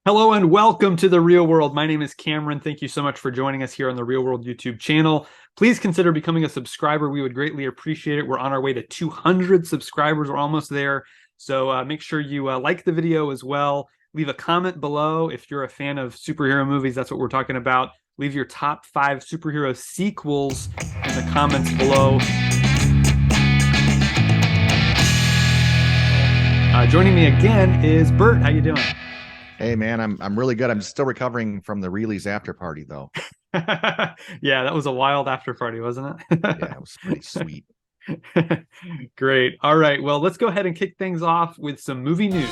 Hello and welcome to The Real World. My name is Cameron. Thank you so much for joining us here on the Real World YouTube channel. Please consider becoming a subscriber. We would greatly appreciate it. We're on our way to 200 subscribers. We're almost there. So make sure you like the video as well. Leave a comment below if you're a fan of superhero movies. That's what we're talking about. Leave your top 5 superhero sequels in the comments below. Joining me again is Bert. How you doing? Hey man, I'm really good. I'm still recovering from the Reelys after party though. Yeah, that was a wild after party, wasn't Yeah, it was pretty sweet. it? Great. All right. Well, let's go ahead and kick things off with some movie news.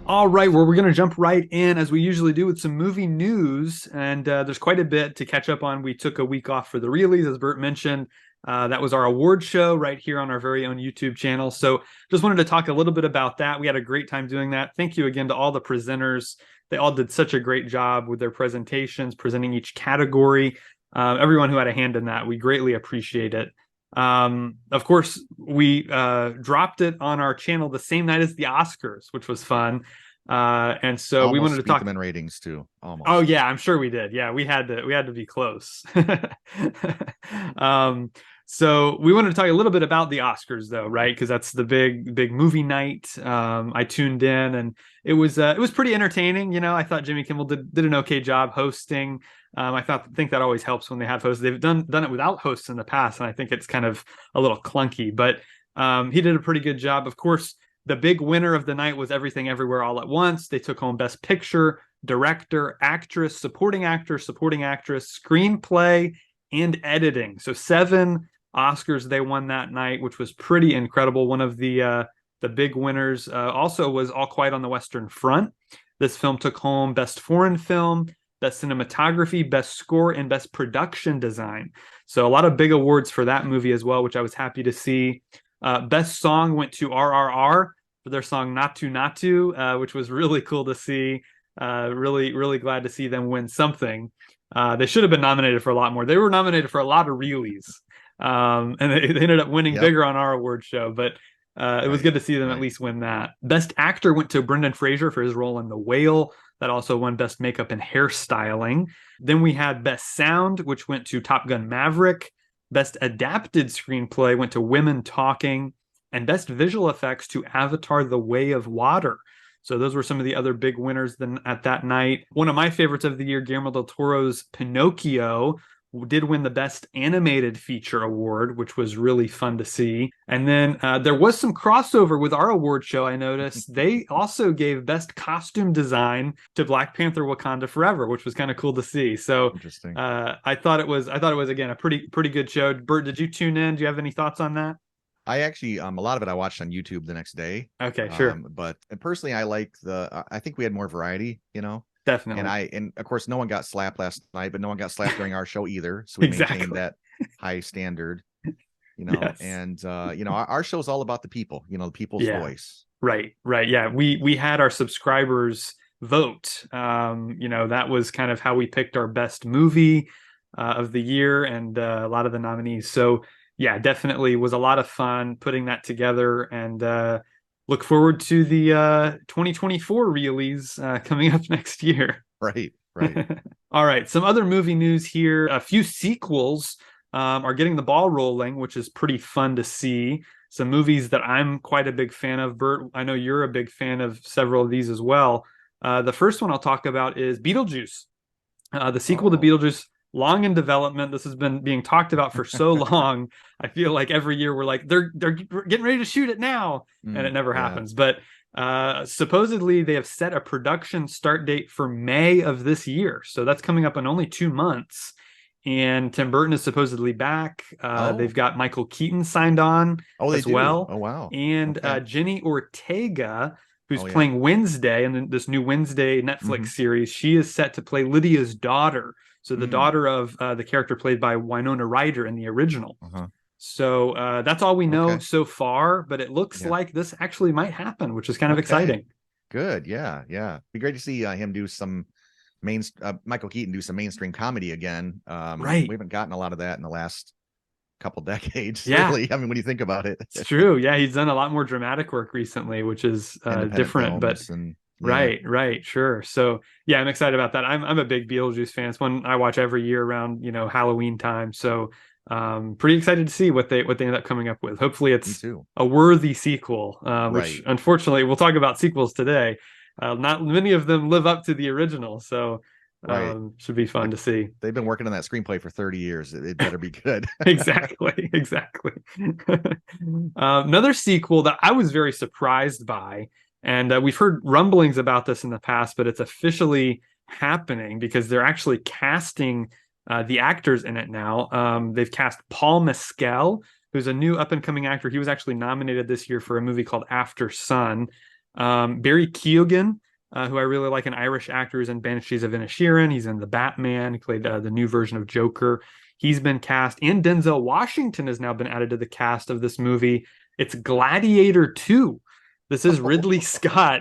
All right, well, we're going to jump right in as we usually do with some movie news. And there's quite a bit to catch up on. We took a week off for the Reelys, as Bert mentioned. That was our award show right here on our very own YouTube channel. So just wanted to talk a little bit about that. We had a great time doing that. Thank you again to all the presenters. They all did such a great job with their presentations, presenting each category. Everyone who had a hand in that, we greatly appreciate it. Of course, we dropped it on our channel the same night as the Oscars, which was fun. And so we wanted Almost to beat talk. them in ratings too. Oh Almost. yeah, I'm sure we did. Yeah, we had to be close. um, so we wanted to talk a little bit about the Oscars though, right? Because that's the big movie night. I tuned in and it was pretty entertaining. You know, I thought Jimmy Kimmel did an okay job hosting. Think that always helps when they have hosts. They've done it without hosts in the past, and I think it's kind of a little clunky, but he did a pretty good job. Of course, the big winner of the night was Everything Everywhere All at Once. They took home Best Picture, Director, Actress, Supporting Actor, Supporting Actress, Screenplay, and Editing. So 7 Oscars they won that night, which was pretty incredible. One of the big winners also was All Quiet on the Western Front. This film took home Best Foreign Film, Best Cinematography, Best Score, and Best Production Design. So a lot of big awards for that movie as well, which I was happy to see. Best Song went to RRR for their song Not To Not To, which was really cool to see. Really glad to see them win something. They should have been nominated for a lot more. They were nominated for a lot of Reelys, and they ended up winning Yep. bigger on our award show. But it was Right. good to see them at Right. least win that. Best Actor went to Brendan Fraser for his role in The Whale. That also won Best Makeup and Hairstyling. Then we had Best Sound, which went to Top Gun Maverick. Best Adapted Screenplay went to Women Talking, and Best Visual Effects to Avatar: The Way of Water. So those were some of the other big winners at that night. One of my favorites of the year, Guillermo del Toro's Pinocchio, did win the Best Animated Feature Award, which was really fun to see. And then there was some crossover with our award show, I noticed. They also gave Best Costume Design to Black Panther Wakanda Forever, which was kind of cool to see. So Interesting. I thought it was again a pretty good show. Bert, did you tune in? Do you have any thoughts on that? I actually a lot of it I watched on YouTube the next day. Okay, sure. But and personally I like I think we had more variety, you know. And Definitely. and of course no one got slapped last night, but no one got slapped during our show either. So we maintained Exactly. that high standard, you know, Yes. and our show's all about the people, the people's Yeah. voice. Right. Yeah. We had our subscribers vote. That was kind of how we picked our best movie of the year and a lot of the nominees. So yeah, definitely was a lot of fun putting that together and look forward to the 2024 reelies coming up next year. Right, right. All right, some other movie news here. A few sequels are getting the ball rolling, which is pretty fun to see. Some movies that I'm quite a big fan of. Bert, I know you're a big fan of several of these as well. The first one I'll talk about is Beetlejuice. The sequel to Oh. Beetlejuice, long in development. This has been being talked about for so long. I feel like every year we're like they're getting ready to shoot it now, and it never Yeah. happens. But supposedly they have set a production start date for May of this year, so that's coming up in only 2 months. And Tim Burton is supposedly back. They've Oh. got Michael Keaton signed on Oh, they as do. well, Oh, wow. and Okay. Jenny Ortega, who's Oh, yeah. playing Wednesday in this new Wednesday Netflix Hmm. series. She is set to play Lydia's daughter, so the Mm. daughter of the character played by Winona Ryder in the original. Uh-huh. So that's all we know Okay. so far, but it looks Yeah. like this actually might happen, which is kind of Okay. exciting. Good. Yeah. Yeah. Be great to see him do some Michael Keaton do some mainstream comedy again. We Right. haven't gotten a lot of that in the last couple decades, Yeah, really. I mean, when you think about it, it's true. Yeah, he's done a lot more dramatic work recently, which is independent different, but films and yeah, right, right, sure. So yeah, I'm excited about that. I'm a big Beetlejuice fan. It's one I watch every year around, Halloween time. So pretty excited to see what they end up coming up with. Hopefully me it's too. a worthy sequel, which Right, unfortunately we'll talk about sequels today. Not many of them live up to the original, so right. should be fun But to see. they've been working on that screenplay for 30 years. It better be good. Exactly, exactly. Another sequel that I was very surprised by, and we've heard rumblings about this in the past, but it's officially happening because they're actually casting the actors in it now. They've cast Paul Mescal, who's a new up and coming actor. He was actually nominated this year for a movie called After Sun. Barry Keoghan, who I really like, an Irish actor, who's in Banshees of Inisherin. He's in The Batman. He played the new version of Joker. He's been cast, and Denzel Washington has now been added to the cast of this movie. It's Gladiator 2. This is Ridley Scott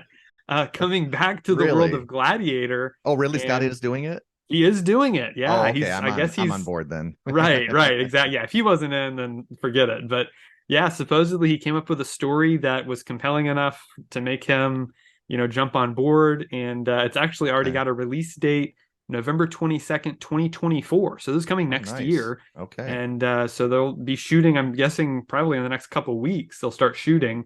coming back to the world of Really? Gladiator, Oh, Ridley Scott and is doing it? he is doing it. Oh, Yeah, okay. I guess I'm on he's board then. right, right, exactly. Yeah, if he wasn't in, then forget it. But yeah, supposedly he came up with a story that was compelling enough to make him, jump on board, and it's actually already Okay. got a release date, November 22nd, 2024. So this is coming Oh, next nice. year, Okay. and so they'll be shooting. I'm guessing probably in the next couple of weeks they'll start shooting,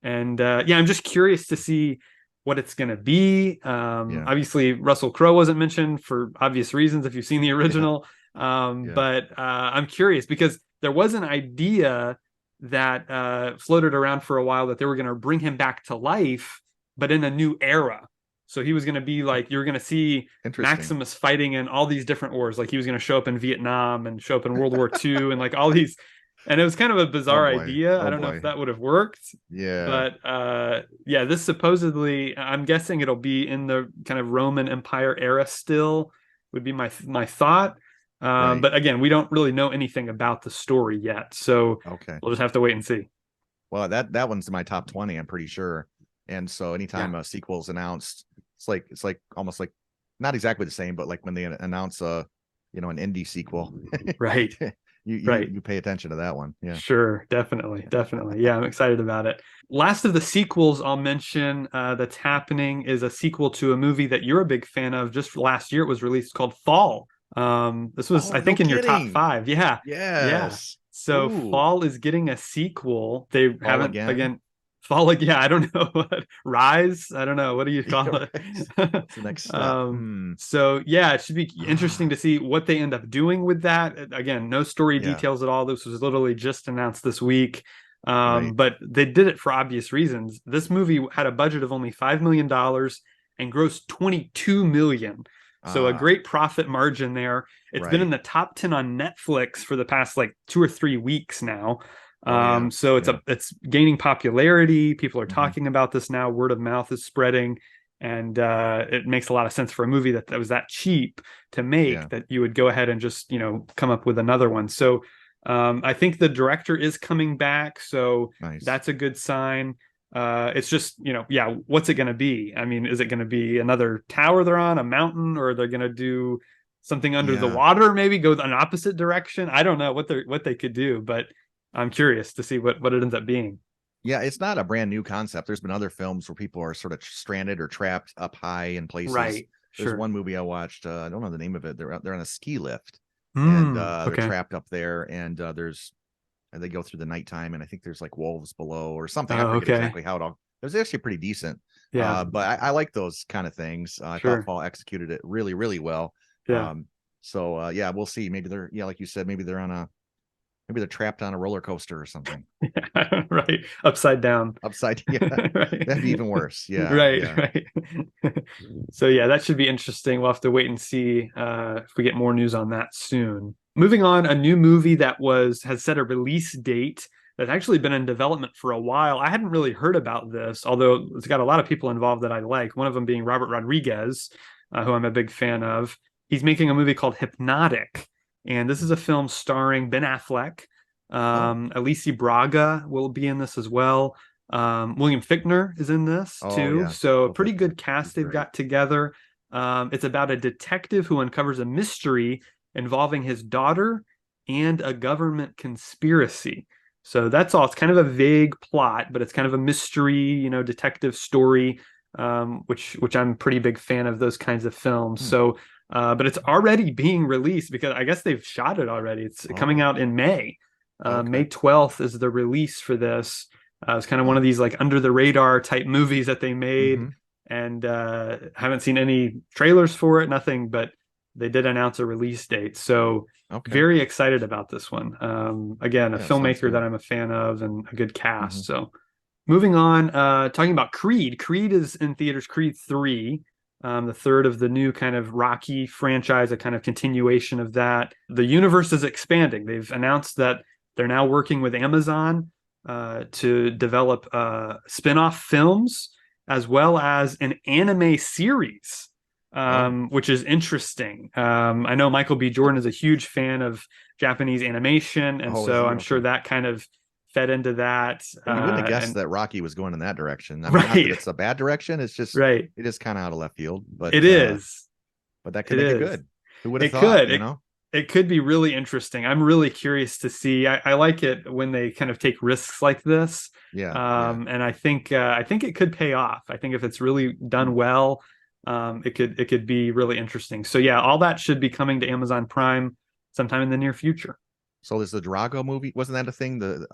and yeah, I'm just curious to see what it's going to be. Yeah. Obviously, Russell Crowe wasn't mentioned for obvious reasons if you've seen the Yeah. original. Yeah. But I'm curious because there was an idea that floated around for a while that they were going to bring him back to life, but in a new era. So he was going to be like, you're going to see Interesting. Maximus fighting in all these different wars. Like he was going to show up in Vietnam and show up in World War II and like all these. And it was kind of a Oh bizarre boy. idea. I Oh don't know if boy. that would have worked, Yeah. but yeah, this supposedly, I'm guessing it'll be in the kind of Roman Empire era still, would be my thought. Right. But again, we don't really know anything about the story yet, so Okay. we'll just have to wait and see. Well, that one's in my top 20, I'm pretty sure. And so Yeah, anytime a sequel's announced, it's like almost like not exactly the same, but like when they announce an indie sequel, right, you right. pay attention to that one. Yeah. Sure, definitely, definitely. Yeah, I'm excited about it. Last of the sequels I'll mention that's happening is a sequel to a movie that you're a big fan of. Just last year, it was released called Fall. This was, Oh, I no think, in your top kidding. five. Yeah, yeah. Yes. So Ooh. Fall is getting a sequel. They Fall haven't again. again. Fall again. Yeah, I don't know what Rise. I don't know. What do you Yeah, call it? right. It's the next step. So yeah, it should be interesting to see what they end up doing with that. Again, no story Yeah. details at all. This was literally just announced this week. Right. But they did it for obvious reasons. This movie had a budget of only $5 million and grossed 22 million. So a Ah, great profit margin there. It's been in right. the top 10 on Netflix for the past like 2 or 3 weeks now. Oh yeah. So Yeah. it's gaining popularity. People are Hmm. talking about this now. Word of mouth is spreading, and it makes a lot of sense for a movie that was that cheap to make Yeah. that you would go ahead and just come up with another one. So I think the director is coming back, so Nice. that's a good sign. It's just yeah, what's it going to be? I mean, is it going to be another tower they're on, a mountain, or they're going to do something under the Yeah. water? Maybe go an opposite direction. I don't know what they could do, but I'm curious to see what it ends up being. Yeah, it's not a brand new concept. There's been other films where people are sort of stranded or trapped up high in places. Right. There's Sure. one movie I watched. I don't know the name of it. They're on a ski lift, and they're Okay. trapped up there. And and they go through the nighttime, and I think there's like wolves below or something. I Oh, forget okay. exactly how it all. It was actually pretty decent. Yeah. But I like those kind of things. I thought Sure. Paul executed it really, really well. Yeah. So yeah, we'll see. Maybe they're like you said, maybe they're trapped on a roller coaster or something. Right. Upside down. Upside, yeah, Right. that'd be even worse. Yeah, Right. yeah. Right. So yeah, that should be interesting. We'll have to wait and see if we get more news on that soon. Moving on, a new movie that has set a release date that's actually been in development for a while. I hadn't really heard about this, although it's got a lot of people involved that I like. One of them being Robert Rodriguez, who I'm a big fan of. He's making a movie called Hypnotic, and this is a film starring Ben Affleck. Oh, Alicia Braga will be in this as well. William Fichtner is in this oh too. yeah. So a Will pretty Fichtner. good cast He's they've great. got together. It's about a detective who uncovers a mystery involving his daughter and a government conspiracy. So that's all. It's kind of a vague plot, but it's kind of a mystery, detective story, which I'm a pretty big fan of those kinds of films. Hmm. So, but it's already being released because I guess they've shot it already. It's coming Oh, out in May. May okay. 12th is the release for this. It's kind of one Huh. of these like under the radar type movies that they made, Mm-hmm. and haven't seen any trailers for it, nothing, but they did announce a release date. So Okay. very excited about this one. Again, a Yeah, sounds filmmaker that good. I'm a fan of and a good Mm-hmm. cast. So moving on, talking about Creed. Creed is in theaters, Creed 3, the third of the new kind of Rocky franchise, a kind of continuation of that. The universe is expanding. They've announced that they're now working with Amazon to develop spin-off films as well as an anime series, Oh, which is interesting. I know Michael B. Jordan is a huge fan of Japanese animation, and oh, is so he? I'm sure Okay. that kind of fed into that. You wouldn't have guessed And that Rocky was going in that direction. I mean, not that right, it's a bad direction. It's just right, it is kind of out of left field, it is, but that could it make it is. good. Who would have It thought, could. you know? It could be really interesting. I'm really curious to see. I like it when they kind of take risks like this, Yeah, yeah. and I think it could pay off. I think if it's really Hmm. done well, it could be really interesting. So yeah, all that should be coming to Amazon Prime sometime in the near future. So there's the Drago movie. Wasn't that a thing? The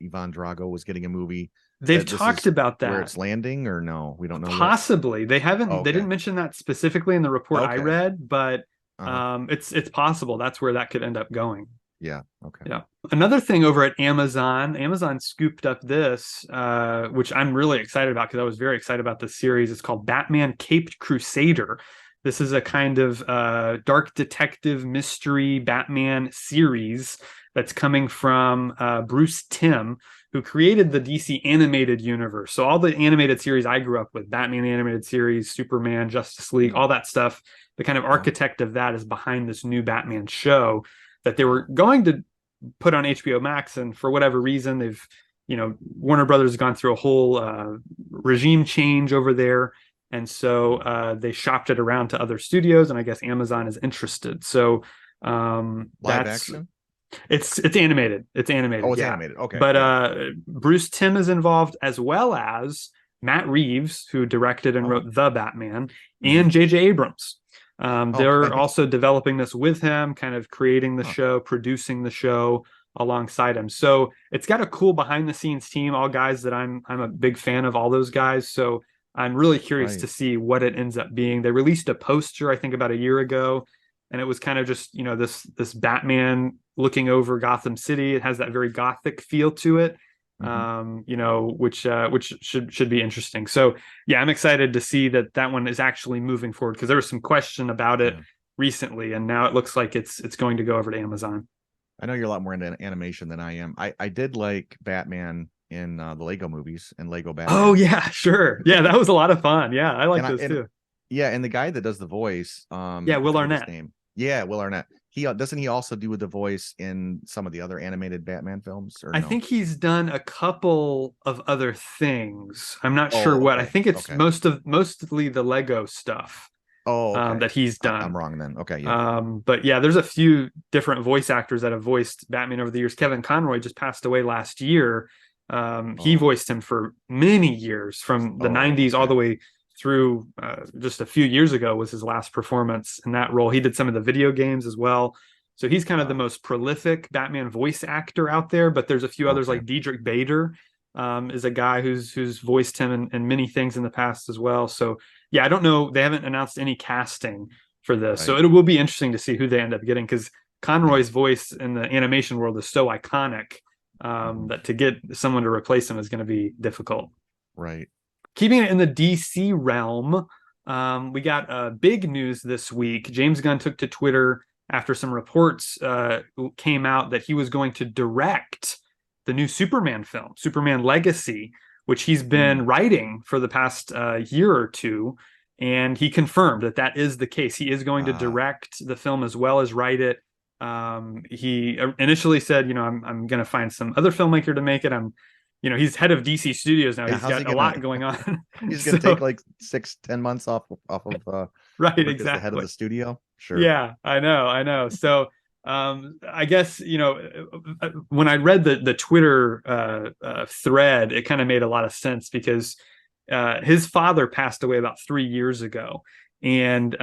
Ivan Drago was getting a movie They've that this talked is about where that. it's landing, or no? We don't know yet. Possibly. Oh, They okay. didn't mention that specifically in the report I Okay. read, but Uh-huh. it's possible that's where that could end up going. Yeah. Okay. Yeah. Another thing over at Amazon, Amazon scooped up this, which I'm really excited about because I was very excited about this series. It's called Batman Caped Crusader. This is a kind of dark detective mystery Batman series that's coming from Bruce Timm, who created the DC animated universe. So all the animated series I grew up with, Batman animated series, Superman, Justice League, Hmm. all that stuff, the kind of Uh-huh. architect of that is behind this new Batman show that they were going to put on HBO Max, and for whatever reason, Warner Brothers has gone through a whole regime change over there, and so they shopped it around to other studios, and I guess Amazon is interested. So Live that's action? it's animated. It's Oh, animated, it's yeah. animated. Okay. But Yeah. Bruce Timm is involved as well as Matt Reeves, who directed and Oh. wrote The Batman, Hmm. and J.J. Abrams. They're Okay. also developing this with him, kind of creating the Huh. show, producing the show alongside him. So it's got a cool behind the scenes team, all guys that I'm a big fan of, all those guys. So I'm really curious to Right. see what it ends up being. They released a poster, I think, about a year ago, and it was kind of just this Batman looking over Gotham City. It has that very gothic feel to it, Hmm. which should be interesting. So yeah, I'm excited to see that one is actually moving forward because there was some question about it Yeah. recently, and now it looks like it's going to go over to Amazon. I know you're a lot more into animation than I am. I did like Batman in the Lego movies and Lego Oh Batman. yeah, sure. Yeah, that was a lot of fun. Yeah, I like And I those and too. yeah, and the guy that does the voice, Yeah, I Will forget his Arnett. name. Yeah, Will Arnett. He doesn't he also do the voice in some of the other animated Batman films or I no? think he's done a couple of other things. I'm not sure Oh, what. I okay. think it's Okay. mostly the Lego stuff Oh, okay. that he's I'm done. wrong then. Okay, yeah. But yeah, there's a few different voice actors that have voiced Batman over the years. Kevin Conroy just passed away last year. He Oh, voiced him for many years, from the oh, 90s all okay. the way through just a few years ago was his last performance in that role. He did some of the video games as well. So he's kind of the Wow. most prolific Batman voice actor out there, but there's a few others Okay. like Diedrich Bader is a guy who's voiced him in many things in the past as well. So yeah, I don't know. They haven't announced any casting for this. So Right. it will be interesting to see who they end up getting because Yeah. Conroy's voice in the animation world is so iconic Hmm. that to get someone to replace him is going to be difficult. Right. Keeping it in the DC realm, we got big news this week. James Gunn took to Twitter after some reports came out that he was going to direct the new Superman film, Superman Legacy, which he's been Mm. writing for the past year or two. And he confirmed that that is the case. He is going to Ah. direct the film as well as write it. He initially said, I'm going to find some other filmmaker to make it. He's head of DC Studios now. Yeah, He's how's he got a gonna lot going on. he's gonna take So, like 6, 10 months off of right, work as the head of exactly. the studio? Sure. Yeah, I know. So I guess, when I read the Twitter thread, it kind of made a lot of sense because his father passed away about 3 years ago. And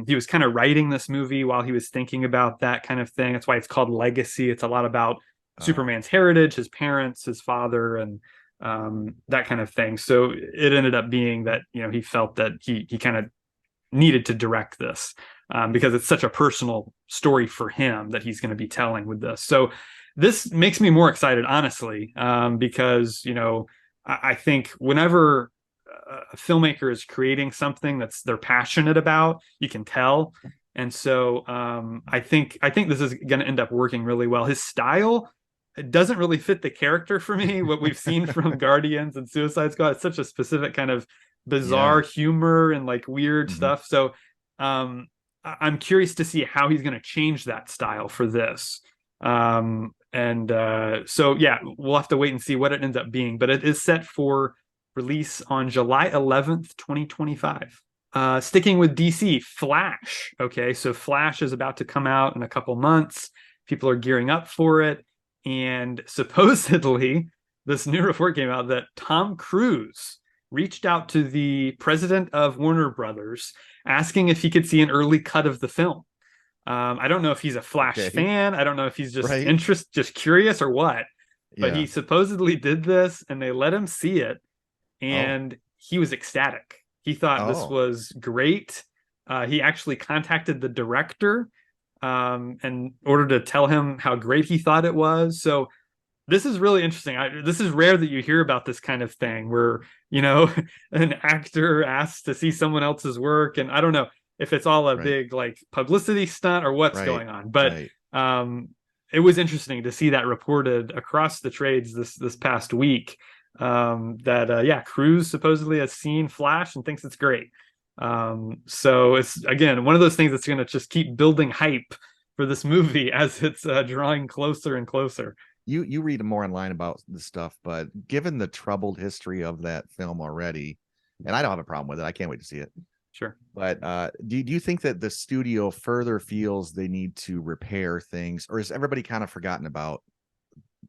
he was kind of writing this movie while he was thinking about that kind of thing. That's why it's called Legacy. It's a lot about Oh, Superman's heritage, his parents, his father, and that kind of thing. So it ended up being that, he felt that he kind of needed to direct this because it's such a personal story for him that he's going to be telling with this. So this makes me more excited, honestly, because I think whenever a filmmaker is creating something that's they're passionate about, you can tell. And so I think this is going to end up working really well. His style, it doesn't really fit the character for me. What we've seen from Guardians and Suicide Squad, it's such a specific kind of yeah. bizarre humor and like weird Hmm. stuff. So um, I'm curious to see how he's going to change that style for this. And so yeah, we'll have to wait and see what it ends up being. But it is set for release on July 11th, 2025. Sticking with DC, Flash. Okay, so Flash is about to come out in a couple months. People are gearing up for it. And supposedly, this new report came out that Tom Cruise reached out to the president of Warner Brothers asking if he could see an early cut of the film. I don't know if he's a Flash Okay. fan. I don't know if he's Right. just curious or what. But he Yeah. supposedly did this, and they let him see it, Oh. and he was ecstatic. He thought this Oh. was great. He actually contacted the director in order to tell him how great he thought it was. So this is really interesting. This is rare that you hear about this kind of thing where, an actor asks to see someone else's work. And I don't know if it's all a Right. big like publicity stunt or what's Right. going on, but Right. um, it was interesting to see that reported across the trades this past week. That yeah, Cruz supposedly has seen Flash and thinks it's great. So it's again one of those things that's going to just keep building hype for this movie as it's drawing closer and closer. You read more online about the stuff, but given the troubled history of that film already, and I don't have a problem with it. I can't wait to see it. Sure. But do you think that the studio further feels they need to repair things, or is everybody kind of forgotten about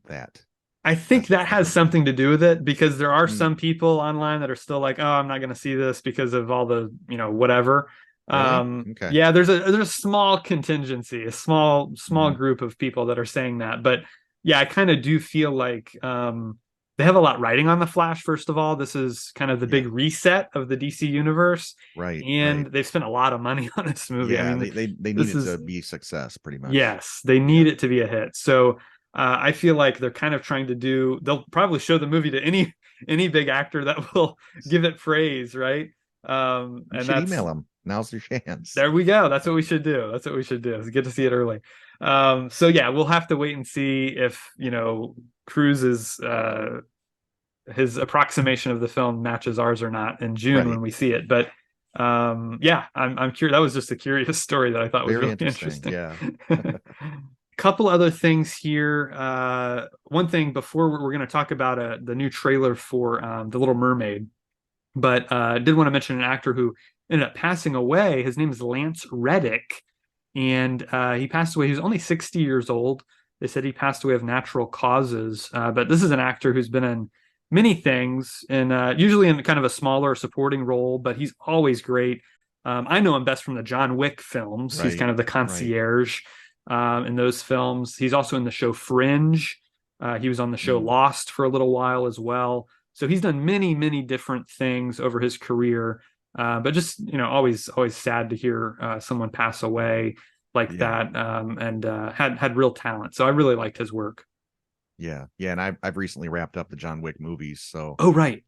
that I think that as has of now? something to do with it because there are Mm, some people online that are still like, oh, I'm not going to see this because of all the, whatever. really? Okay. Yeah, there's a small contingency, a small Hmm. group of people that are saying that. But yeah, I kind of do feel like they have a lot riding on the Flash, first of all. This is kind of the Yeah. big reset of the DC universe, Right. and Right. they've spent a lot of money on this movie. I Yeah. mean, They need this it to is be a success, pretty much. yes, they Yeah. need it to be a hit. So I feel like they're kind of trying to do. They'll probably show the movie to any big actor that will give it praise, right? You And should that's email them. Now's your chance. there we go. That's what we should do. That's what we should do. Is get to see it early. So yeah, we'll have to wait and see if Cruise's his approximation of the film matches ours or not in June Right. when we see it. But yeah, I'm curious. That was just a curious story that I thought was Very really interesting. interesting. Yeah. Couple other things here. One thing before we're going to talk about the new trailer for The Little Mermaid, but I did want to mention an actor who ended up passing away. His name is Lance Reddick, and he passed away. He was only 60 years old. They said he passed away of natural causes, but this is an actor who's been in many things, and usually in kind of a smaller supporting role, but he's always great. I know him best from the John Wick films. He's Right. kind of the Right. concierge in those films. He's also in the show Fringe. He was on the show Mm. Lost for a little while as well. So he's done many, many different things over his career. But just always sad to hear someone pass away like Yeah. that, and had real talent. So I really liked his work. Yeah. Yeah. And I've recently wrapped up the John Wick movies. So Oh, right.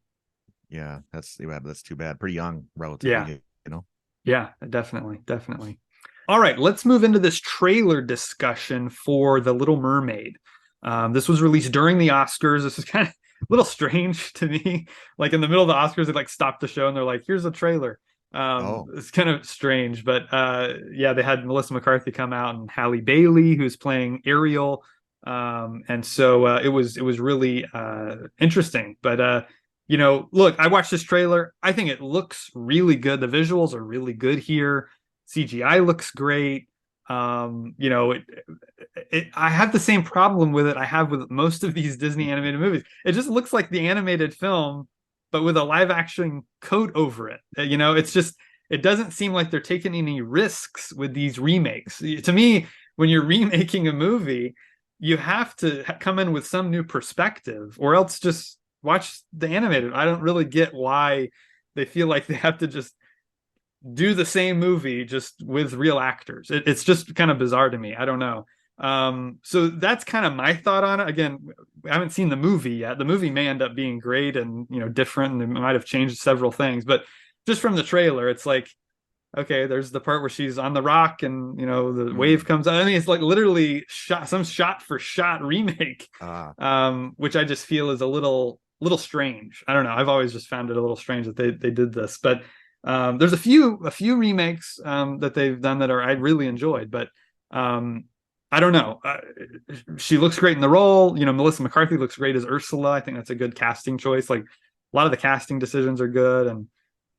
yeah, that's too bad. Pretty young, Yeah. relatively, you know. Yeah, definitely. Definitely. All right, let's move into this trailer discussion for The Little Mermaid. This was released during the Oscars. This is kind of a little strange to me. Like in the middle of the Oscars, they like stopped the show and they're like, "Here's a trailer." Oh, It's kind of strange, but yeah, they had Melissa McCarthy come out and Halle Bailey, who's playing Ariel, and so it was really interesting. But look, I watched this trailer. I think it looks really good. The visuals are really good here. CGI looks great. You know, I have the same problem with it I have with most of these Disney animated movies. It just looks like the animated film, but with a live action coat over it. You know, it's just, it doesn't seem like they're taking any risks with these remakes. To me, when you're remaking a movie, you have to come in with some new perspective, or else just watch the animated. I don't really get why they feel like they have to just do the same movie just with real actors. It's just kind of bizarre to me. I don't know. So that's kind of my thought on it. Again, I haven't seen the movie yet. The movie may end up being great and, you know, different, and it might have changed several things. But just from the trailer, it's like, okay, there's the part where she's on the rock and, you know, the wave Mm. comes out. I mean, it's like literally some shot for shot remake, Ah, which I just feel is a little strange. I don't know. I've always just found it a little strange that they did this, but there's a few remakes that they've done that I really enjoyed, but I don't know. She looks great in the role. You know, Melissa McCarthy looks great as Ursula. I think that's a good casting choice. Like a lot of the casting decisions are good, and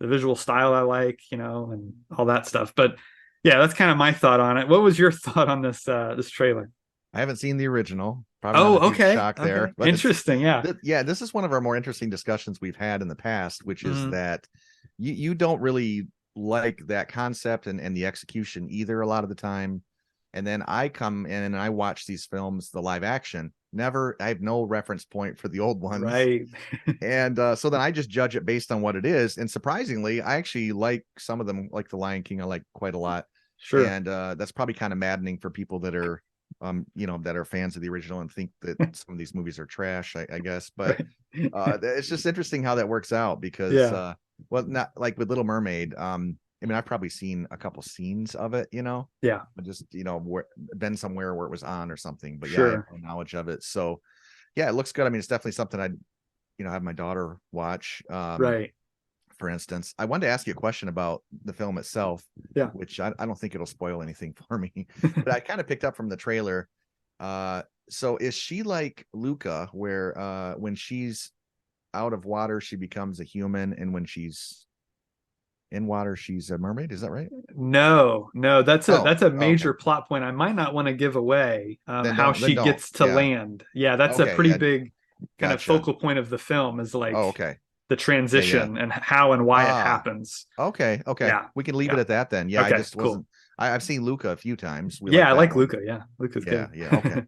the visual style I like, you know, and all that stuff. But yeah, that's kind of my thought on it. What was your thought on this trailer? I haven't seen the original. Probably not a Oh, huge okay, shock okay, there, but interesting. Yeah. yeah, this is one of our more interesting discussions we've had in the past, which is Mhm. that you don't really like that concept and the execution either a lot of the time. And then I come in and I watch these films, the live action. Never, I have no reference point for the old ones. Right. And so then I just judge it based on what it is. And surprisingly, I actually like some of them, like The Lion King, I like quite a lot. Sure. And that's probably kind of maddening for people that are that are fans of the original and think that some of these movies are trash, I guess. But Right. it's just interesting how that works out because Yeah. well, not like with Little Mermaid. I mean, I've probably seen a couple scenes of it, Yeah. but just been somewhere where it was on or something. But yeah, I have Sure. no knowledge of it. So yeah, it looks good. I mean, it's definitely something I'd have my daughter watch. Right. For instance, I wanted to ask you a question about the film itself, Yeah. which I don't think it'll spoil anything for me, but I kind of picked up from the trailer. So is she like Luca, where when she's out of water, she becomes a human, and when she's in water, she's a mermaid? Is that right? No, no, that's a Oh, that's a okay. major plot point. I might not want to give away how Then she don't. gets to Yeah. land. Yeah, that's a Okay. pretty Yeah. big kind of Gotcha. focal point of the film is like Oh, okay. the Yeah. Yeah. transition and how and why it Ah, happens. okay. Okay. Yeah. We can leave it Yeah. at that then. Yeah. I Okay, just cool. wasn't, I've seen Luca a few times. We Yeah, like I that like one. Luca. Yeah. Luca's Yeah, good. yeah, okay.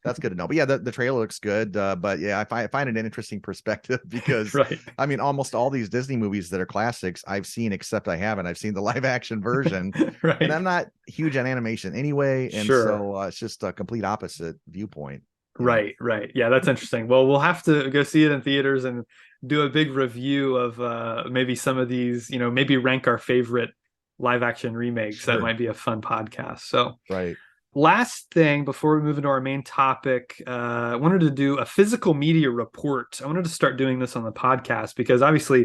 That's good to know. But yeah, the trailer looks good. But yeah, I find it an interesting perspective because Right. I mean, almost all these Disney movies that are classics I've seen, except I've seen the live action version, and Right. I'm not huge on animation anyway, and Sure. so it's just a complete opposite viewpoint. You know, Right, right. Yeah, that's interesting. Well, we'll have to go see it in theaters and do a big review of maybe some of these, you know, maybe rank our favorite live action remakes. That sure, might be a fun podcast. So, right, last thing before we move into our main topic, I wanted to do a physical media report. I wanted to start doing this on the podcast because obviously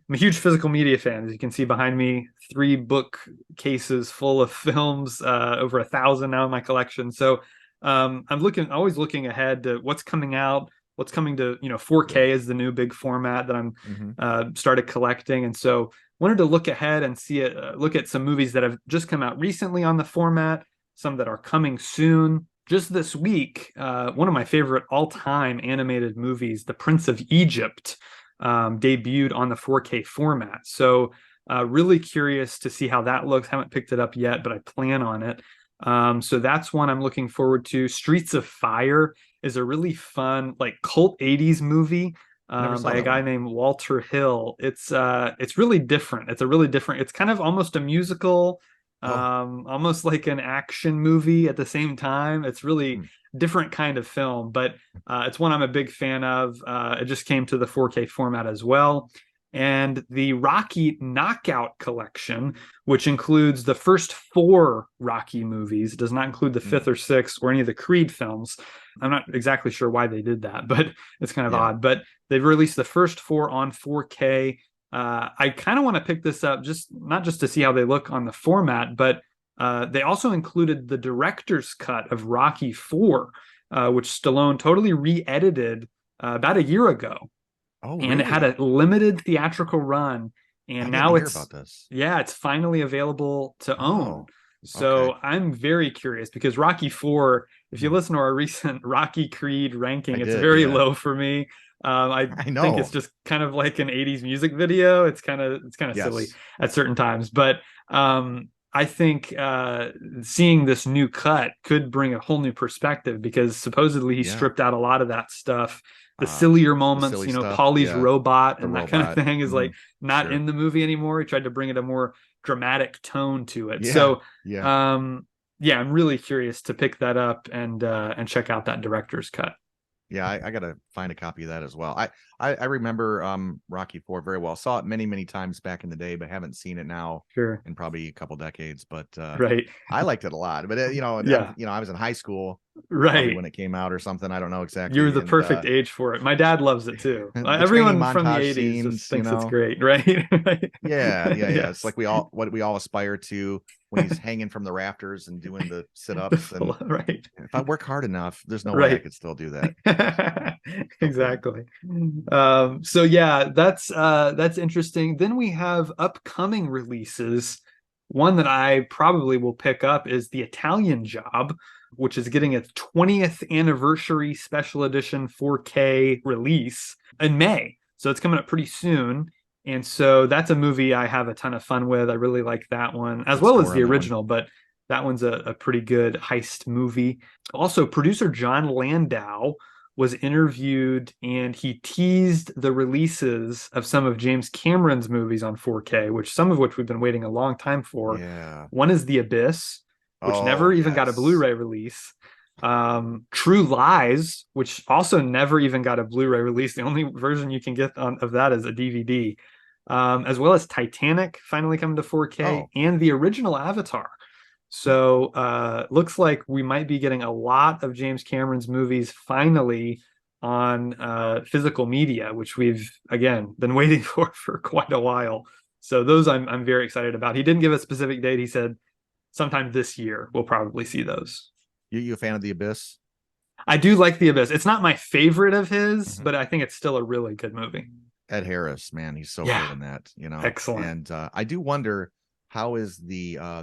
I'm a huge physical media fan. As you can see behind me, 3 bookcases full of films, over 1,000 now in my collection. So I'm always looking ahead to what's coming out, what's coming to, you know, 4K is the new big format that I'm hmm, started collecting, and so wanted to look ahead and see it, look at some movies that have just come out recently on the format, some that are coming soon. Just this week, one of my favorite all-time animated movies, The Prince of Egypt, debuted on the 4K format. So, really curious to see how that looks. Haven't picked it up yet, but I plan on it. So that's one I'm looking forward to. Streets of Fire is a really fun, like cult 80s movie never saw by a that guy one. named Walter Hill. It's really different. It's a really different, it's kind of almost a musical, Oh, almost like an action movie at the same time. It's really hmm. different kind of film, but it's one I'm a big fan of. It just came to the 4K format as well. And the Rocky Knockout Collection, which includes the first 4 Rocky movies. It does not include the Hmm. fifth or sixth or any of the Creed films. I'm not exactly sure why they did that, but it's kind of Yeah. odd. But they've released the first 4 on 4K. I kind of want to pick this up, just not just to see how they look on the format, but they also included the director's cut of Rocky 4, which Stallone totally re-edited about a year ago, Oh, and it had really? a limited theatrical run, I and didn't now hear it's, about this. yeah, it's finally available to own. Oh, Okay. So I'm very curious because Rocky 4, if you Hmm. listen to our recent Rocky Creed I ranking, it's did. very Yeah. low for me. I I think it's know. just kind of like an 80s music video. It's kind of silly Yes. at certain times, but I think seeing this new cut could bring a whole new perspective because supposedly he Yeah. stripped out a lot of that stuff. The Uh, sillier the moments, silly stuff. Polly's Yeah. robot The and that kind of robot. thing is Hmm. like not Sure. in the movie anymore. He tried to bring it a more dramatic tone to it. Yeah. So, Yeah. yeah, I'm really curious to pick that up and check out that director's cut. Yeah, I gotta find a copy of that as well. I remember Rocky Four very well. Saw it many, many times back in the day, but haven't seen it now Sure. in probably a couple decades. But Right. I liked it a lot. But Yeah. I was in high school probably Right. when it came out or something. I don't know You're exactly. the And perfect age for it. My dad loves it too. the training Everyone from the montage 80s just scenes, thinks it's great, right? Right. yeah, yeah, yeah. It's Yes. like we all aspire to when he's hanging from the rafters and doing the sit-ups. And Right. if I work hard enough, there's no way I Right. could still do that. So funny. Exactly. So yeah, that's interesting. Then we have upcoming releases. One that I probably will pick up is The Italian Job, which is getting its 20th anniversary special edition 4K release in May. So it's coming up pretty soon. And so that's a movie I have a ton of fun with. I really like that one, as Good well as score the on that one. original, but that one's a pretty good heist movie. Also, producer John Landau was interviewed and he teased the releases of some of James Cameron's movies on 4K, which some of which we've been waiting a long time for. Yeah. One is The Abyss, which Oh, never even got a yes. Blu-ray release. True Lies, which also never even got a Blu-ray release. The only version you can get of that is a DVD. As well as Titanic finally coming to 4K Oh, and the original Avatar. So looks like we might be getting a lot of James Cameron's movies finally on physical media, which we've again been waiting for quite a while. So those I'm very excited about. He didn't give a specific date. He said sometime this year we'll probably see those. you a fan of The Abyss? I do like The Abyss. It's not my favorite of his, Hmm. but I think it's still a really good movie. Ed Harris, man, he's so Yeah, good in that. excellent. And I do wonder how is how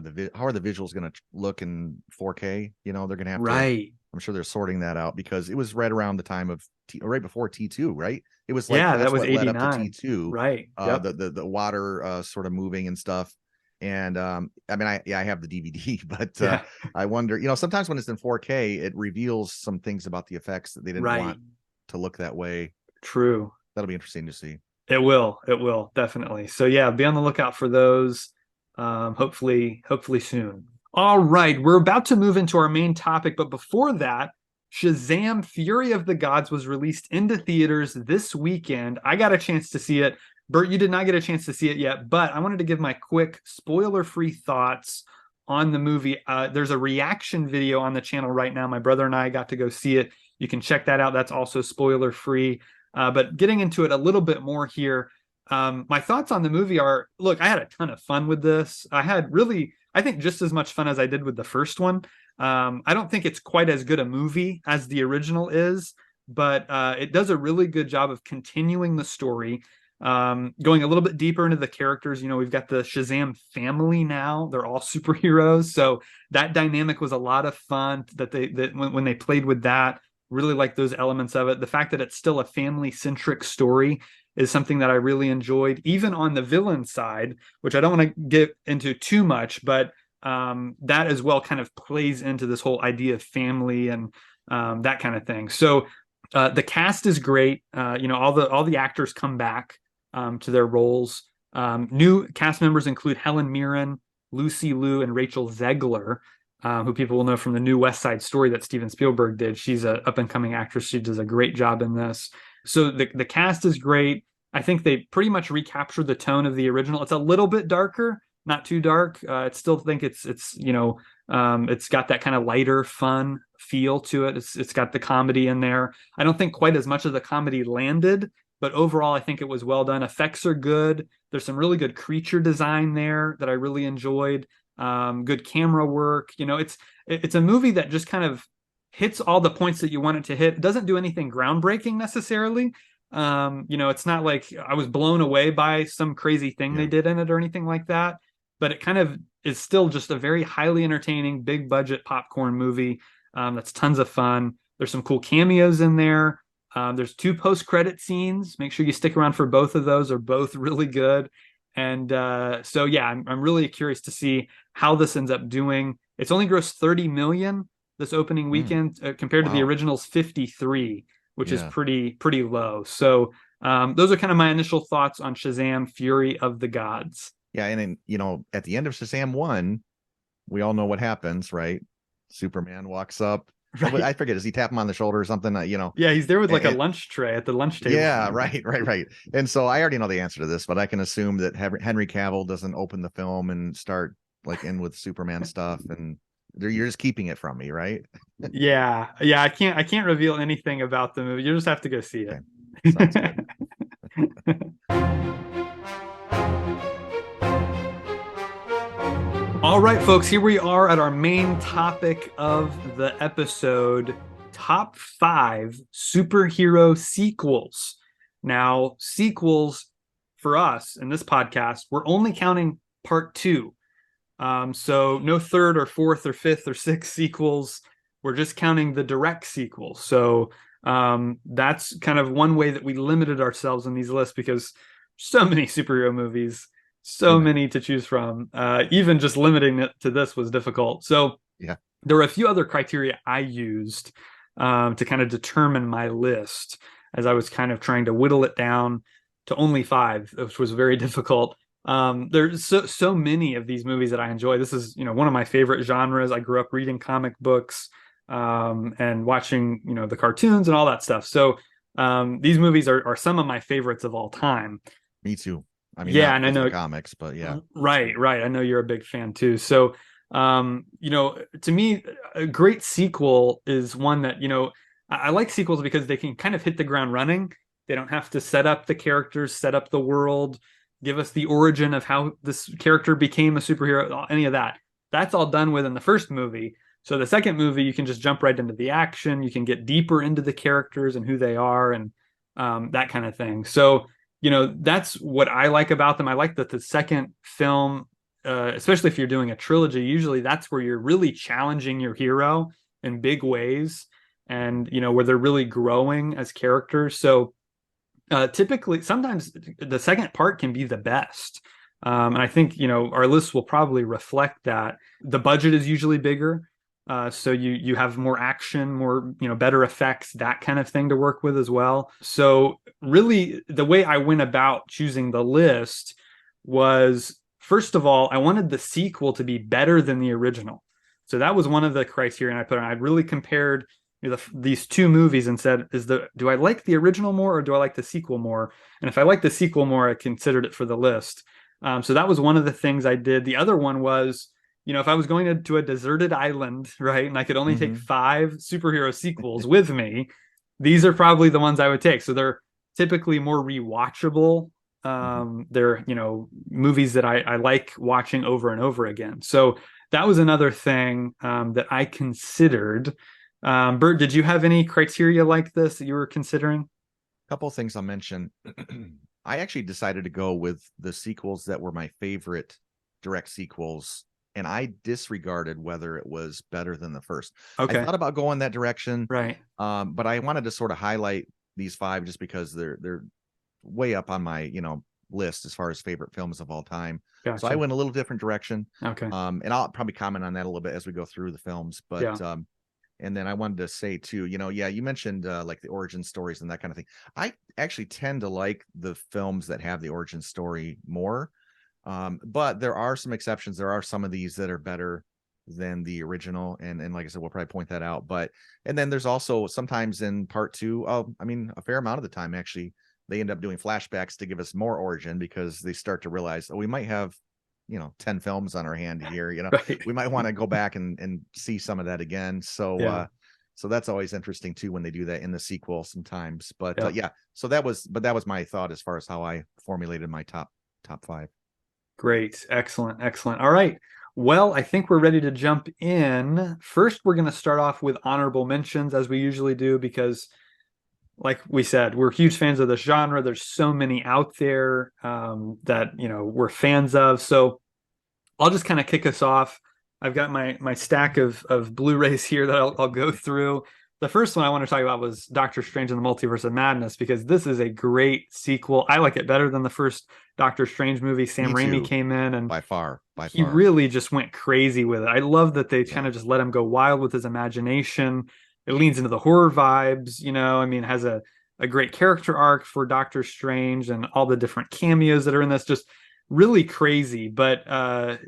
are the visuals going to look in 4K? They're going to have to. Right. I'm sure they're sorting that out because it was right around the time of right before T2, right? It was like Yeah, that that's was what led up to 89. T2, Right. Yep. the water sort of moving and stuff. And I mean, I have the DVD, but Yeah. I wonder, sometimes when it's in 4K, it reveals some things about the effects that they didn't Right. want to look that way. True. That'll be interesting to see. It will. It will definitely. So yeah, be on the lookout for those. Hopefully soon. All right, we're about to move into our main topic, but before that, Shazam: Fury of the Gods was released into theaters this weekend. I got a chance to see it. Bert, you did not get a chance to see it yet, but I wanted to give my quick spoiler-free thoughts on the movie. There's a reaction video on the channel right now. My brother and I got to go see it. You can check that out. That's also spoiler-free. But getting into it a little bit more here, my thoughts on the movie are, look, I had a ton of fun with this. I had really, I think, just as much fun as I did with the first one. I don't think it's quite as good a movie as the original is, but it does a really good job of continuing the story, going a little bit deeper into the characters. We've got the Shazam family now; they're all superheroes, so that dynamic was a lot of fun. That when they played with that, really like those elements of it. The fact that it's still a family-centric story is something that I really enjoyed, even on the villain side, which I don't want to get into too much, but that as well kind of plays into this whole idea of family and that kind of thing. So the cast is great. All the actors come back to their roles. New cast members include Helen Mirren, Lucy Liu, and Rachel Zegler, who people will know from the new West Side Story that Steven Spielberg did. She's an up and coming actress. She does a great job in this. So the cast is great. I think they pretty much recaptured the tone of the original. It's a little bit darker, not too dark. I still think it's got that kind of lighter, fun feel to it. It's got the comedy in there. I don't think quite as much of the comedy landed, but overall, I think it was well done. Effects are good. There's some really good creature design there that I really enjoyed. Good camera work. It's a movie that just kind of hits all the points that you want it to hit. It doesn't do anything groundbreaking necessarily. It's not like I was blown away by some crazy thing they Yeah. did in it or anything like that. but it kind of is still just a very highly entertaining, big budget popcorn movie. That's tons of fun. There's some cool cameos in there. There's two post-credit scenes. Make sure you stick around for both of those. Are both really good. And so yeah, I'm really curious to see how this ends up doing. It's only grossed 30 million this opening Mm, weekend compared to the wow. original's 53, which is Yeah. pretty low. So those are kind of my initial thoughts on Shazam: Fury of the Gods. Yeah. And then, at the end of Shazam 1, we all know what happens, right? Superman walks up. Right. I forget. Does he tap him on the shoulder or something? Yeah, he's there with like a And, lunch tray at the lunch table. yeah, right. And so I already know the answer to this, but I can assume that Henry Cavill doesn't open the film and start like in with Superman stuff, and you're just keeping it from me, right? Yeah. I can't reveal anything about the movie. You just have to go see Okay, sounds it. good. All right, folks, here we are at our main topic of the episode, top 5 superhero sequels. Now, sequels for us in this podcast, we're only counting part 2. So no third or fourth or fifth or sixth sequels. We're just counting the direct sequels. So that's kind of one way that we limited ourselves in these lists because so many superhero movies, so Right. many to choose from. Even just limiting it to this was difficult. So Yeah. there were a few other criteria I used to kind of determine my list as I was kind of trying to whittle it down to only 5, which was very difficult. There's so many of these movies that I enjoy. This is, one of my favorite genres. I grew up reading comic books and watching, the cartoons and all that stuff. So these movies are some of my favorites of all time. Me too. I mean, Yeah, not and I because of the know, comics, but yeah. right. I know you're a big fan too. So, to me, a great sequel is one that, I like sequels because they can kind of hit the ground running. They don't have to set up the characters, set up the world, give us the origin of how this character became a superhero, any of that. That's all done with in the first movie. So the second movie, you can just jump right into the action. You can get deeper into the characters and who they are and that kind of thing. So, that's what I like about them. I like that the second film, especially if you're doing a trilogy, usually that's where you're really challenging your hero in big ways and, where they're really growing as characters. So typically, sometimes the second part can be the best. And I think, our list will probably reflect that. The budget is usually bigger. So you have more action, more, better effects, that kind of thing to work with as well. So really the way I went about choosing the list was, first of all, I wanted the sequel to be better than the original. So that was one of the criteria I put on. I really compared these two movies and said, do I like the original more or do I like the sequel more? And if I like the sequel more, I considered it for the list. So that was one of the things I did. The other one was, if I was going to a deserted island, right, and I could only take Hmm. 5 superhero sequels with me, these are probably the ones I would take. So they're typically more rewatchable. Hmm. They're, movies that I like watching over and over again. So that was another thing that I considered. Bert, did you have any criteria like this that you were considering? Couple of things I'll mention. I actually decided to go with the sequels that were my favorite direct sequels, and I disregarded whether it was better than the first. I Okay, thought about going that direction, right. but I wanted to sort of highlight these 5 just because they're way up on my list as far as favorite films of all time. So I Gotcha. went a little different direction, Okay. and I'll probably comment on that a little bit as we go through the films. But Yeah. and then I wanted to say too, yeah, you mentioned like the origin stories and that kind of thing. I actually tend to like the films that have the origin story more. But there are some exceptions. There are some of these that are better than the original. And like I said, we'll probably point that out. And then there's also sometimes in part 2, I mean, a fair amount of the time, actually, they end up doing flashbacks to give us more origin because they start to realize, we might have 10 films on our hand here, Right. we might want to go back and see some of that again. So Yeah. so that's always interesting too when they do that in the sequel sometimes. But Yeah. yeah, so that was my thought as far as how I formulated my top 5. Great. Excellent. All right. Well, I think we're ready to jump in. First, we're going to start off with honorable mentions as we usually do, because like we said, we're huge fans of this genre. There's so many out there that, we're fans of. So I'll just kind of kick us off. I've got my stack of Blu-rays here that I'll go through. The first one I want to talk about was Doctor Strange in the Multiverse of Madness, because this is a great sequel. I like it better than the first Doctor Strange movie. Sam Me Raimi too. came in and By far, by he far. really just went crazy with it. I love that they kind Yeah. of just let him go wild with his imagination. It leans into the horror vibes, I mean, it has a great character arc for Doctor Strange and all the different cameos that are in this. Just really crazy, but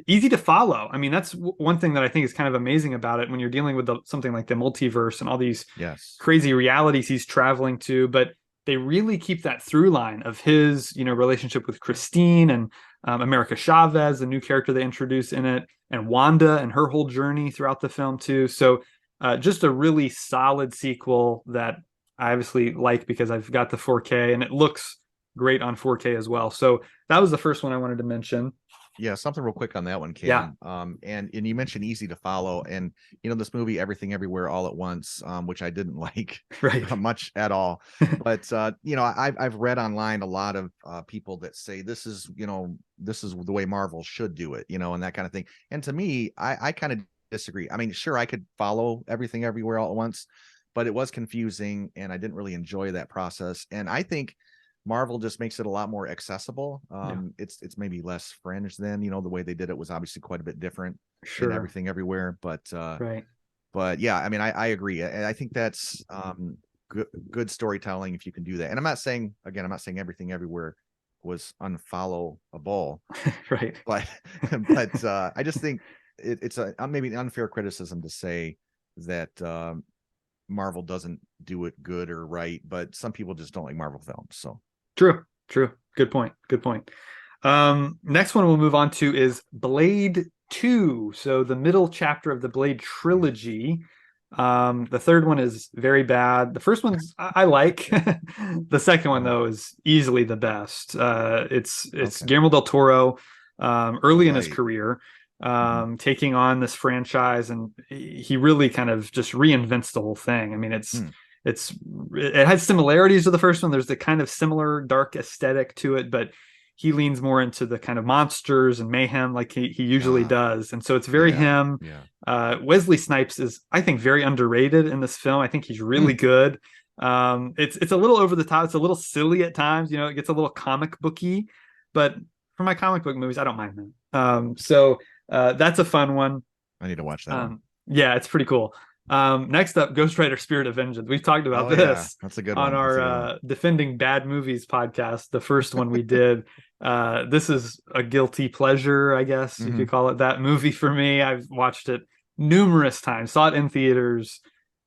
easy to follow. I mean, that's one thing that I think is kind of amazing about it when you're dealing with something like the multiverse and all these Yes. crazy realities he's traveling to. But they really keep that through line of his, relationship with Christine and America Chavez, the new character they introduce in it, and Wanda and her whole journey throughout the film too. So just a really solid sequel that I obviously like because I've got the 4K and it looks great on 4K as well. So that was the first one I wanted to mention. Yeah, something real quick on that one, Yeah. Cam. And you mentioned easy to follow, and this movie Everything Everywhere All at Once, which I didn't like Right. much at all. But I've read online a lot of people that say this is the way Marvel should do it, and that kind of thing. And to me, I kind of disagree. I mean, sure, I could follow Everything Everywhere All at Once, but it was confusing, and I didn't really enjoy that process. And I think Marvel just makes it a lot more accessible. Yeah. It's maybe less fringe than, the way they did it was obviously quite a bit different in Sure. Everything Everywhere. Right. But yeah, I mean, I agree. And I think that's good storytelling if you can do that. And I'm not saying Everything Everywhere was unfollowable, Right. but I just think it's maybe an unfair criticism to say that Marvel doesn't do it good or right, but some people just don't like Marvel films. So True. Good point. Next one we'll move on to is Blade 2. So the middle chapter of the Blade trilogy. The third one is very bad. The first one's I like. The second one though is easily the best. It's okay. Guillermo del Toro, early in his Right. career, taking on this franchise, and he really kind of just reinvents the whole thing. I mean, it has similarities to the first one. There's the kind of similar dark aesthetic to it, but he leans more into the kind of monsters and mayhem like he usually does. And so it's very him. Yeah. Wesley Snipes is, I think, very underrated in this film. I think he's really good. It's a little over the top. It's a little silly at times. It gets a little comic booky, but for my comic book movies, I don't mind them. So that's a fun one. I need to watch that one. Yeah, it's pretty cool. Next up, Ghost Rider Spirit of Vengeance. We've talked about Yeah. this That's a good on one. our Defending Bad Movies podcast, the first one we did. This is a guilty pleasure, I guess you could call it that movie for me. I've watched it numerous times, saw it in theaters.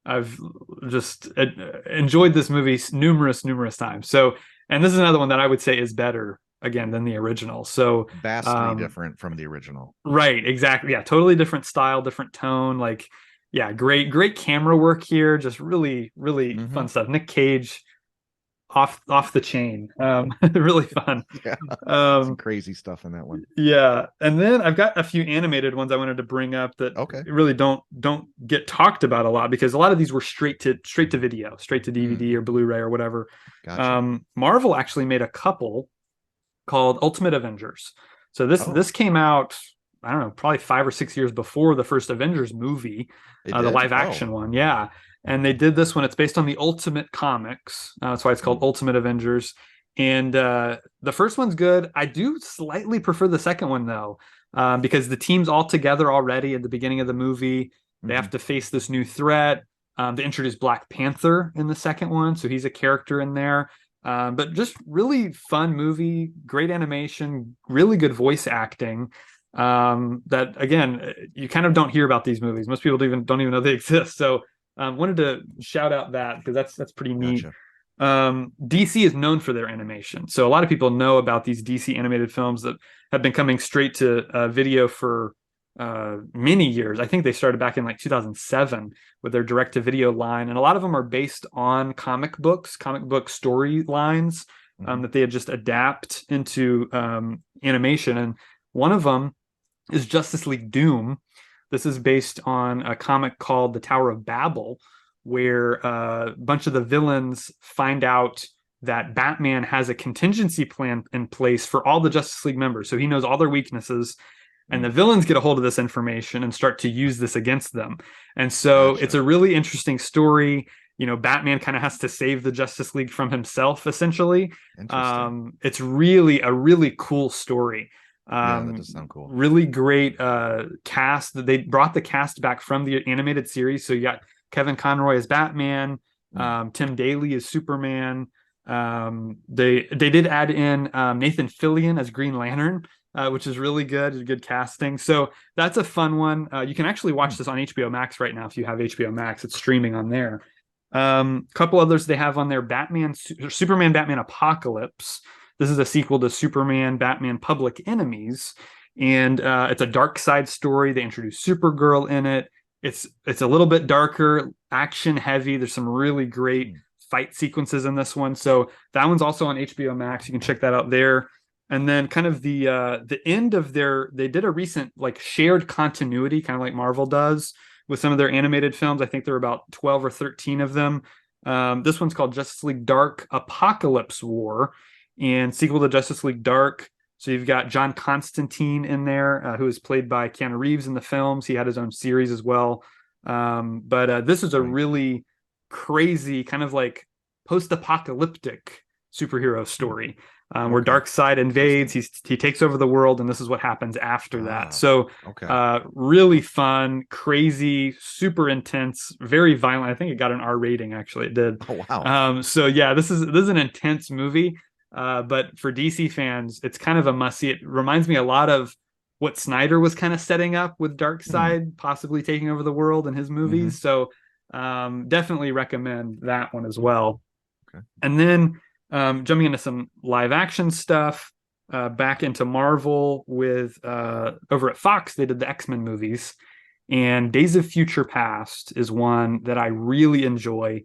I've just enjoyed this movie numerous times. So, and this is another one that I would say is better again than the original. So vastly different from the original. Right, exactly. Yeah, totally different style, different tone. Like, yeah, great camera work here. Just really fun stuff. Nick Cage off the chain. Really fun. Yeah. Some crazy stuff in that one. Yeah. And then I've got a few animated ones I wanted to bring up that really don't get talked about a lot, because a lot of these were straight to video, straight to DVD or Blu-ray or whatever. Gotcha. Marvel actually made a couple called Ultimate Avengers. So this came out, I don't know, probably 5 or 6 years before the first Avengers movie, the live action one. Yeah. And they did this one. It's based on the Ultimate Comics. That's why it's called Ultimate Avengers. And the first one's good. I do slightly prefer the second one, though, because the team's all together already at the beginning of the movie. They have to face this new threat. They introduce Black Panther in the second one, so he's a character in there. But just really fun movie, great animation, really good voice acting. That again, you kind of don't hear about these movies. Most people don't even know they exist. So wanted to shout out that because that's pretty neat. Gotcha. DC is known for their animation, so a lot of people know about these DC animated films that have been coming straight to video for many years. I think they started back in like 2007 with their direct to video line, and a lot of them are based on comic book storylines that they had just adapt into animation. And one of them is Justice League Doom. This is based on a comic called The Tower of Babel, where a bunch of the villains find out that Batman has a contingency plan in place for all the Justice League members. So he knows all their weaknesses. and the Mm. villains get a hold of this information and start to use this against them. And so it's Gotcha. a really interesting story. Batman kind of has to save the Justice League from himself, essentially. Interesting. It's really a really cool story. Yeah, that does sound cool. Really great cast. They brought the cast back from the animated series. So you got Kevin Conroy as Batman, Mm. Tim Daly as Superman. They did add in Nathan Fillion as Green Lantern, which is really good. Good casting. So that's a fun one. You can actually watch Mm. this on HBO Max right now if you have HBO Max. It's streaming on there. Couple others they have on there: Superman, Batman Apocalypse. This is a sequel to Superman, Batman Public Enemies, and it's a dark side story. They introduce Supergirl in it. It's a little bit darker, action heavy. There's some really great Mm. fight sequences in this one. So that one's also on HBO Max. You can check that out there. And then kind of the end of they did a recent like shared continuity, kind of like Marvel does with some of their animated films. I think there are about 12 or 13 of them. This one's called Justice League Dark Apocalypse War, and sequel to Justice League Dark. So you've got John Constantine in there, who is played by Keanu Reeves in the films. He had his own series as well. But this is a Right. really crazy kind of like post-apocalyptic superhero Mm. story, where Okay. Darkseid invades. Interesting. He takes over the world, and this is what happens after that. Ah, So okay. really fun, crazy, super intense, very violent. I think it got an R rating, actually. It did. Oh, wow. So yeah, this is an intense movie. But for DC fans, it's kind of a must see. It reminds me a lot of what Snyder was kind of setting up with Mm. Darkseid possibly taking over the world in his Hmm. movies. So definitely recommend that one as well. Okay. And then jumping into some live action stuff, back into Marvel with over at Fox, they did the X-Men movies. And Days of Future Past is one that I really enjoy.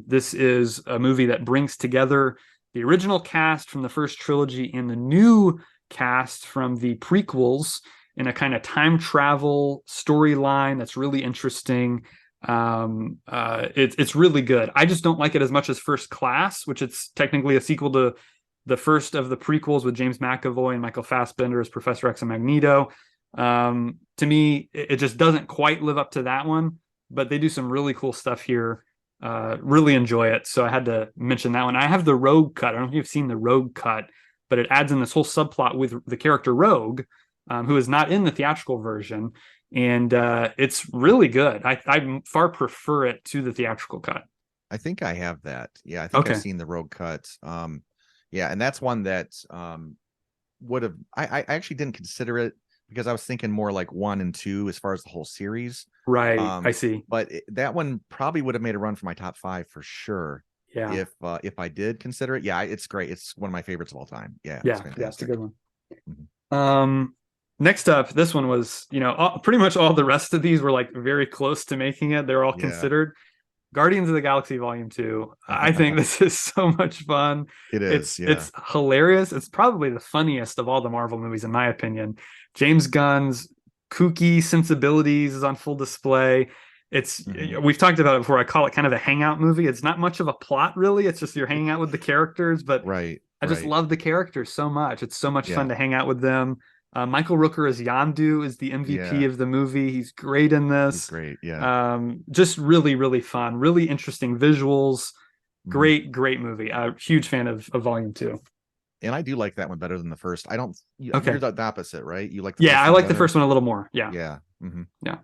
This is a movie that brings together the original cast from the first trilogy and the new cast from the prequels in a kind of time travel storyline that's really interesting. It's really good. I just don't like it as much as First Class, which it's technically a sequel to the first of the prequels with James McAvoy and Michael Fassbender as Professor X and Magneto. To me, it just doesn't quite live up to that one, but they do some really cool stuff here. Really enjoy it. So I had to mention that one. I have the Rogue cut. I don't know if you've seen the Rogue cut, but it adds in this whole subplot with the character Rogue, who is not in the theatrical version. And it's really good. I far prefer it to the theatrical cut. I think I have that. Yeah, I think I've Okay. seen the Rogue Cut. Yeah, and that's one that would have I actually didn't consider it because I was thinking more like 1 and 2 as far as the whole series. Right. I see. But that one probably would have made a run for my top 5 for sure Yeah. if I did consider it. Yeah, it's great. It's one of my favorites of all time. Yeah, it's Yeah. It's a fantastic. good one. Mhm. Next up, this one was, pretty much all the rest of these were like very close to making it. They're all Yeah. considered. Guardians of the Galaxy Volume 2. I think this is so much fun. It is. Yeah. It's hilarious. It's probably the funniest of all the Marvel movies, in my opinion. James Gunn's kooky sensibilities is on full display. Mhm. We've talked about it before. I call it kind of a hangout movie. It's not much of a plot, really. It's just you're hanging out with the characters, but Right. I just Right. love the characters so much. It's so much fun Yeah. to hang out with them. Michael Rooker as Yondu is the MVP Yeah. of the movie. He's great in He's this. great. Yeah. Just really, really fun. Really interesting visuals. Mhm. Great, great movie. Huge fan of Volume 2. And I do like that one better than the first. I don't. You're Okay. the opposite, right? You like the Yeah, first I one like the better. first one a little more. Yeah. Yeah. Hmm. Yeah.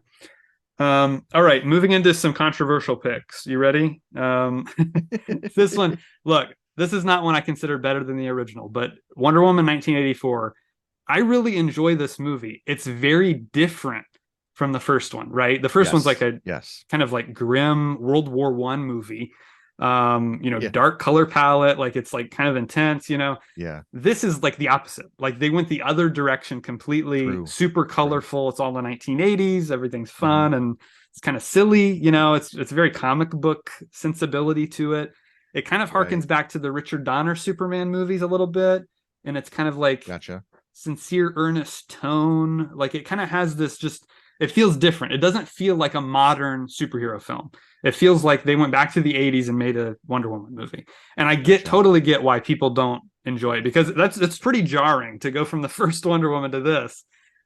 All right, moving into some controversial picks. You ready? This one, look, this is not one I consider better than the original, but Wonder Woman 1984. I really enjoy this movie. It's very different from the first one, right? The first one's like Yes. a Yes. kind of like grim World War One movie. Yeah. Dark color palette, like it's like kind of intense. Yeah. This is like the opposite. Like they went the other direction completely, True. super True. colorful. It's all the 1980s. Everything's Hmm. fun and it's kind of silly. It's very comic book sensibility to it. It kind of Right. harkens back to the Richard Donner Superman movies a little bit, and it's kind of like Gotcha. sincere, earnest tone. Like it kind of has this just. It feels different. It doesn't feel like a modern superhero film. It feels like they went back to the 80s and made a Wonder Woman movie. And I Gotcha. totally get why people don't enjoy it because it's pretty jarring to go from the first Wonder Woman to this.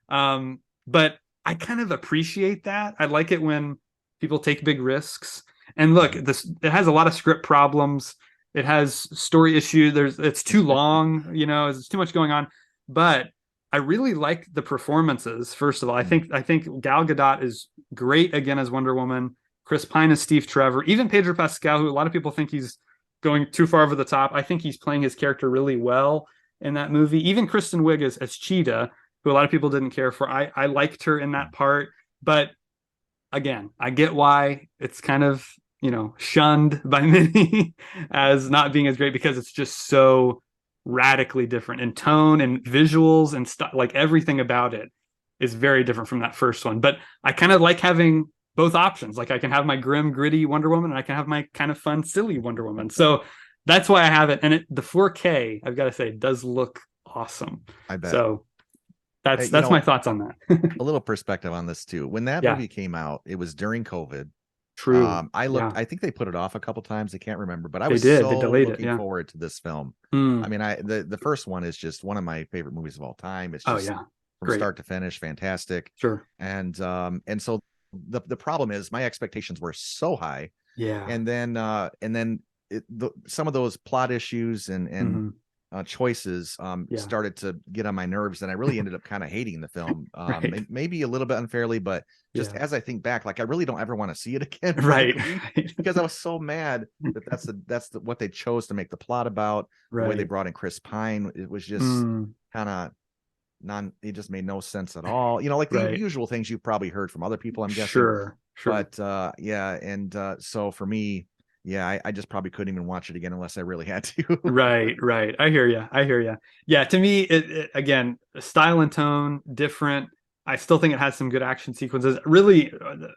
But I kind of appreciate that. I like it when people take big risks. And look, Mhm. this it has a lot of script problems. It has story issues. It's too long, there's too much going on. But I really like the performances. First of all, I Mm. think I think Gal Gadot is great again as Wonder Woman. Chris Pine as Steve Trevor, even Pedro Pascal, who a lot of people think he's going too far over the top. I think he's playing his character really well in that movie. Even Kristen Wiig as Cheetah, who a lot of people didn't care for. I liked her in that part, but again, I get why it's kind of shunned by many as not being as great because it's just so radically different in tone and visuals and stuff. Like everything about it is very different from that first one. But I kind of like having both options. Like I can have my grim, gritty Wonder Woman, and I can have my kind of fun, silly Wonder Woman. So that's why I have it. And the 4K, I've got to say, does look awesome. I bet. So that's You that's my know, thoughts on that. a little perspective on this too. When that Yeah, movie came out, it was during COVID. true. I looked, Yeah, I think they put it off a couple times. I can't remember, but I they was did. They so delayed it. looking Yeah. forward to this film. I Mm. mean, the first one is just one of my favorite movies of all time. It's Oh just yeah, from great. start to finish, fantastic. Sure. And so the problem is my expectations were so high, Yeah. and then some of those plot issues and Hmm. choices Yeah. started to get on my nerves, and I really ended up kind of hating the film. Right. Maybe a little bit unfairly, but just Yeah. as I think back, like I really don't ever want to see it again, Right. frankly, because I was so mad that what they chose to make the plot about. The way they Right. brought in Chris Pine, it was just Mm. kind of it just made no sense at all. Like the Right. usual things you've probably heard from other people, I'm guessing. Sure. Sure. But yeah, and so for me, yeah, I just probably couldn't even watch it again unless I really had to. Right. Right. I hear you. I hear you. Yeah. To me, it again, style and tone different. I still think it has some good action sequences. Really,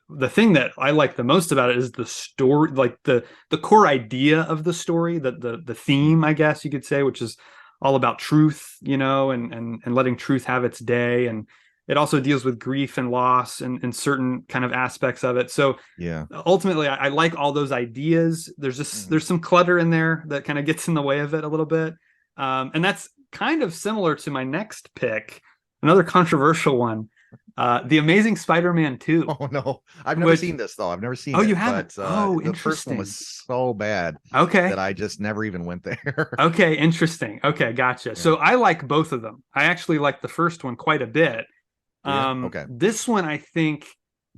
the thing that I like the most about it is the story, like the core idea of the story, the theme, I guess you could say, which is all about truth, and letting truth have its day. And it also deals with grief and loss and certain kind of aspects of it. So Yeah. ultimately, I like all those ideas. Mhm. There's some clutter in there that kind of gets in the way of it a little bit, and that's kind of similar to my next pick, another controversial one, The Amazing Spider-Man 2, Oh no, I've never which seen this though. I've never seen oh, you it, haven't? but Oh, the first one was interesting. so bad that Okay. I just never even went there. Okay, interesting. Okay, gotcha. Yeah. So I like both of them. I actually like the first one quite a bit. Do you? Okay. This one, I think,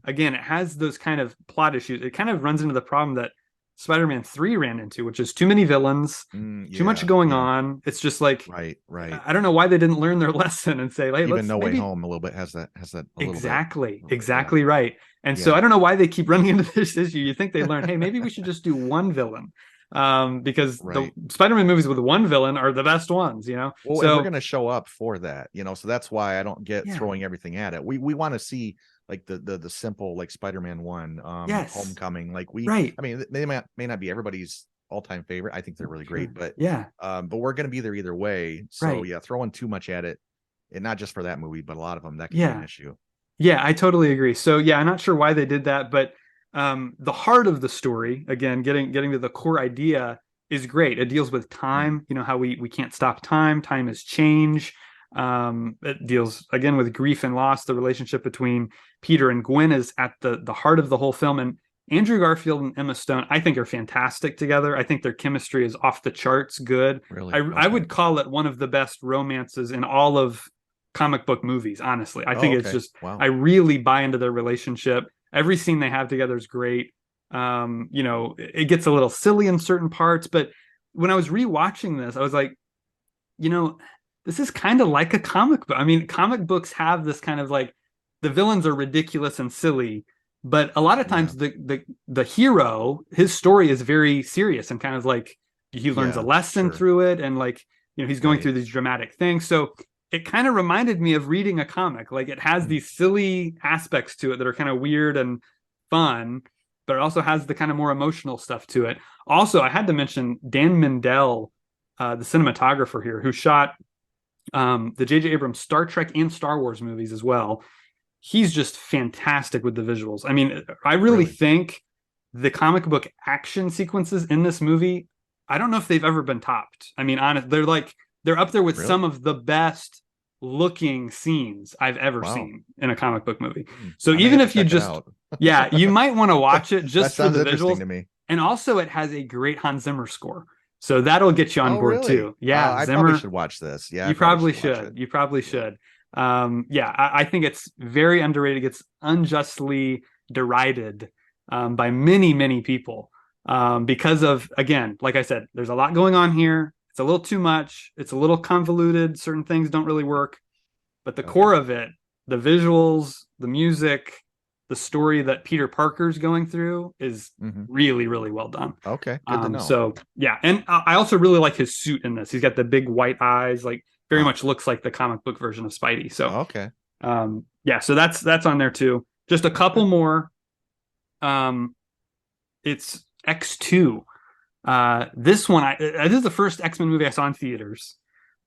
again, it has those kind of plot issues. It kind of runs into the problem that Spider-Man 3 ran into, which is too many villains, too much Yeah. going Yeah. on. It's just like, Right. Right. I don't know why they didn't learn their lesson and say, hey, Even let's No Way maybe Home a little bit has that a little bit. exactly, A little bit. Yeah. exactly right. And so Yeah. I don't know why they keep running into this issue. You think they learn, hey, maybe we should just do one villain. Because the Right. Spider-Man movies with one villain are the best ones. Well, and we're So gonna show up for that, so that's why I don't get yeah, throwing everything at it. We want to see like the simple like Spider-Man 1, yes, Homecoming. Like right, I mean, they may not be everybody's all-time favorite. I think they're really sure, great, but yeah, we're gonna be there either way. So right, yeah, throwing too much at it, and not just for that movie, but a lot of them, that could be an yeah. issue. Yeah, I totally agree. So yeah, I'm not sure why they did that, but the heart of the story, again, getting to the core idea is great. It deals with Mm, time, how we can't stop time. Time is change. It deals again with grief and loss. The relationship between Peter and Gwen is at the heart of the whole film. And Andrew Garfield and Emma Stone, I think, are fantastic together. I think their chemistry is off the charts good. really? I Okay. would call it one of the best romances in all of comic book movies, honestly. I Oh, think it's okay. just I Wow. really buy into their relationship. Every scene they have together is great. It gets a little silly in certain parts, but when I was rewatching this, I was like, you know, this is kind of like a comic book. I mean, comic books have this kind of like the villains are ridiculous and silly, but a lot of Yeah. times the hero, his story is very serious and kind of like he learns a Yeah. lesson Sure. through it and like, he's going Right. through these dramatic things. So it kind of reminded me of reading a comic. Like it has Mm, these silly aspects to it that are kind of weird and fun, but it also has the kind of more emotional stuff to it. Also, I had to mention Dan Mindell, the cinematographer here, who shot the J.J. Abrams Star Trek and Star Wars movies as well. He's just fantastic with the visuals. I mean, I really really? think the comic book action sequences in this movie, I don't know if they've ever been topped. I mean, honest, they're up there with Really? some of the best looking scenes I've ever Wow. seen in a comic book movie. So I may even have to if you check it just, out. yeah, you might want to watch it That just for sounds the interesting visuals. to me. And also, it has a great Hans Zimmer score. So that'll get you on Oh, board really? too. Yeah, I probably Zimmer, should watch this. Yeah, I you probably probably should watch it. should. You probably Yeah. should. Yeah, I think it's very underrated. Gets unjustly derided by many, many people because of, again, like I said, there's a lot going on here. It's a little too much. It's a little convoluted. Certain things don't really work. But the Okay. core of it, the visuals, the music, the story that Peter Parker's going through is Hmm. really, really well done. Okay. Good to know. So yeah, and I also really like his suit in this. He's got the big white eyes, like very Ah, much looks like the comic book version of Spidey. So okay. yeah, so that's on there too. Just a Okay. couple more. Um, it's X2. This one, this is the first X-Men movie I saw in theaters.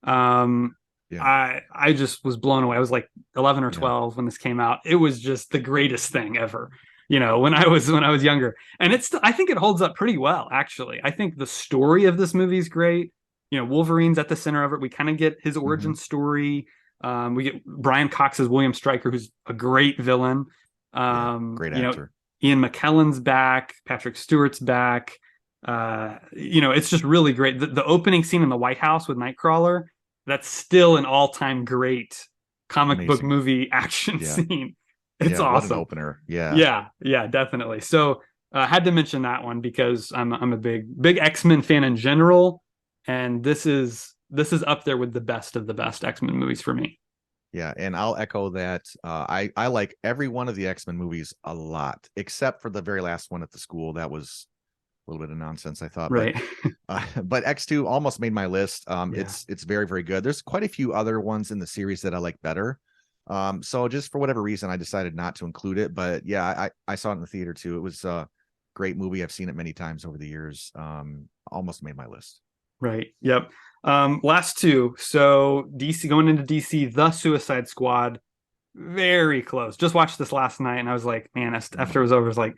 Um, Yeah. I just was blown away. I was like 11 or Yeah. 12 when this came out. It was just the greatest thing ever. When I was younger, and I think it holds up pretty well. Actually, I think the story of this movie is great. Wolverine's at the center of it. We kind of get his Hmm. origin story. We get Brian Cox's William Stryker, who's a great villain. Yeah. Um, Great you know, actor. Ian McKellen's back, Patrick Stewart's back. It's just really great. The opening scene in the White House with Nightcrawler, that's still an all-time great comic book Amazing. movie action Yeah. scene. It's Yeah. What an awesome. opener. Yeah. Yeah, yeah, definitely. So I had to mention that one because I'm a big X-Men fan in general, and this is up there with the best of the best X-Men movies for me. Yeah, and I'll echo that. I like every one of the X-Men movies a lot, except for the very last one at the school. That was a little bit of nonsense, I thought. But Right. but X2 almost made my list. Yeah. It's very, very good. There's quite a few other ones in the series that I like better. So just for whatever reason, I decided not to include it. But yeah, I saw it in the theater too. It was a great movie. I've seen it many times over the years. Almost made my list. Right. Yep. Last two. So DC going into DC, The Suicide Squad, very close. Just watched this last night, and I was like, man, Mm, after it was over, I was like,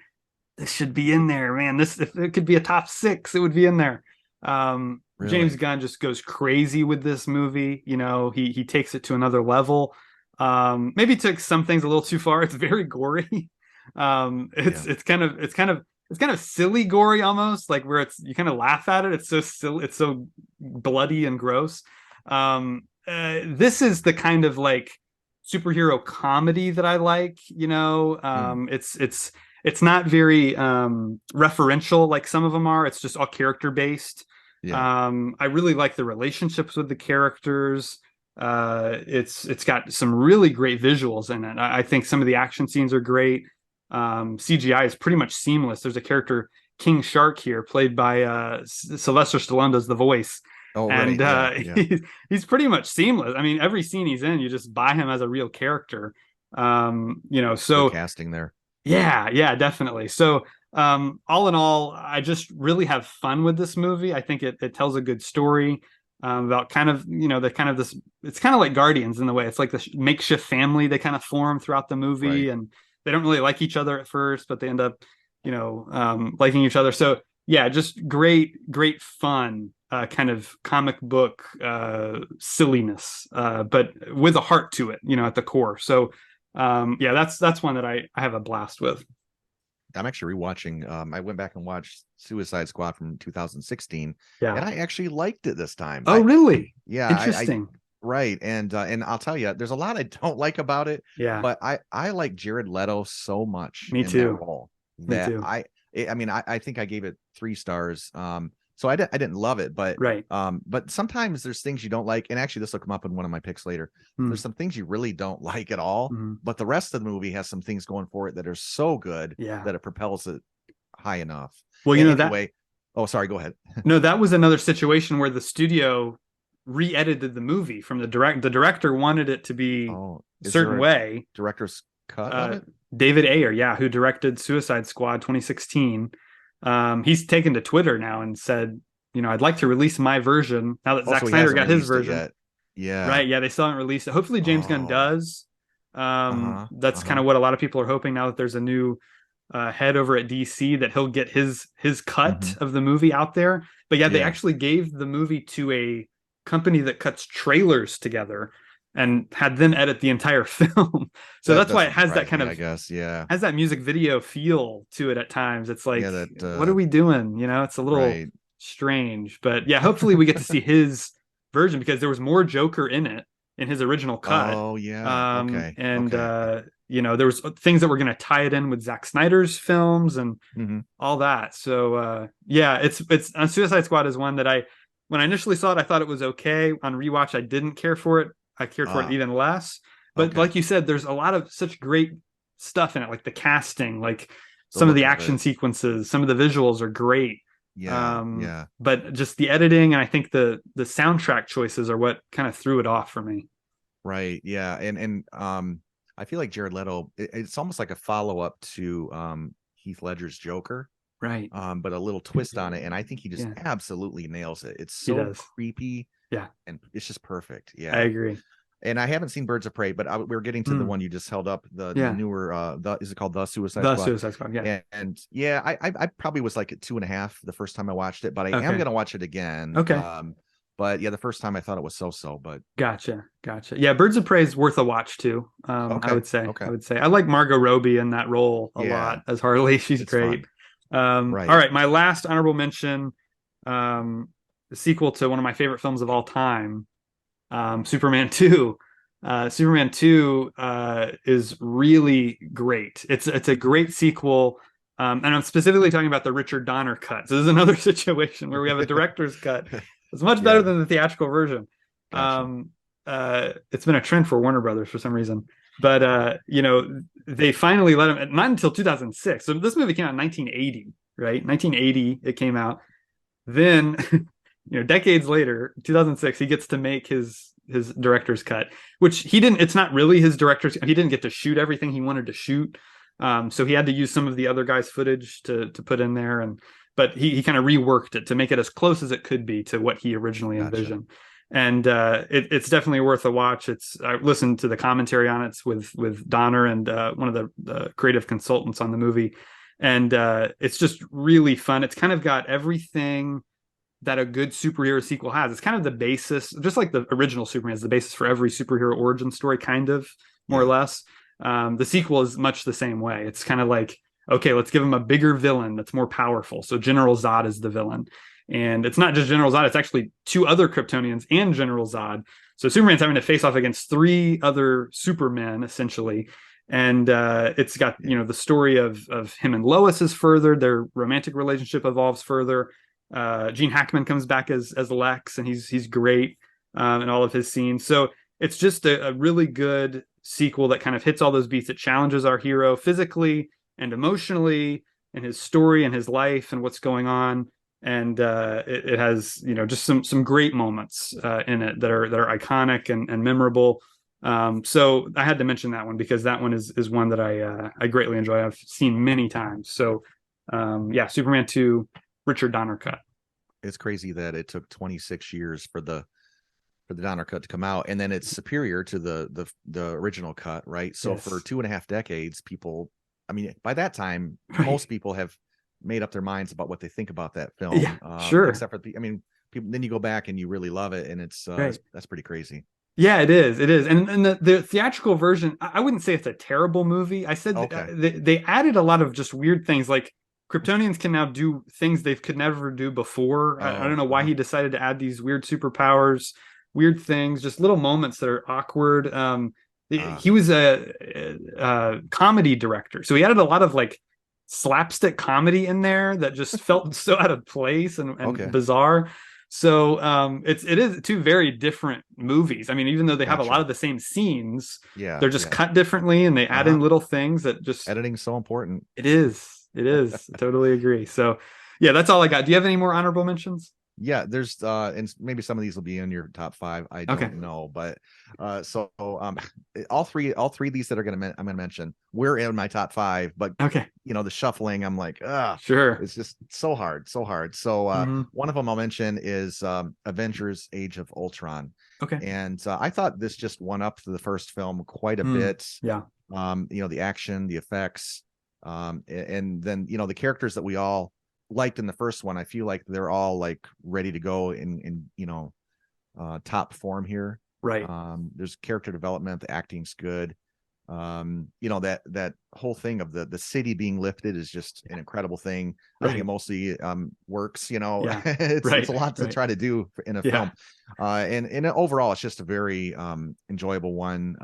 this should be in there, man. This if it could be a top six, it would be in there. James really? Gunn just goes crazy with this movie. He takes it to another level. Maybe took some things a little too far. It's very gory. Yeah. It's kind of silly gory almost, like where it's you kind of laugh at it. It's so silly, it's so bloody and gross. This is the kind of like superhero comedy that I like. Mm, It's not very referential like some of them are. It's just all character based. yeah. I really like the relationships with the characters. It's got some really great visuals in it. I think some of the action scenes are great. CGI is pretty much seamless. There's a character, King Shark, here, played by Sylvester Stallone, does the voice, Oh, right. and Yeah. Yeah. he's pretty much seamless. I mean, every scene he's in, you just buy him as a real character. Good So casting there. yeah, yeah, definitely. So, all in all, I just really have fun with this movie. I think it tells a good story about kind of, the kind of this. It's kind of like Guardians in the way. It's like this makeshift family they kind of form throughout the movie, Right. and they don't really like each other at first, but they end up, liking each other. So yeah, just great, great fun. Kind of comic book silliness, but with a heart to it, at the core. So yeah, that's one that I have a blast with. I'm actually rewatching. I went back and watched Suicide Squad from 2016, and Yeah. I actually liked it this time. Oh, really? Yeah, I Interesting. right, and I'll tell you, there's a lot I don't like about it, Yeah. but I like Jared Leto so much Me in that too. role Me that too. I mean, I think I gave it 3 stars. So I didn't love it, Right. but sometimes there's things you don't like, and actually this will come up in one of my picks later. Mm. There's some things you really don't like at all, Mm. but the rest of the movie has some things going for it that are so good Yeah. that it propels it high enough. Well, that Anyway, oh, sorry, go ahead. no, that was another situation where the studio re-edited the movie from the director wanted it to be Oh, a is there certain a way. director's cut of Uh, it? David Ayer, yeah, who directed Suicide Squad 2016. He's taken to Twitter now and said, I'd like to release my version now that Oh, Zack so he Snyder hasn't got his released it version. yet. Yeah. Right. Yeah, they still haven't released it. Hopefully James Gunn Oh. does. Uh-huh. That's kind Uh-huh. of what a lot of people are hoping now that there's a new head over at DC, that he'll get his cut Hmm. of the movie out there. But yeah, they Yeah. actually gave the movie to a company that cuts trailers together. and had them edit the entire film. So That that's why doesn't it has that surprise kind me, I of guess. Yeah. has that music video feel to it at times. It's Yeah, like, that what are we doing? It's a little right. strange, but yeah, hopefully we get to see his version because there was more Joker in it in his original cut. Oh yeah. Okay. And Okay. there was things that were going to tie it in with Zack Snyder's films and Hmm. all that. So yeah, it's Suicide Squad is one that when I initially saw it, I thought it was okay. On rewatch, I didn't care for it. I cared for it Ah, even less. But okay. like you said, there's a lot of such great stuff in it, like the casting, like The some of look the of action it. sequences, some of the visuals are great. Yeah, yeah. But just the editing and I think the soundtrack choices are what kind of threw it off for me. Right. Yeah. And I feel like Jared Leto, it's almost like a follow-up to Heath Ledger's Joker, Right. but a little twist on it. And I think he just Yeah, absolutely nails it. It's he so does. creepy Yeah, and it's just perfect. I Yeah. agree. And I haven't seen Birds of Prey, but we're getting to the Mm, one you just held up, the yeah. newer is it called The Suicide The Squad? Suicide Squad. Yeah. And yeah, I probably was like at 2.5 the first time I watched it, but I am Okay. gonna watch it again. Okay. But yeah, the first time I thought it was so, but Gotcha. Gotcha. Yeah, Birds of Prey is worth a watch too. I okay, would say. I okay. would say. I like Margot Robbie in that role a Yeah, lot as Harley. She's it's great. fun. All Right. right, my last honorable mention, the sequel to one of my favorite films of all time, Superman 2. Superman 2 is really great. It's a great sequel. And I'm specifically talking about the Richard Donner cut. So this is another situation where we have a director's cut. It's much better Yeah, than the theatrical version. gotcha. It's been a trend for Warner Brothers for some reason. But they finally let him not until 2006. So this movie came out in 1980, right? 1980 it came out. Then, decades later, 2006, he gets to make his director's cut, which he didn't. It's not really his director's. He didn't get to shoot everything he wanted to shoot, so he had to use some of the other guys' footage to put in there, but he kind of reworked it to make it as close as it could be to what he originally Gotcha. envisioned. And it's definitely worth a watch. I listened to the commentary on it. It's with Donner and one of the creative consultants on the movie, and it's just really fun. It's kind of got everything that a good superhero sequel has. It's kind of the basis, just like the original Superman is the basis for every superhero origin story, kind of more or Yeah, less. The sequel is much the same way. It's kind of like, okay, let's give him a bigger villain that's more powerful. So General Zod is the villain. And it's not just General Zod, it's actually two other Kryptonians and General Zod. So Superman's having to face off against three other Supermen, essentially. And it's got, yeah. the story of him and Lois is furthered, their romantic relationship evolves further. Gene Hackman comes back as Lex, and he's great in all of his scenes. So it's just a really good sequel that kind of hits all those beats. It challenges our hero physically and emotionally, and his story and his life and what's going on. And it has just some great moments in it that are iconic and memorable. So I had to mention that one because that one is one that I greatly enjoy. I've seen many times. So yeah, Superman 2 Richard Donner cut. It's crazy that it took 26 years for the Donner cut to come out, and then it's superior to the original cut, right? So for Yes. 2.5 decades, people, I mean, by that time, Right. most people have made up their minds about what they think about that Yeah. film. Sure. Except for I mean, people, then you go back and you really love it, and Right. that's pretty crazy. Yeah, it is. It is. And the theatrical version, I wouldn't say it's a terrible movie. I said Okay. they added a lot of just weird things. Like Kryptonians can now do things they could never do before. I don't Oh, know why he decided to add these weird superpowers, weird things, just little moments that are awkward. uh, He was a comedy director, so he added a lot of like slapstick comedy in there that just felt so out of place and okay, bizarre. So it is two very different movies. I mean, even though they have a lot gotcha. of the same scenes, Yeah, they're just yeah. cut differently and they add Uh-huh. in little things that just Editing's so important. it is. It is. Totally agree. So yeah, that's all I got. Do you have any more honorable mentions? Yeah, there's and maybe some of these will be in your top five. I Okay. don't know, but so all three of these that I'm gonna mention, we're in my top five, but Okay. the shuffling, I'm like, Sure. it's just so hard, so hard. So Hmm. one of them I'll mention is Avengers Age of Ultron. Okay. And I thought this just won up to the first film quite a Hmm. bit. Yeah. The action, the effects, and then the characters that we all liked in the first one, I feel like they're all like ready to go in top form here. Right. There's character development, the acting's good. You know, that whole thing of the city being lifted is just an incredible thing. I think it Right. mostly works, you know. Yeah. It's Right. a lot to Right. try to do in a Yeah. film. And overall it's just a very enjoyable one.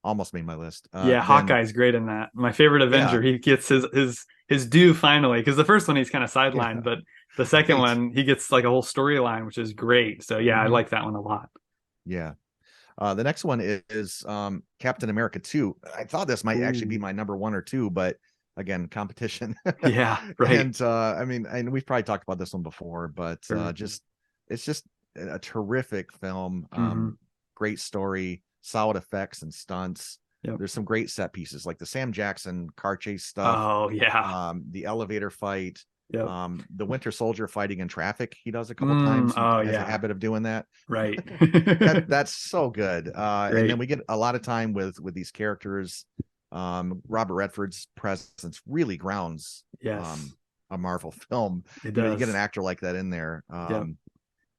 Almost made my list. Yeah, Then Hawkeye's great in that. My favorite yeah, Avenger, he gets his due finally, because the first one he's kind of yeah, sidelined, but the second right. one he gets like a whole storyline, which is great. So yeah, I Hmm. like that one a lot. Yeah. The next one is Captain America 2. I thought this might actually be Ooh. my number one or two, but again, competition. Yeah, right. And I mean, and we've probably talked about this one before, but Sure. just it's just a terrific film. Hmm. Great story, solid effects and stunts. Yep. There's some great set pieces like the Sam Jackson car chase stuff, Oh yeah. the elevator fight, Yep. the Winter Soldier fighting in traffic. He does a couple times. He Oh has a yeah. habit of doing that. Right. That's so good. And then Great. we get a lot of time with these characters. Robert Redford's presence really grounds Yes, a Marvel film. it You know, you get an does. actor like that in there. Yep.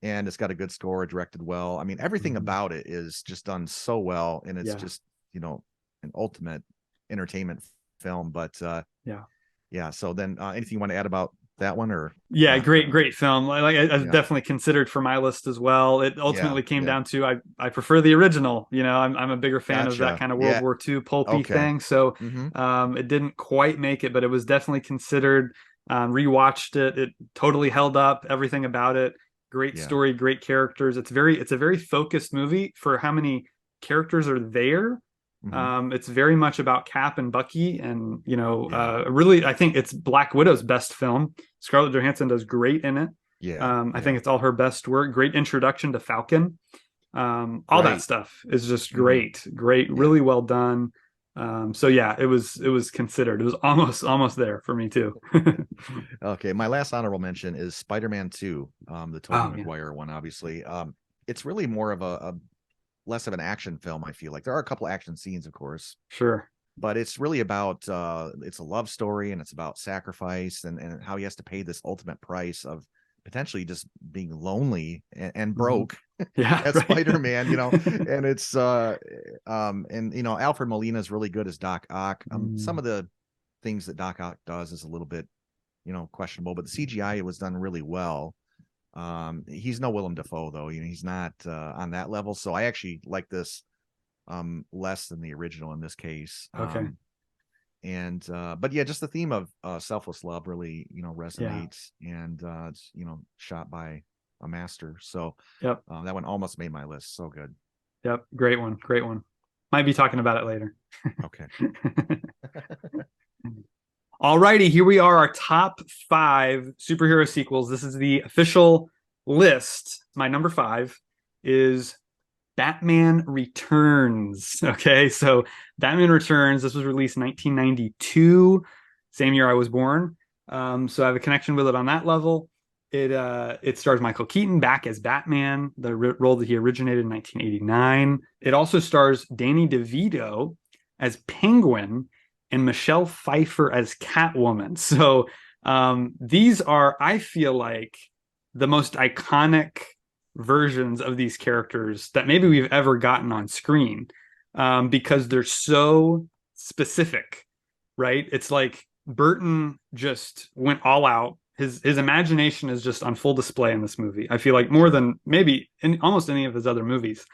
And it's got a good score, directed well. I mean, everything Hmm. about it is just done so well, and it's Yeah. just, you know, an ultimate entertainment film. But Yeah. yeah. So then, anything you want to add about that one or Yeah, not great, really? great film. I've Yeah, definitely considered for my list as well. It yeah, ultimately came yeah. down to I prefer the original. You know, I'm a bigger fan of that Gotcha. kind of World Yeah. War II pulpy Okay. thing. So Mm-hmm. it didn't quite make it, but it was definitely considered. Rewatched it. It totally held up. Everything about it. Great Yeah. story, great characters. It's a very focused movie for how many characters are there. Mm-hmm. It's very much about Cap and Bucky, and Yeah. really, I think it's Black Widow's best film. Scarlett Johansson does great in it. Yeah. I Yeah. think it's all her best work. Great introduction to Falcon. All that Right. stuff is just Mm-hmm. great, great, Yeah. really well done. So yeah, it was considered. It was almost there for me too. Okay. My last honorable mention is Spider-Man 2, the Tobey Oh yeah, Maguire one, obviously. It's really more of a less of an action film, I feel like. There are a couple action scenes, of course, sure. but it's really about it's a love story, and it's about sacrifice, and how he has to pay this ultimate price of potentially just being lonely and Mhm. broke Yeah, as right. Spider-Man, you know. And it's and you know, Alfred Molina is really good as Doc Ock. Some Mm, of the things that Doc Ock does is a little bit, you know, questionable, but the CGI was done really well. He's no Willem Dafoe though, you know, he's not on that level. So I actually like this less than the original in this case. okay. And but yeah, just the theme of selfless love really, you know, Yeah. resonates, and it's, you know, shot by a master. So Yep. that one almost made my list. So good. Yep. Great one. Great one. Might be talking about it later. Okay. Alrighty, here we are, our top five superhero sequels. This is the official list. My number five is Batman Returns. Okay, so Batman Returns, this was released 1992, same year I was born. So I have a connection with it on that level. It stars Michael Keaton back as Batman, the role that he originated in 1989. It also stars Danny DeVito as Penguin and Michelle Pfeiffer as Catwoman. So these are, I feel like, the most iconic versions of these characters that maybe we've ever gotten on screen, because they're so specific, right? It's like Burton just went all out. His imagination is just on full display in this movie. I feel like more Sure. than maybe in almost any of his other movies.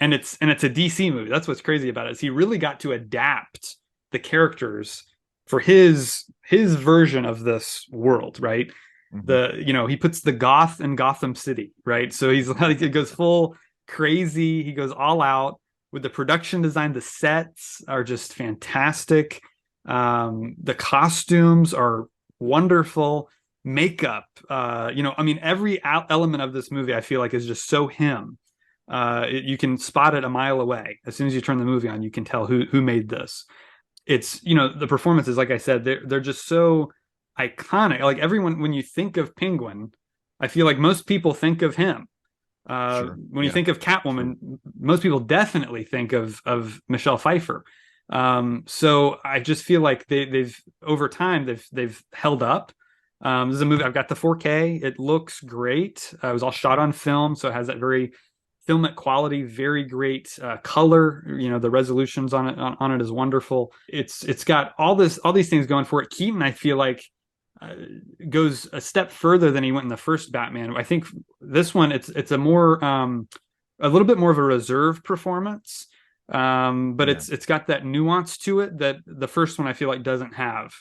And it's a DC movie. That's what's crazy about it. Is he really got to adapt the characters for his version of this world, right? Hmm. He puts the goth in Gotham City, right? So he's like, it goes full crazy. He goes all out with the production design. The sets are just fantastic. The costumes are wonderful. Makeup, I mean, every element of this movie I feel like is just so him. You can spot it a mile away. As soon as you turn the movie on, you can tell who made this. It's, the performances, like I said, they're just so iconic. Like everyone, when you think of Penguin, I feel like most people think of him. Sure. When you Yeah. think of True. Catwoman, most people definitely think of Michelle Pfeiffer. So I just feel like they've over time they've held up. This is a movie. I've got the 4K. It looks great. It was all shot Right. on film, so it has that very filmic quality, very great color. You know, the resolutions on it is wonderful. It's got all these things going for it. Keaton, I feel like, uh, goes a step further than he went in the first Batman. I think this one it's a more a little bit more of a reserved performance, but Yeah. it's got that nuance to it that the first one I feel like doesn't have.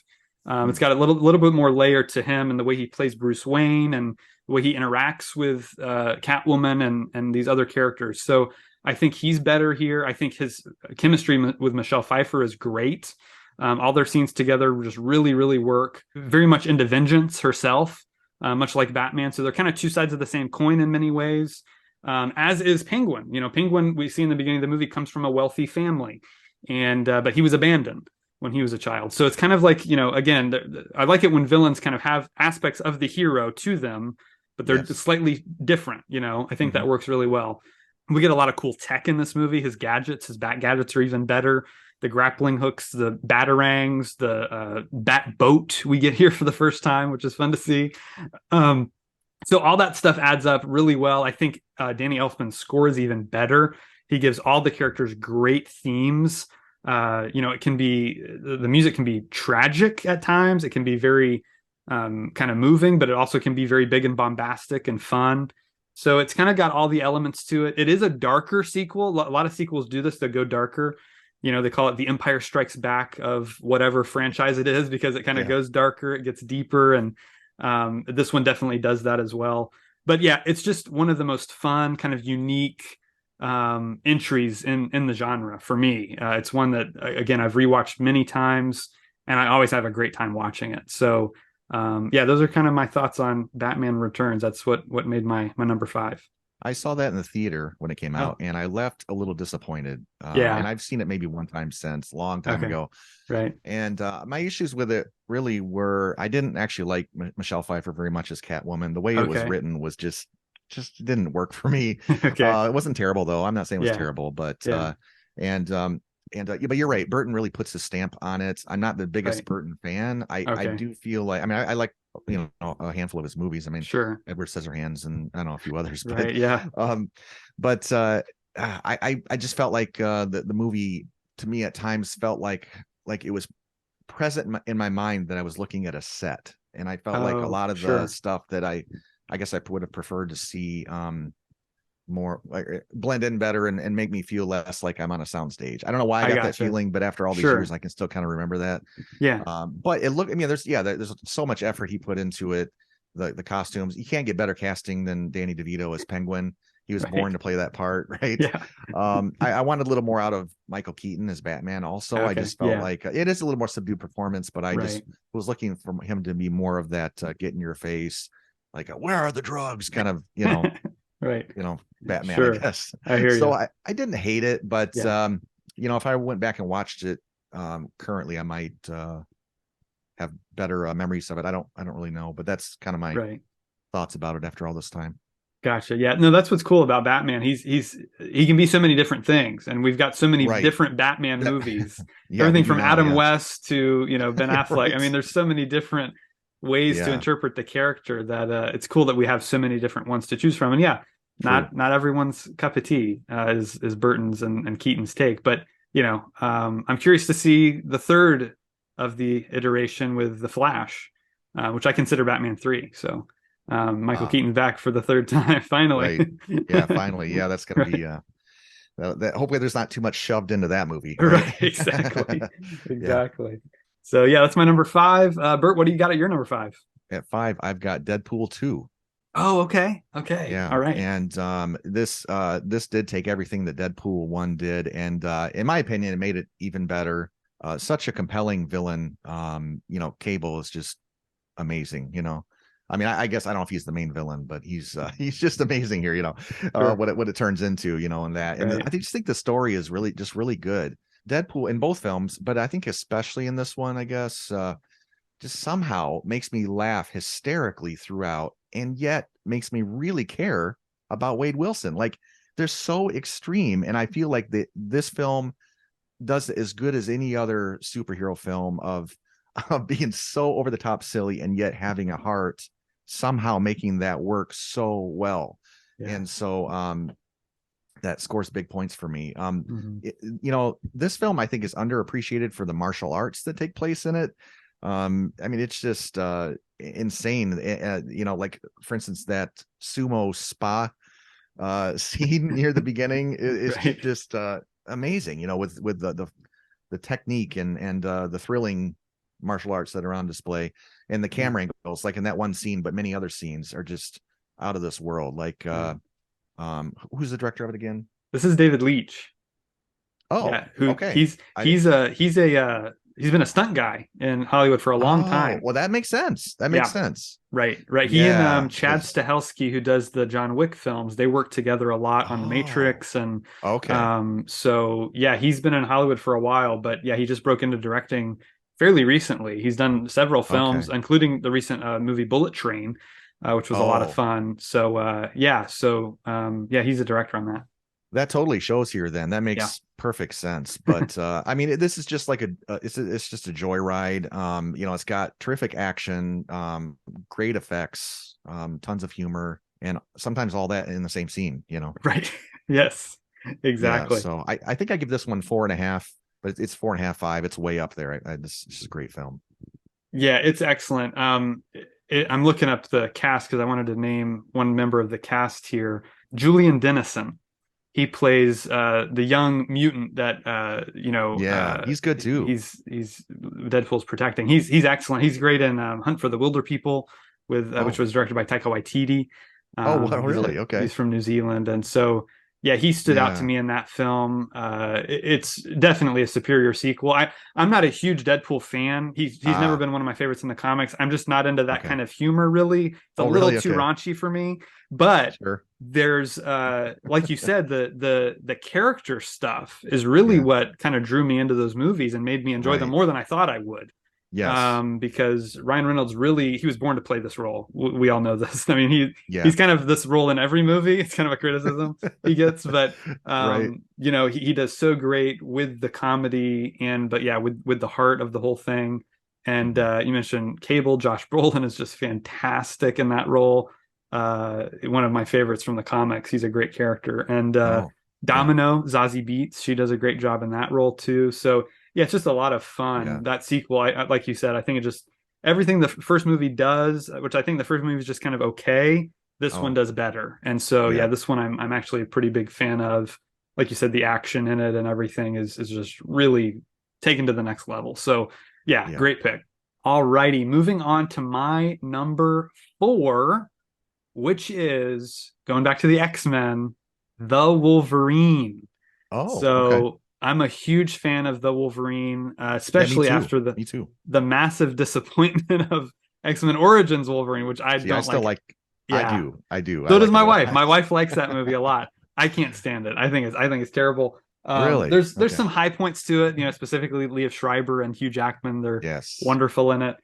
It's Mm. got a little bit more layer to him and the way he plays Bruce Wayne and the way he interacts with Catwoman and these other characters. So I think he's better here. I think his chemistry with Michelle Pfeiffer is great. All their scenes together just really, really work. Very much into vengeance herself, much like Batman. So they're kind of two sides of the same coin in many ways. As is Penguin. You know, Penguin we see in the beginning of the movie comes from a wealthy family, and but he was abandoned when he was a child. So it's kind of like, you know, again, I like it when villains kind of have aspects of the hero to them, but they're Yes. slightly different. You know, I think Hmm. that works really well. We get a lot of cool tech in this movie. His bat gadgets are even better. The grappling hooks, the batarangs, the bat boat we get here for the first time, which is fun to see. Um, so all that stuff adds up really well. I think Danny Elfman's score is even better. He gives all the characters great themes. You know, it can be the music can be tragic at times. It can be very kind of moving, but it also can be very big and bombastic and fun. So it's kind of got all the elements to it. It is a darker sequel. A lot of sequels do this. They go darker. You know, they call it the Empire Strikes Back of whatever franchise it is because it kind of Yeah. goes darker. It gets deeper, and this one definitely does that as well. But yeah, it's just one of the most fun, kind of unique entries in the genre for me. It's one that again I've rewatched many times, and I always have a great time watching it. So yeah, those are kind of my thoughts on Batman Returns. That's what made my number five. I saw that in the theater when it came Oh out, and I left a little disappointed. And yeah, I've seen it maybe one time since, long time okay, ago. right, And my issues with it really were I didn't actually like Michelle Pfeiffer very much as Catwoman. The way it was okay, written was just didn't work for me. okay, It wasn't terrible though. I'm not saying it was yeah, terrible, but yeah, and yeah, but you're right. Burton really puts his stamp on it. I'm not the biggest right, Burton fan. I okay, do feel like I like a handful of his movies. I mean, sure, Edward Scissorhands and I don't know a few others, right, yeah, um, but I just felt like the movie to me at times felt like it was present in my mind that I was looking at a set, and I felt like a oh lot of the sure, stuff that I guess I would have preferred to see more like blend in better and make me feel less like I'm on a soundstage. I don't know why I I got that gotcha, feeling, but after all these years, sure, I can still kind of remember that. yeah, But it looked, I mean, there's so much effort he put into it. The costumes, you can't get better casting than Danny DeVito as Penguin. He was born right, to play that part, right? yeah, I wanted a little more out of Michael Keaton as Batman. Also, I okay, just felt yeah, like it is a little more subdued performance, but I just right, was looking for him to be more of that get in your face, like where are the drugs, kind of right, Batman, I sure, guess. I hear So you, I didn't hate it, but yeah, if I went back and watched it currently, I might have better memories of it. I don't really know, but that's kind of my right. thoughts about it after all this time. Gotcha. Yeah. No, that's what's cool about Batman. He can be so many different things, and we've got so many Right. different Batman Yep. movies. Yeah, we Everything do from now. Adam Yeah. West to, you know, Ben Affleck. I Right. mean, there's so many different ways to Yeah. interpret the character that it's cool that we have so many different ones to choose from. And yeah, True. not everyone's cup of tea is Burton's and Keaton's take, but you know, I'm curious to see the third of the iteration with the Flash, which I consider Batman 3. So. Michael Ah, Keaton back for the third time, finally. right. Yeah, finally. Yeah, that's gonna Right, be hopefully there's not too much shoved into that movie, right? right, exactly, Yeah. exactly. So yeah, that's my number five. Bert, what do you got at your number five? At five, I've got Deadpool 2. Oh, okay, okay, Yeah. all right. And this did take everything that Deadpool 1 did, and in my opinion, it made it even better. Such a compelling villain. Cable is just amazing, I mean, I guess I don't know if he's the main villain, but he's he's just amazing here, Sure, what it turns into, and that. And right, I just think the story is really good. Deadpool in both films, but I think especially in this one, I guess, just somehow makes me laugh hysterically throughout, and yet makes me really care about Wade Wilson. Like they're so extreme, and I feel like this film does as good as any other superhero film of being so over the top silly and yet having a heart, somehow making that work so well. yeah, And so that scores big points for me. Mhm. This film I think is underappreciated for the martial arts that take place in it. I mean, it's just insane. Like for instance, that sumo spa scene near the beginning is Right. just amazing. With the technique and the thrilling martial arts that are on display, and the Yeah. camera angles, like in that one scene, but many other scenes are just out of this world. Like, Yeah. who's the director of it again? This is David Leitch. Oh, Yeah, who okay. I he's been a stunt guy in Hollywood for a long Oh, time. well, that makes sense. That makes Yeah, sense. right, right. He and Yeah, Chad because Stahelski, who does the John Wick films, they work together a lot on The oh, Matrix, and okay, so yeah, he's been in Hollywood for a while, but yeah, he just broke into directing fairly recently. He's done several films, okay. including the recent movie Bullet Train, which was a lot of Oh, fun. So yeah, so yeah, he's a director on that. that totally shows here. Then that Yeah, makes perfect sense. But I mean, this is just like it's just a joyride. It's got terrific action, great effects, tons of humor, and sometimes all that in the same scene. right. Yes, Yeah. exactly. So I think I give this one 4.5, but it's 4.5, 5. It's way up there. This is a great film. Yeah, it's excellent. I'm looking up the cast because I wanted to name one member of the cast here. Julian Dennison. He plays the young mutant that Yeah, he's good too. he's Deadpool's protecting. He's excellent. He's great in Hunt for the Wilder People, with which Oh, was directed by Taika Waititi. oh, wow, He's really? Okay. he's from New Zealand, and so yeah, he stood out to Yeah. me in that film. It's definitely a superior sequel. I'm not a huge Deadpool fan. He's never Ah, been one of my favorites in the comics. I'm just not into that okay. kind of humor really. It's a Oh, little really? too Okay. raunchy for me. But Sure. there's like you said, the character stuff is really Yeah. what kind of drew me into those movies and made me enjoy them Right. more than I thought I would. Yes. Because Ryan Reynolds really he was born to play this role. We all know this. I mean, Yeah. he's kind of this role in every movie. It's kind of a criticism he gets, but Right. he does so great with the comedy and but yeah, with the heart of the whole thing. And Mhm. you mentioned Cable. Josh Brolin is just fantastic in that role. One of my favorites from the comics. He's a great character. And Oh, yeah. Domino, Zazie Beetz, she does a great job in that role too. So yeah, it's just a lot of Yeah. fun. That sequel, like you said, I think it just everything the first movie does, which I think the first movie is just kind of okay. This one Oh, does better. And so yeah, yeah. this one I'm actually a pretty big fan of. Like you said, the action in it and everything is just really taken to the next level. So yeah, Yeah. great pick. All righty, moving on to my number four, which is going back to the X-Men, the Wolverine. Oh, okay. So I'm a huge fan of the Wolverine, Yeah, me especially too. after Me too. the massive disappointment of X-Men Origins Wolverine, which I See, I don't still like. like I Yeah, do. I do. I so does like it my a lot. wife. My wife likes that movie a lot. I can't stand it. I think it's terrible. Really? There's Okay. some high points to it, specifically Liev Schreiber and Hugh Jackman. They're Yes. wonderful in it.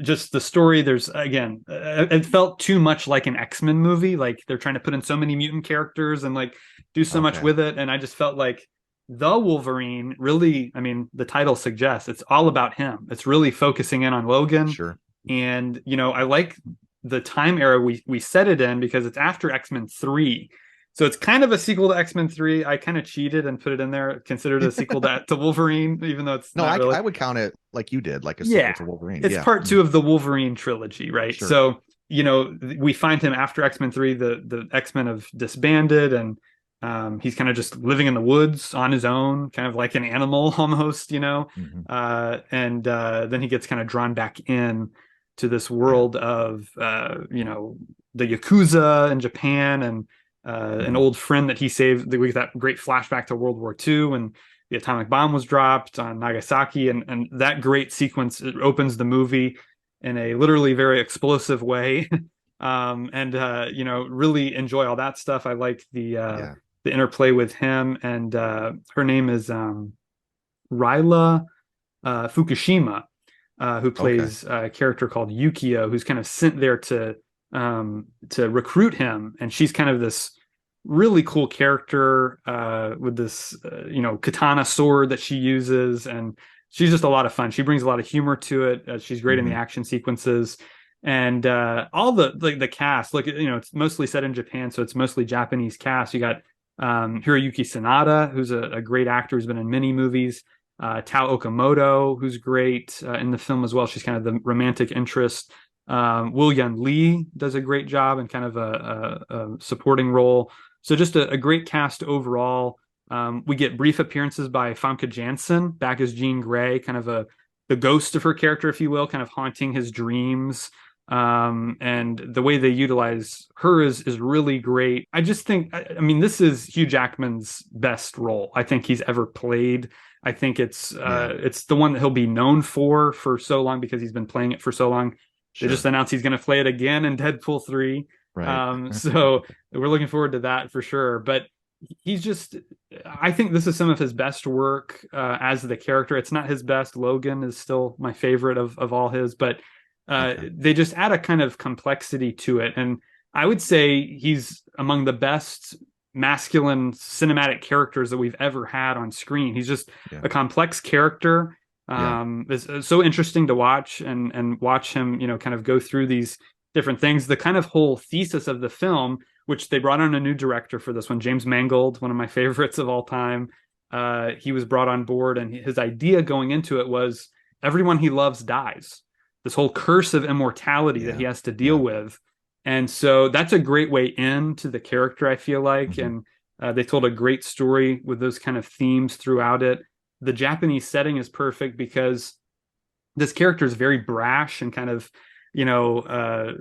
Just the story. There's again, it felt too much like an X-Men movie. Like they're trying to put in so many mutant characters and like do so much Okay. with it, and I just felt like the Wolverine really. I mean, the title suggests it's all about him. It's really focusing in on Logan, Sure. and I like the time era we set it in because it's after X-Men 3. So it's kind of a sequel to X-Men 3. I kind of cheated and put it in there, considered a sequel to Wolverine, even though it's No, not I really. would count it like you did, like a sequel Yeah. to Wolverine. It's Yeah. part Mhm. two of the Wolverine trilogy, right? Sure. So, we find him after X-Men 3, the X-Men have disbanded and he's kind of just living in the woods on his own, kind of like an animal almost. Mhm. And then he gets kind of drawn back in to this Yeah. world of the Yakuza in Japan and an Mhm. old friend that he saved. We get that great flashback to World War II and the atomic bomb was dropped on Nagasaki, and that great sequence it opens the movie in a literally very explosive way. And really enjoy all that stuff. I like Yeah. the interplay with him, and her name is Ryla Fukushima, who Okay. plays a character called Yukio, who's kind of sent there to recruit him, and she's kind of this really cool character with this katana sword that she uses, and she's just a lot of fun. She brings a lot of humor to it. She's great in the Mhm. action sequences, and all the cast. Look, it's mostly set in Japan, so it's mostly Japanese cast. You got Hiroyuki Sanada, who's a great actor who's been in many movies. Tao Okamoto, who's great in the film as well. She's kind of the romantic interest. Will Yun Lee does a great job in kind of a supporting role. So just a great cast overall. We get brief appearances by Famke Janssen back as Jean Grey, kind of the ghost of her character, if you will, kind of haunting his dreams. And the way they utilize her is really great. I just think, I mean, this is Hugh Jackman's best role I think he's ever played. I think Yeah, it's the one that he'll be known for so long because he's been playing it for so long. They just sure. announced he's going to play it again in Deadpool 3. Right. So we're looking forward to that for sure. But he's just, I think this is some of his best work as the character. It's not his best. Logan is still my favorite of all his, but Okay. they just add a kind of complexity to it. And I would say he's among the best masculine cinematic characters that we've ever had on screen. He's just Yeah. a complex character. Yeah. It's so interesting to watch and watch him, you know, kind of go through these different things. The kind of whole thesis of the film, which they brought on a new director for this one, James Mangold, one of my favorites of all time. He was brought on board, and his idea going into it was everyone he loves dies. This whole curse of immortality that Yeah. he has to deal Yeah. with. And so that's a great way into the character, I feel like. Hmm. And they told a great story with those kind of themes throughout it. The Japanese setting is perfect because this character is very brash and kind of, you know,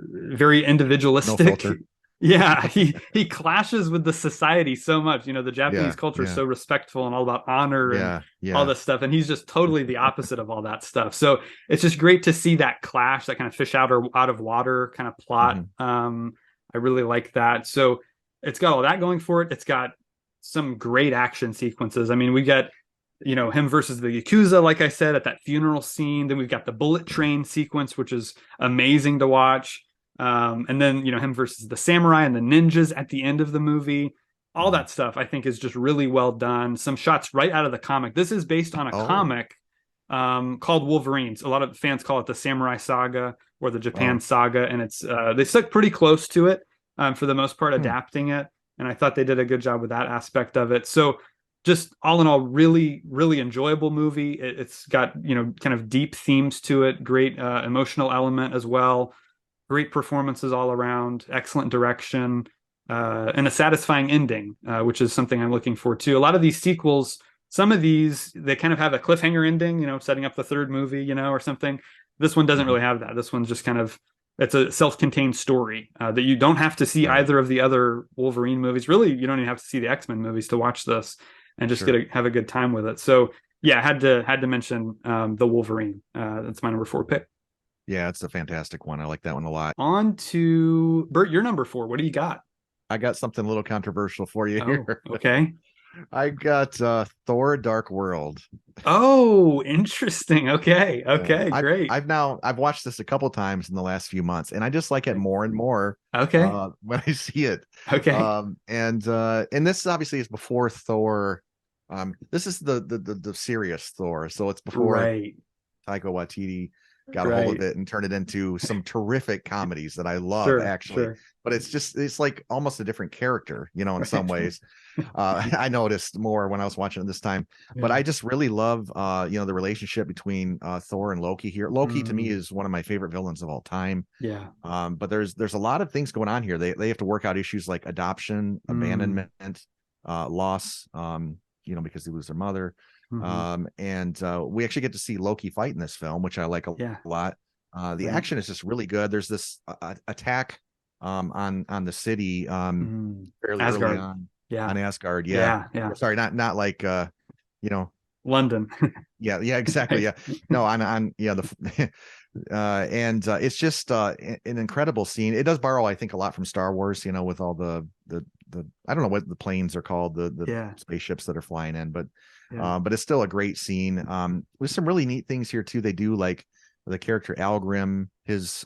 very No individualistic. filter. Yeah, he clashes with the society so much. You know, the Japanese Yeah. culture is Yeah. so respectful and all about honor and Yeah. all Yeah. this stuff, and he's just totally the opposite of all that stuff. So it's just great to see that clash, that kind of fish out of water kind of plot. Hmm. I really like that. So it's got all that going for it. It's got some great action sequences. I mean, we get, you know, him versus the Yakuza, like I said, at that funeral scene. Then we've got the bullet train sequence, which is amazing to watch. And then, you know, him versus the samurai and the ninjas at the end of the movie. All Hmm. that stuff I think is just really well done. Some shots right out of the comic. This is based on a Oh. comic called Wolverines. A lot of fans call it the Samurai Saga or the Japan Oh. Saga, and it's they stuck pretty close to it for the most part, Hmm. adapting it. And I thought they did a good job with that aspect of it. So just all in all, really, really enjoyable movie. It's got, you know, kind of deep themes to it, great emotional element as well, great performances all around, excellent direction, and a satisfying ending, which is something I'm looking for too. A lot of these sequels, some of these, they kind of have a cliffhanger ending, you know, setting up the third movie, you know, or something. This one doesn't Hmm. really have that. This one's just kind of, it's a self-contained story that you don't have to see Right. either of the other Wolverine movies. Really, you don't even have to see the X-Men movies to watch this and just Sure. have a good time with it. So yeah, had to mention the Wolverine. That's my number 4 pick. Yeah, it's a fantastic one. I like that one a lot. On to Bert, your number 4. What do you got? I got something a little controversial for you Oh, here. okay. I got Thor Dark World. Oh, interesting. Okay. Yeah. Okay, great. I've watched this a couple times in the last few months, and I just like it more and more Okay. when I see it. Okay. And this obviously is before Thor. This is the serious Thor, so it's before Right. Taika Waititi got a hold Right. of it and turned it into some terrific comedies that I love, Sure. actually. Sure. But it's like almost a different character, you know, in some Right. ways. I noticed more when I was watching it this time. But Yeah. I just really love you know, the relationship between Thor and Loki here. Loki to me Mm, is one of my favorite villains of all time. yeah. But there's a lot of things going on here. They have to work out issues like adoption, Mm, abandonment, loss, you know, because they lose their mother. hmm. And we actually get to see Loki fight in this film, which I like a Yeah. lot. The Right. action is just really good. There's this attack on the city Mm. fairly early Asgard. Yeah. on Asgard. Yeah. Yeah. Yeah. Sorry, not like you know, London. yeah, exactly. Right. Yeah. No, on yeah, the and it's just an incredible scene. It does borrow, I think, a lot from Star Wars, you know, with all the I don't know what the planes are called, the Yeah. spaceships that are flying in, Yeah. but it's still a great scene. With some really neat things here too. They do like the character Algrim, his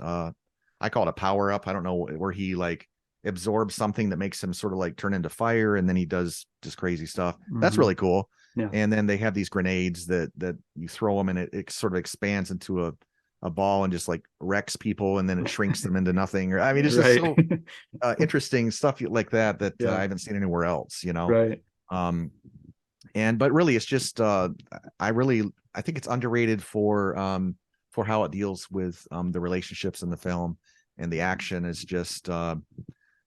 I call it a power up. I don't know, where he like absorbs something that makes him sort of like turn into fire, and then he does just crazy stuff. That's Hmm. really cool. Yeah. And then they have these grenades that you throw them, and it sort of expands into a ball and just like wrecks people and then it shrinks them into nothing. Or I mean, it's just Right. so interesting stuff like that I Yeah. haven't seen anywhere else, you know. Right. Um, and but really, it's just I think it's underrated for how it deals with the relationships in the film, and the action is just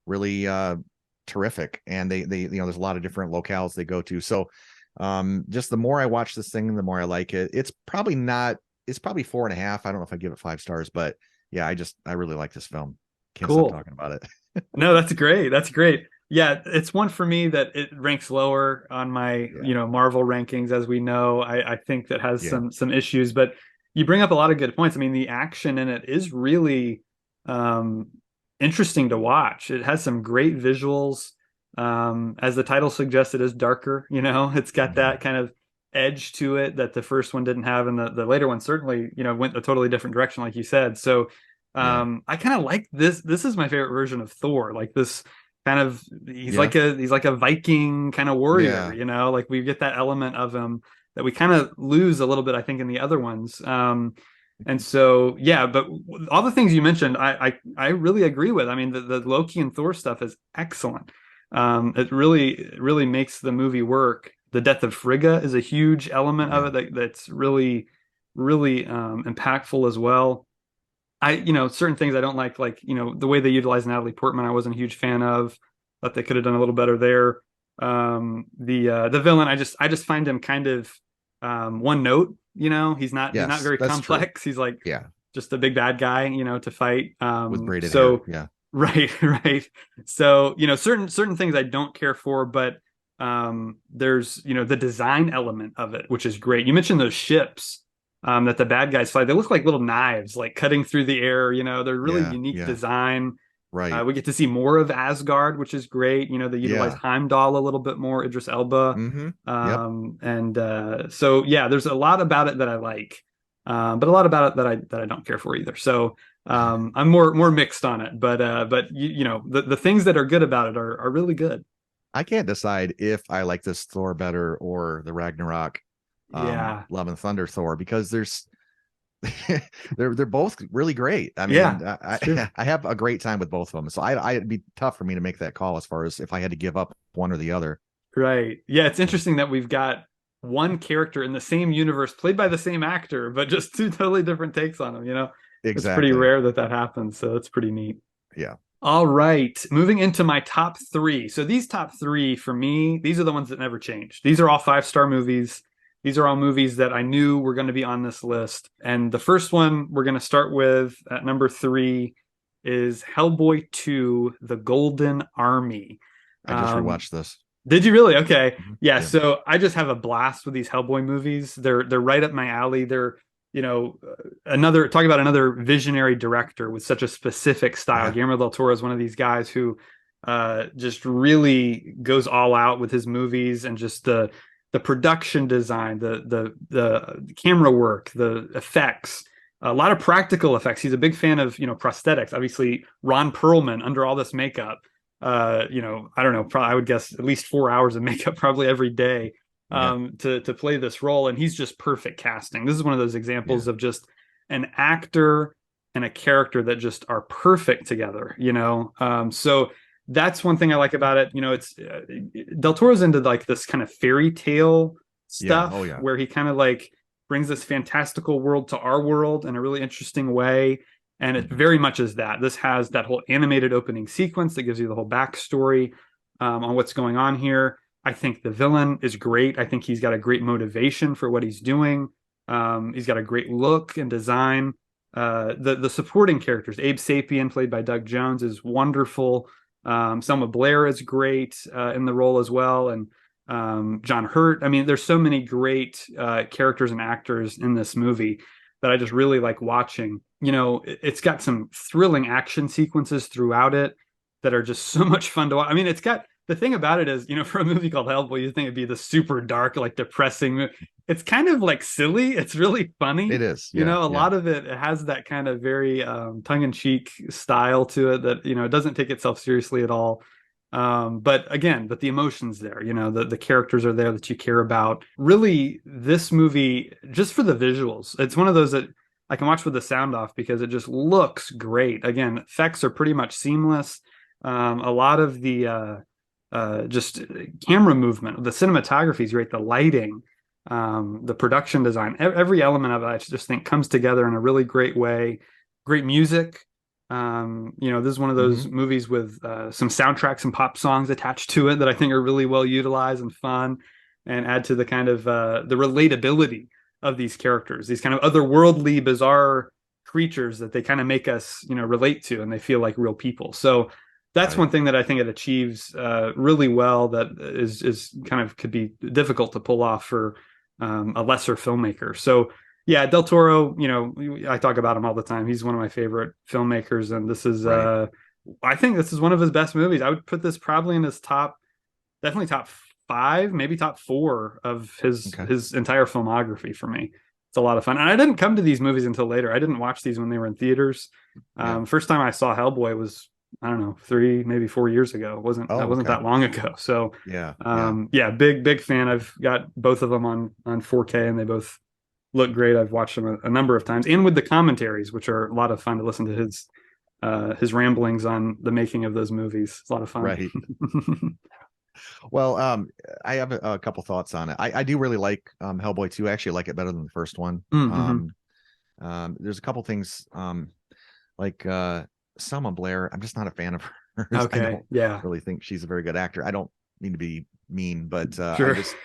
really terrific. And they you know, there's a lot of different locales they go to. So just the more I watch this thing, the more I like it. It's probably not, it's probably 4.5. I don't know if I give it 5 stars, but yeah, I really like this film. Can't stop Cool. talking about it. No, that's great. That's great. Yeah, it's one for me that it ranks lower on my, Yeah. Marvel rankings, as we know. I think that has Yeah. some issues, but you bring up a lot of good points. I mean, the action in it is really um interesting to watch. It has some great visuals. As the title suggests, it is darker, it's got Mm-hmm. that kind of edge to it that the first one didn't have, and the later one certainly, went a totally different direction, like you said. So Yeah. I kind of like this. This is my favorite version of Thor. Like this kind of Yeah. he's like a Viking kind of warrior, Yeah. like we get that element of him that we kind of lose a little bit, I think, in the other ones. And so yeah, but all the things you mentioned, I really agree with. I mean, the Loki and Thor stuff is excellent. It really makes the movie work. The death of Frigga is a huge element of Yeah. it that's really impactful as well. Certain things I don't like, the way they utilize Natalie Portman, I wasn't a huge fan of. Thought they could have done a little better there. The villain, I just find him kind of one note. He's not Yes, very that's true. complex. He's like Yeah. just a big bad guy, to fight. With braided hair. So Yeah. right, right. So certain things I don't care for, but there's the design element of it, which is great. You mentioned those ships that the bad guys fly. They look like little knives, like cutting through the air. They're really Yeah. unique Yeah. design. Right. We get to see more of Asgard, which is great. They utilize Yeah. Heimdall a little bit more, Idris Elba. Mm-hmm. Yep. And so yeah, there's a lot about it that I like, but a lot about it that I don't care for either. So I'm more mixed on it. But the things that are good about it are really good. I can't decide if I like this Thor better or the Ragnarok Yeah, Love and Thunder Thor, because there's they're both really great. I mean, yeah, it's true. I have a great time with both of them. So it'd be tough for me to make that call as far as if I had to give up one or the other. Right. Yeah, it's interesting that we've got one character in the same universe played by the same actor, but just two totally different takes on him. It's pretty Exactly. rare that happens, so it's pretty neat. Yeah. All right, moving into my top three. So these top three for me, these are the ones that never changed. These are all 5-star movies. These are all movies that I knew were going to be on this list. And the first one we're going to start with at number three is Hellboy 2: The Golden Army. I just Um, rewatched this. did you really? Okay. Mhm. Yeah, Yeah. so I just have a blast with these Hellboy movies. They're right up my alley. They're, another talk about another visionary director with such a specific style. Yeah. Guillermo del Toro is one of these guys who just really goes all out with his movies, and just the production design, the camera work, the effects, a lot of practical effects. He's a big fan of, prosthetics. Obviously, Ron Perlman under all this makeup, I don't know, probably I would guess at least 4 hours of makeup probably every day Yeah. to play this role, and he's just perfect casting. This is one of those Yeah. examples of just an actor and a character that just are perfect together. So that's one thing I like about it. It's Del Toro's into like this kind of fairy tale Yeah. Oh stuff yeah. where he kind of like brings this fantastical world to our world in a really interesting way. And it Mhm. very much is that. This has that whole animated opening sequence that gives you the whole backstory on what's going on here. I think the villain is great. I think he's got a great motivation for what he's doing. He's got a great look and design. The supporting characters, Abe Sapien, played by Doug Jones, is wonderful. Selma Blair is great in the role as well, and John Hurt. I mean, there's so many great characters and actors in this movie that I just really like watching. It's got some thrilling action sequences throughout it that are just so much fun to watch. I mean, it's got the thing about it is, for a movie called Hellboy, you think it'd be the super dark, like depressing. It's kind of like silly. It's really funny. It is. Yeah. A Yeah. lot of it has that kind of very tongue-in-cheek style to it that, it doesn't take itself seriously at all. But the emotions there, the characters are there that you care about. Really, this movie, just for the visuals, it's one of those that I can watch with the sound off because it just looks great. Again, effects are pretty much seamless. A lot of the just camera movement, the cinematography is great, the lighting, the production design, every element of it, I just think comes together in a really great way. Great music. This is one of those Hmm. movies with some soundtracks and pop songs attached to it that I think are really well utilized and fun, and add to the kind of the relatability of these characters, these kind of otherworldly, bizarre creatures that they kind of make us, relate to, and they feel like real people. So that's Right. one thing that I think it achieves really well. That is kind of could be difficult to pull off for a lesser filmmaker. So yeah, Del Toro, I talk about him all the time. He's one of my favorite filmmakers, and this is Right. I think this is one of his best movies. I would put this probably in his top, definitely top five, maybe top four of his Okay. his entire filmography for me. It's a lot of fun. And I didn't come to these movies until later. I didn't watch these when they were in theaters. Yeah. First time I saw Hellboy was, I don't know, 3 maybe 4 years ago. It wasn't that Oh, wasn't okay. that long ago. So Yeah. Yeah. yeah, big fan. I've got both of them on 4K, and they both look great. I've watched them a number of times, and with the commentaries, which are a lot of fun to listen to his ramblings on the making of those movies. It's a lot of fun. Right. Well, I have a couple thoughts on it. I do really like Hellboy 2. I actually like it better than the first one. Mm-hmm. There's a couple things like Selma Blair. I'm just not a fan of hers. I Okay. don't Yeah. really think she's a very good actor. I don't mean to be mean, but I Sure. just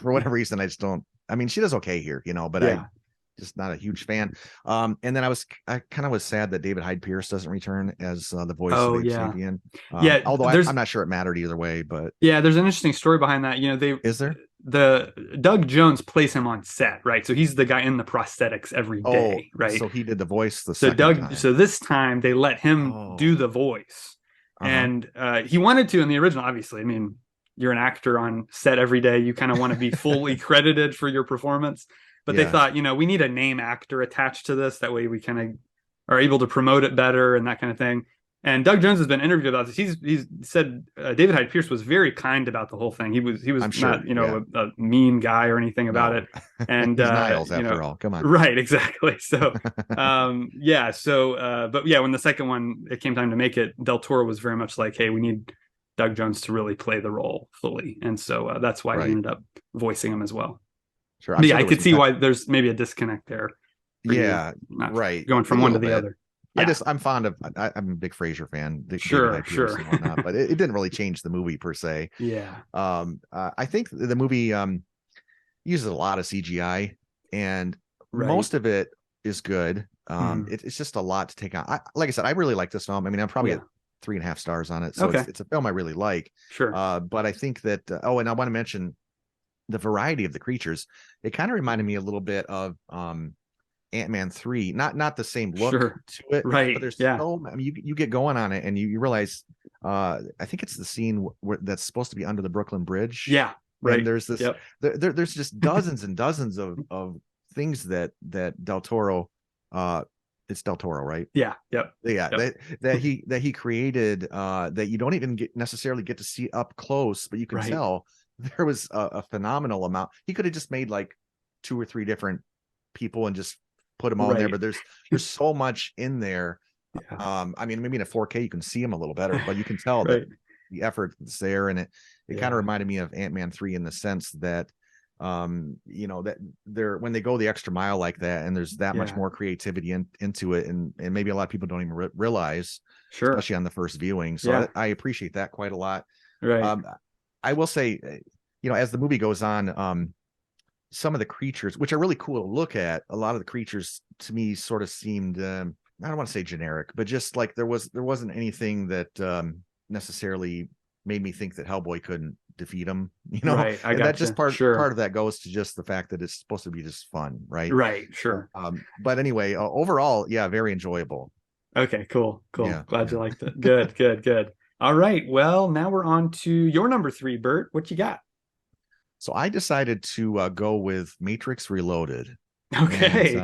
for whatever reason I just don't. I mean, she does okay here, but I Yeah. just not a huge fan. And then I kind of was sad that David Hyde Pierce doesn't return as the voice of Oh Abe yeah. Sapien. Yeah. Although I'm There's not sure it mattered either way, but there's an interesting story behind that. is there? The Doug Jones plays him on set, right? So he's the guy in the prosthetics every Oh, day, right? so he did the voice the So second Doug, time. so this time they let him do Oh, the voice, uh-huh. and he wanted to in the original. Obviously, I mean, you're an actor on set every day. You kind of want to be fully credited for your performance. But they Yeah. thought, we need a name actor attached to this. That way we kind of are able to promote it better and that kind of thing. And Doug Jones has been interviewed about this. He's said David Hyde Pierce was very kind about the whole thing. He was I'm not, sure. Yeah. a mean guy or anything about No. it. And He's Niles after all. Come on. right, exactly. So yeah, so but yeah, when the second one it came time to make it, Del Toro was very much like, hey, we need Doug Jones to really play the role fully, and so that's why he Right. ended up voicing him as well. Sure. I'm But yeah, sure I there was could some see why there's maybe a disconnect there for you, yeah, not right. going A from one to little the bit. other. Yeah, I'm fond of I'm a big Frasier fan, David sure, Hyde Pierce sure. and whatnot, but it didn't really change the movie per se. Yeah, I think the movie uses a lot of CGI, and right. most of it is good. Mhm. It's just a lot to take on. Like I said, I really like this film. I mean, I'm probably Yeah. at 3.5 stars on it, so Okay. it's a film I really like. Sure. But I think that and I want to mention the variety of the creatures. It kind of reminded me a little bit of Ant-Man 3. Not the same look Sure. to it, but Right. there's Yeah. I mean, you get going on it and you realize I think it's the scene that's supposed to be under the Brooklyn Bridge, Yeah. and Right. there's this Yep. there's just dozens and dozens of things that Del Toro it's Del Toro, right? Yeah. Yep. Yeah, Yep. that he created that you don't even necessarily get to see up close, but you can Right. tell there was a phenomenal amount. He could have just made like 2 or 3 different people and just put them all in there, Right. but there's so much in there. Yeah. I mean, maybe in a 4K you can see them a little better, but you can tell that Right. the effort that's there, and it kind of Yeah. reminded me of Ant-Man 3 in the sense that that they're when they go the extra mile like that, and there's that much Yeah. more creativity into it, and maybe a lot of people don't even realize, Sure. especially on the first viewing. So Yeah. I appreciate that quite a lot. Right. um I will say, as the movie goes on, some of the creatures, which are really cool to look at, a lot of the creatures to me sort of seemed I don't want to say generic, but just like there wasn't anything that necessarily made me think that Hellboy couldn't defeat him, Right. I and that just gotcha. part Sure. of that goes to just the fact that it's supposed to be just fun, right? Right. Sure. But anyway, overall, yeah, very enjoyable. Okay. Cool. Cool. Yeah, Glad yeah. you liked it. Good. Good. Good. All right. Well, now we're on to your number three, Bert. What you got? So I decided to go with Matrix Reloaded. And Okay.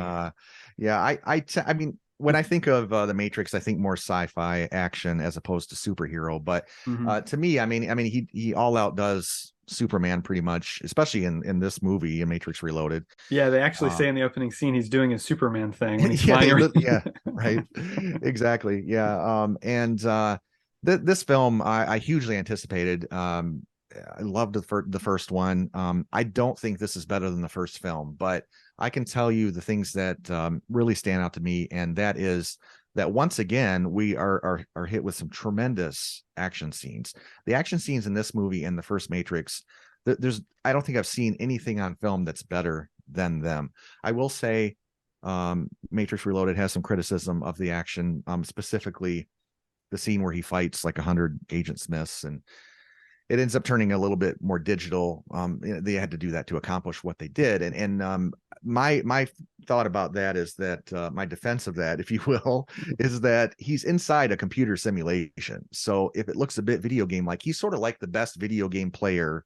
yeah, I mean, when I think of the Matrix, I think more sci-fi action as opposed to superhero. But Hmm. to me, I mean, he all out does Superman pretty much, especially in this movie in Matrix Reloaded. Yeah, they actually Um, say in the opening scene he's doing his Superman thing when he's yeah, flying around. yeah, right, exactly, yeah. And this film I hugely anticipated. I loved the first one. I don't think this is better than the first film, but I can tell you the things that really stand out to me, and that is that once again we are hit with some tremendous action scenes. The action scenes in this movie and the first Matrix, there's I don't think I've seen anything on film that's better than them. I will say, Matrix Reloaded has some criticism of the action, specifically the scene where he fights like 100 Agent Smiths, and it ends up turning a little bit more digital. They had to do that to accomplish what they did, and my thought about that is that my defense of that, if you will, is that he's inside a computer simulation. So if it looks a bit video game like, he's sort of like the best video game player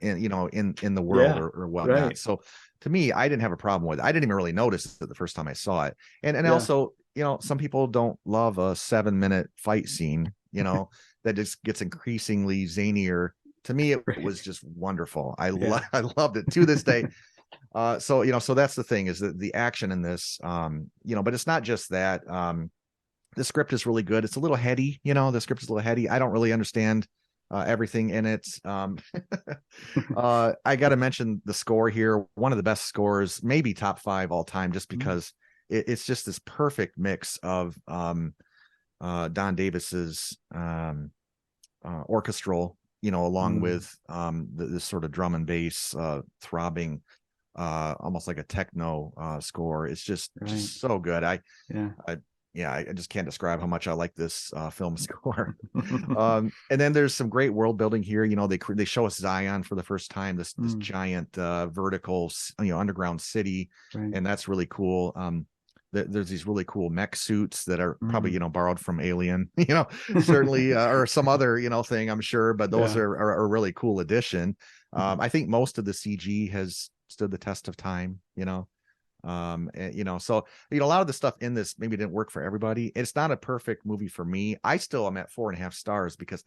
in in the world, Yeah, or whatnot. right. So to me, I didn't have a problem with it. I didn't even really notice it the first time I saw it. And Yeah, also, some people don't love a 7-minute fight scene, that just gets increasingly zanier. To me, it right. was just wonderful. Yeah. I loved it to this day. So so that's the thing, is that the action in this, but it's not just that. The script is really good. It's a little heady, the script is a little heady. I don't really understand everything in it. I got to mention the score here. One of the best scores, maybe top 5 all time, just Mm, because it's just this perfect mix of Don Davis's orchestral, along mm, with this sort of drum and bass throbbing, almost like a techno score. It's right. just so good. Yeah. I yeah, I just can't describe how much I like this film score. And then there's some great world building here. They show us Zion for the first time, this Mm, giant vertical, underground city, right. and that's really cool. There's these really cool mech suits that are probably Mm, borrowed from Alien, certainly, or some other thing, I'm sure, but those yeah. are a really cool addition. Mhm. I think most of the CG has stood the test of time. And, so a lot of the stuff in this maybe didn't work for everybody. It's not a perfect movie for me. I still am at 4.5 stars, because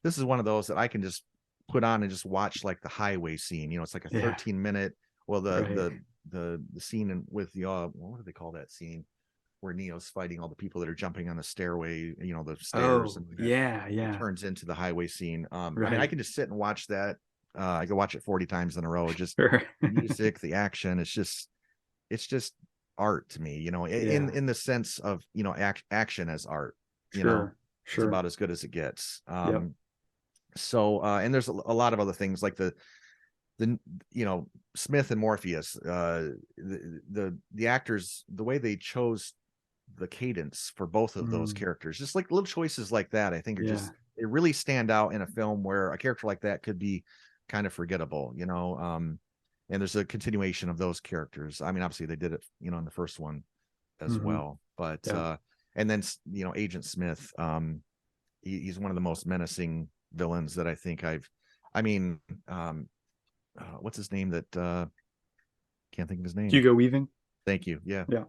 this is one of those that I can just put on and just watch, like the highway scene. It's like a Yeah. 13-minute, well, the Right. the the scene with the what do they call that scene, where Neo's fighting all the people that are jumping on the stairway, the stairs, Oh, and that yeah. it Yeah. turns into the highway scene. I mean, I Right. can just sit and watch that. I could watch it 40 times in a row. Just Sure. the music, the action, it's just art to me, in Yeah. in the sense of, action as art. you know Sure. it's Sure. about as good as it gets. Yep. So and there's a lot of other things, like the Smith and Morpheus, the actors, the way they chose the cadence for both of those Mm, characters, just like little choices like that, I think are yeah. just, it really stand out in a film where a character like that could be kind of forgettable. And there's a continuation of those characters. I mean, obviously they did it, in the first one as Hmm. well, but Yeah. and then Agent Smith, he's one of the most menacing villains that I think I mean, what's his name, that can't think of his name. Hugo Weaving. Thank you. Yeah. Yeah.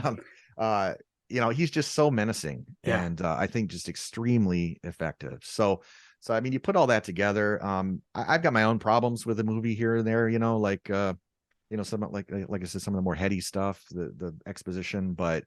um, uh, he's just so menacing, Yeah. and I think just extremely effective. So I mean, you put all that together. I've got my own problems with the movie here and there. Some, like I said, some of the more heady stuff, the exposition, but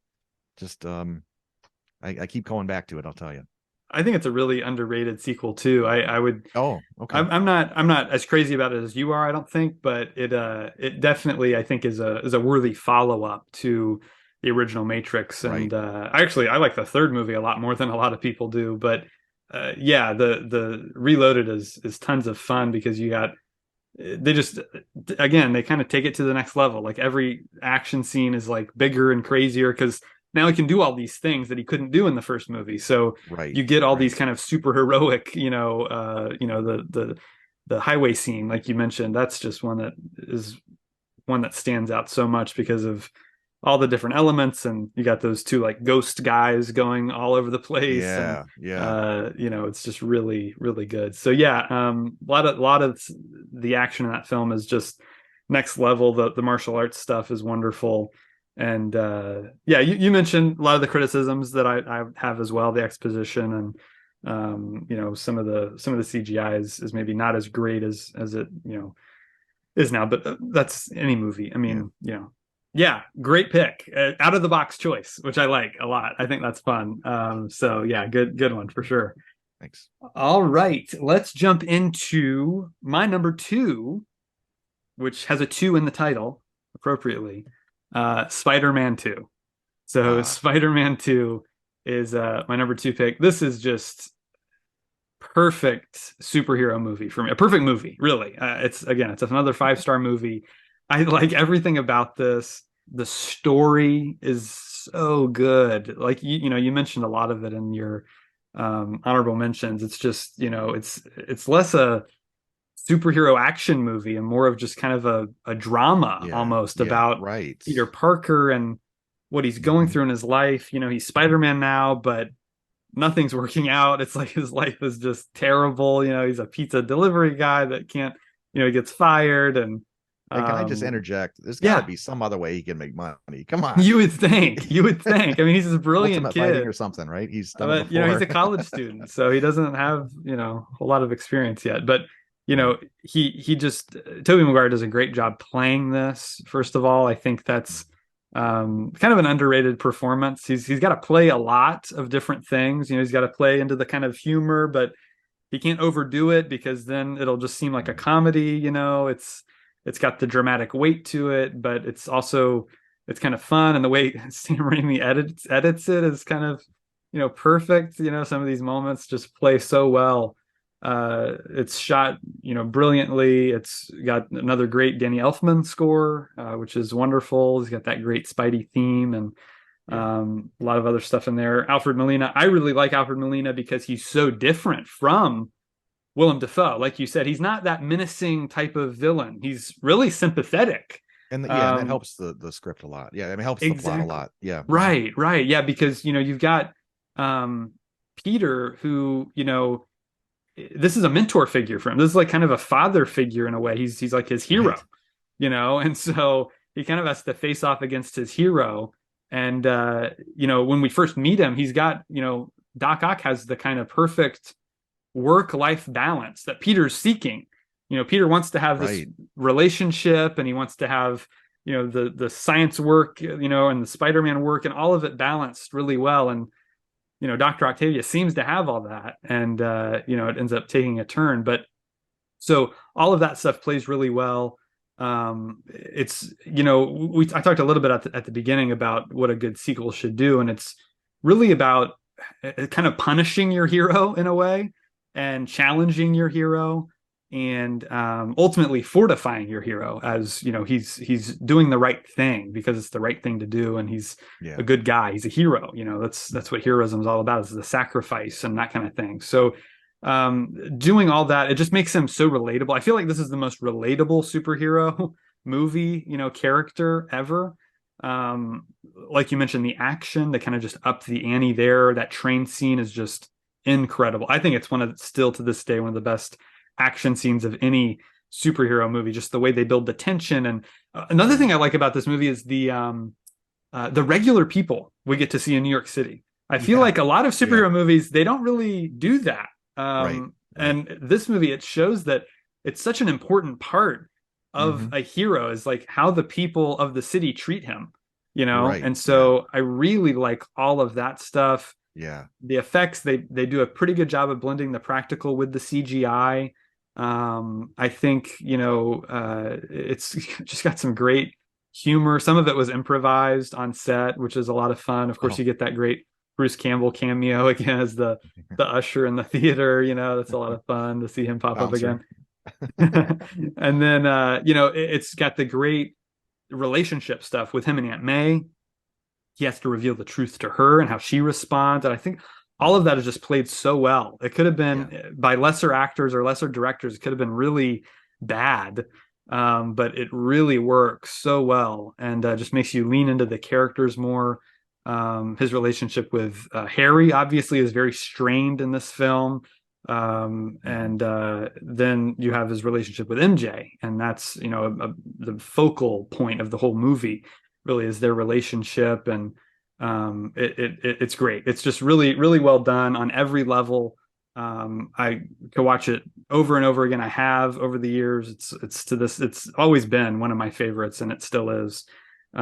just I keep going back to it. I'll tell you. I think it's a really underrated sequel too. I would Oh, okay. I'm not as crazy about it as you are, I don't think, but it definitely I think is a worthy follow-up to the original Matrix. Right. And I like the third movie a lot more than a lot of people do. But yeah, the Reloaded is tons of fun because you got they just again they kind of take it to the next level. Like every action scene is like bigger and crazier because now he can do all these things that he couldn't do in the first movie. So Right. you get all Right. these kind of super heroic, the highway scene, like you mentioned. That's just one that stands out so much because of all the different elements, and you got those two like ghost guys going all over the place, and Yeah. Yeah. it's just really really good. So yeah, a lot of the action in that film is just next level. The martial arts stuff is wonderful, And yeah, you mentioned a lot of the criticisms that I have as well, the exposition and some of the CGI is maybe not as great as it is now, but that's any movie. I Yeah. mean, yeah, great pick, out of the box choice, which I like a lot. I think that's fun. So yeah, good one for sure. Thanks. All right, let's jump into my number two, which has a two in the title appropriately. Spider-Man 2. So Ah, Spider-Man 2 is my number two pick. This is just perfect superhero movie for me. A perfect movie, really. It's another five-star movie. I like everything about this. The story is so good. Like you mentioned a lot of it in your honorable mentions. It's just, it's less a superhero action movie and more of just kind of a drama yeah, almost yeah, about right. Peter Parker and what he's going Hmm. through in his life. He's Spider-Man now, but nothing's working out. It's like his life is just terrible. He's a pizza delivery guy that can't, he gets fired and And can I just um interject? There's got to yeah, be some other way he can make money. Come on. you would think. I mean, he's a brilliant Ultimate fighting kid, or something, right? He's done it but he's before. a college student, so he doesn't have a whole lot of experience yet. But Right. he just Tobey Maguire does a great job playing this. First of all, I think that's kind of an underrated performance. He's got to play a lot of different things. He's got to play into the kind of humor, but he can't overdo it because then it'll just seem like a Mhm. comedy. It's got the dramatic weight to it, but it's kind of fun, and the way Sam Raimi edits it is kind of perfect. Some of these moments just play so well. It's shot brilliantly. It's got another great Danny Elfman score, which is wonderful. He's got that great Spidey theme and Yeah. a lot of other stuff in there. Alfred Molina, I really like Alfred Molina because he's so different from Willem Dafoe. Like you said, he's not that menacing type of villain. He's really sympathetic. And that Um, helps the script a lot. Yeah, I mean, helps the plot a exactly. lot. Yeah. Mhm. Right. Yeah, because you've got um, Peter, who this is a mentor figure for him. This is like kind of a father figure in a way. He's like his hero, Right. and so he kind of has to face off against his hero. And when we first meet him, he's got Doc Ock has the kind of perfect work-life balance that Peter's seeking. Peter wants to have this Right. relationship, and he wants to have the science work, and the Spider-Man work, and all of it balanced really well. And Dr. Octavia seems to have all that, and it ends up taking a turn. But so all of that stuff plays really well. It's I talked a little bit at the beginning about what a good sequel should do, and it's really about kind of punishing your hero in a way and challenging your hero and ultimately fortifying your hero as he's doing the right thing because it's the right thing to do, and he's a Yeah. good guy, he's a hero. That's what heroism is all about, is the sacrifice and that kind of thing. So doing all that, it just makes him so relatable. I feel like this is the most relatable superhero movie character ever. um like you mentioned, the action, they kind of just upped the ante there. That train scene is just incredible. I think it's still to this day one of the best action scenes of any superhero movie, just the way they build the tension. And another thing Yeah. I like about this movie is the regular people we get to see in New York City. I feel Yeah. like a lot of Yeah. superhero movies, they don't really do that. Right. Right. And this movie, it shows that it's such an important part of Hmm. a hero is like how the people of the city treat him. Right. And Yeah. so I really like all of that stuff. Yeah. The effects, they do a pretty good job of blending the practical with the CGI. I think it's just got some great humor. Some of it was improvised on set, which is a lot of fun. Of course, Oh, you get that great Bruce Campbell cameo again as the usher in the theater. That's a lot of fun to see him pop up bouncer. again. And then it's got the great relationship stuff with him and Aunt May. He has to reveal the truth to her and how she responds. And I think all of Mhm. that is just played so well. It could have Yeah. been by lesser actors or lesser directors, it could have been really bad. But it really works so well, and just makes you lean into the characters more. His relationship with Harry obviously is very strained in this film. Hmm. And then you have his relationship with MJ, and that's the focal point of the whole movie. really is their relationship, and it's great. It's just really really well done on every level. I could watch it over and over again. I have over the years. It's always been one of my favorites, and it still is. Yeah,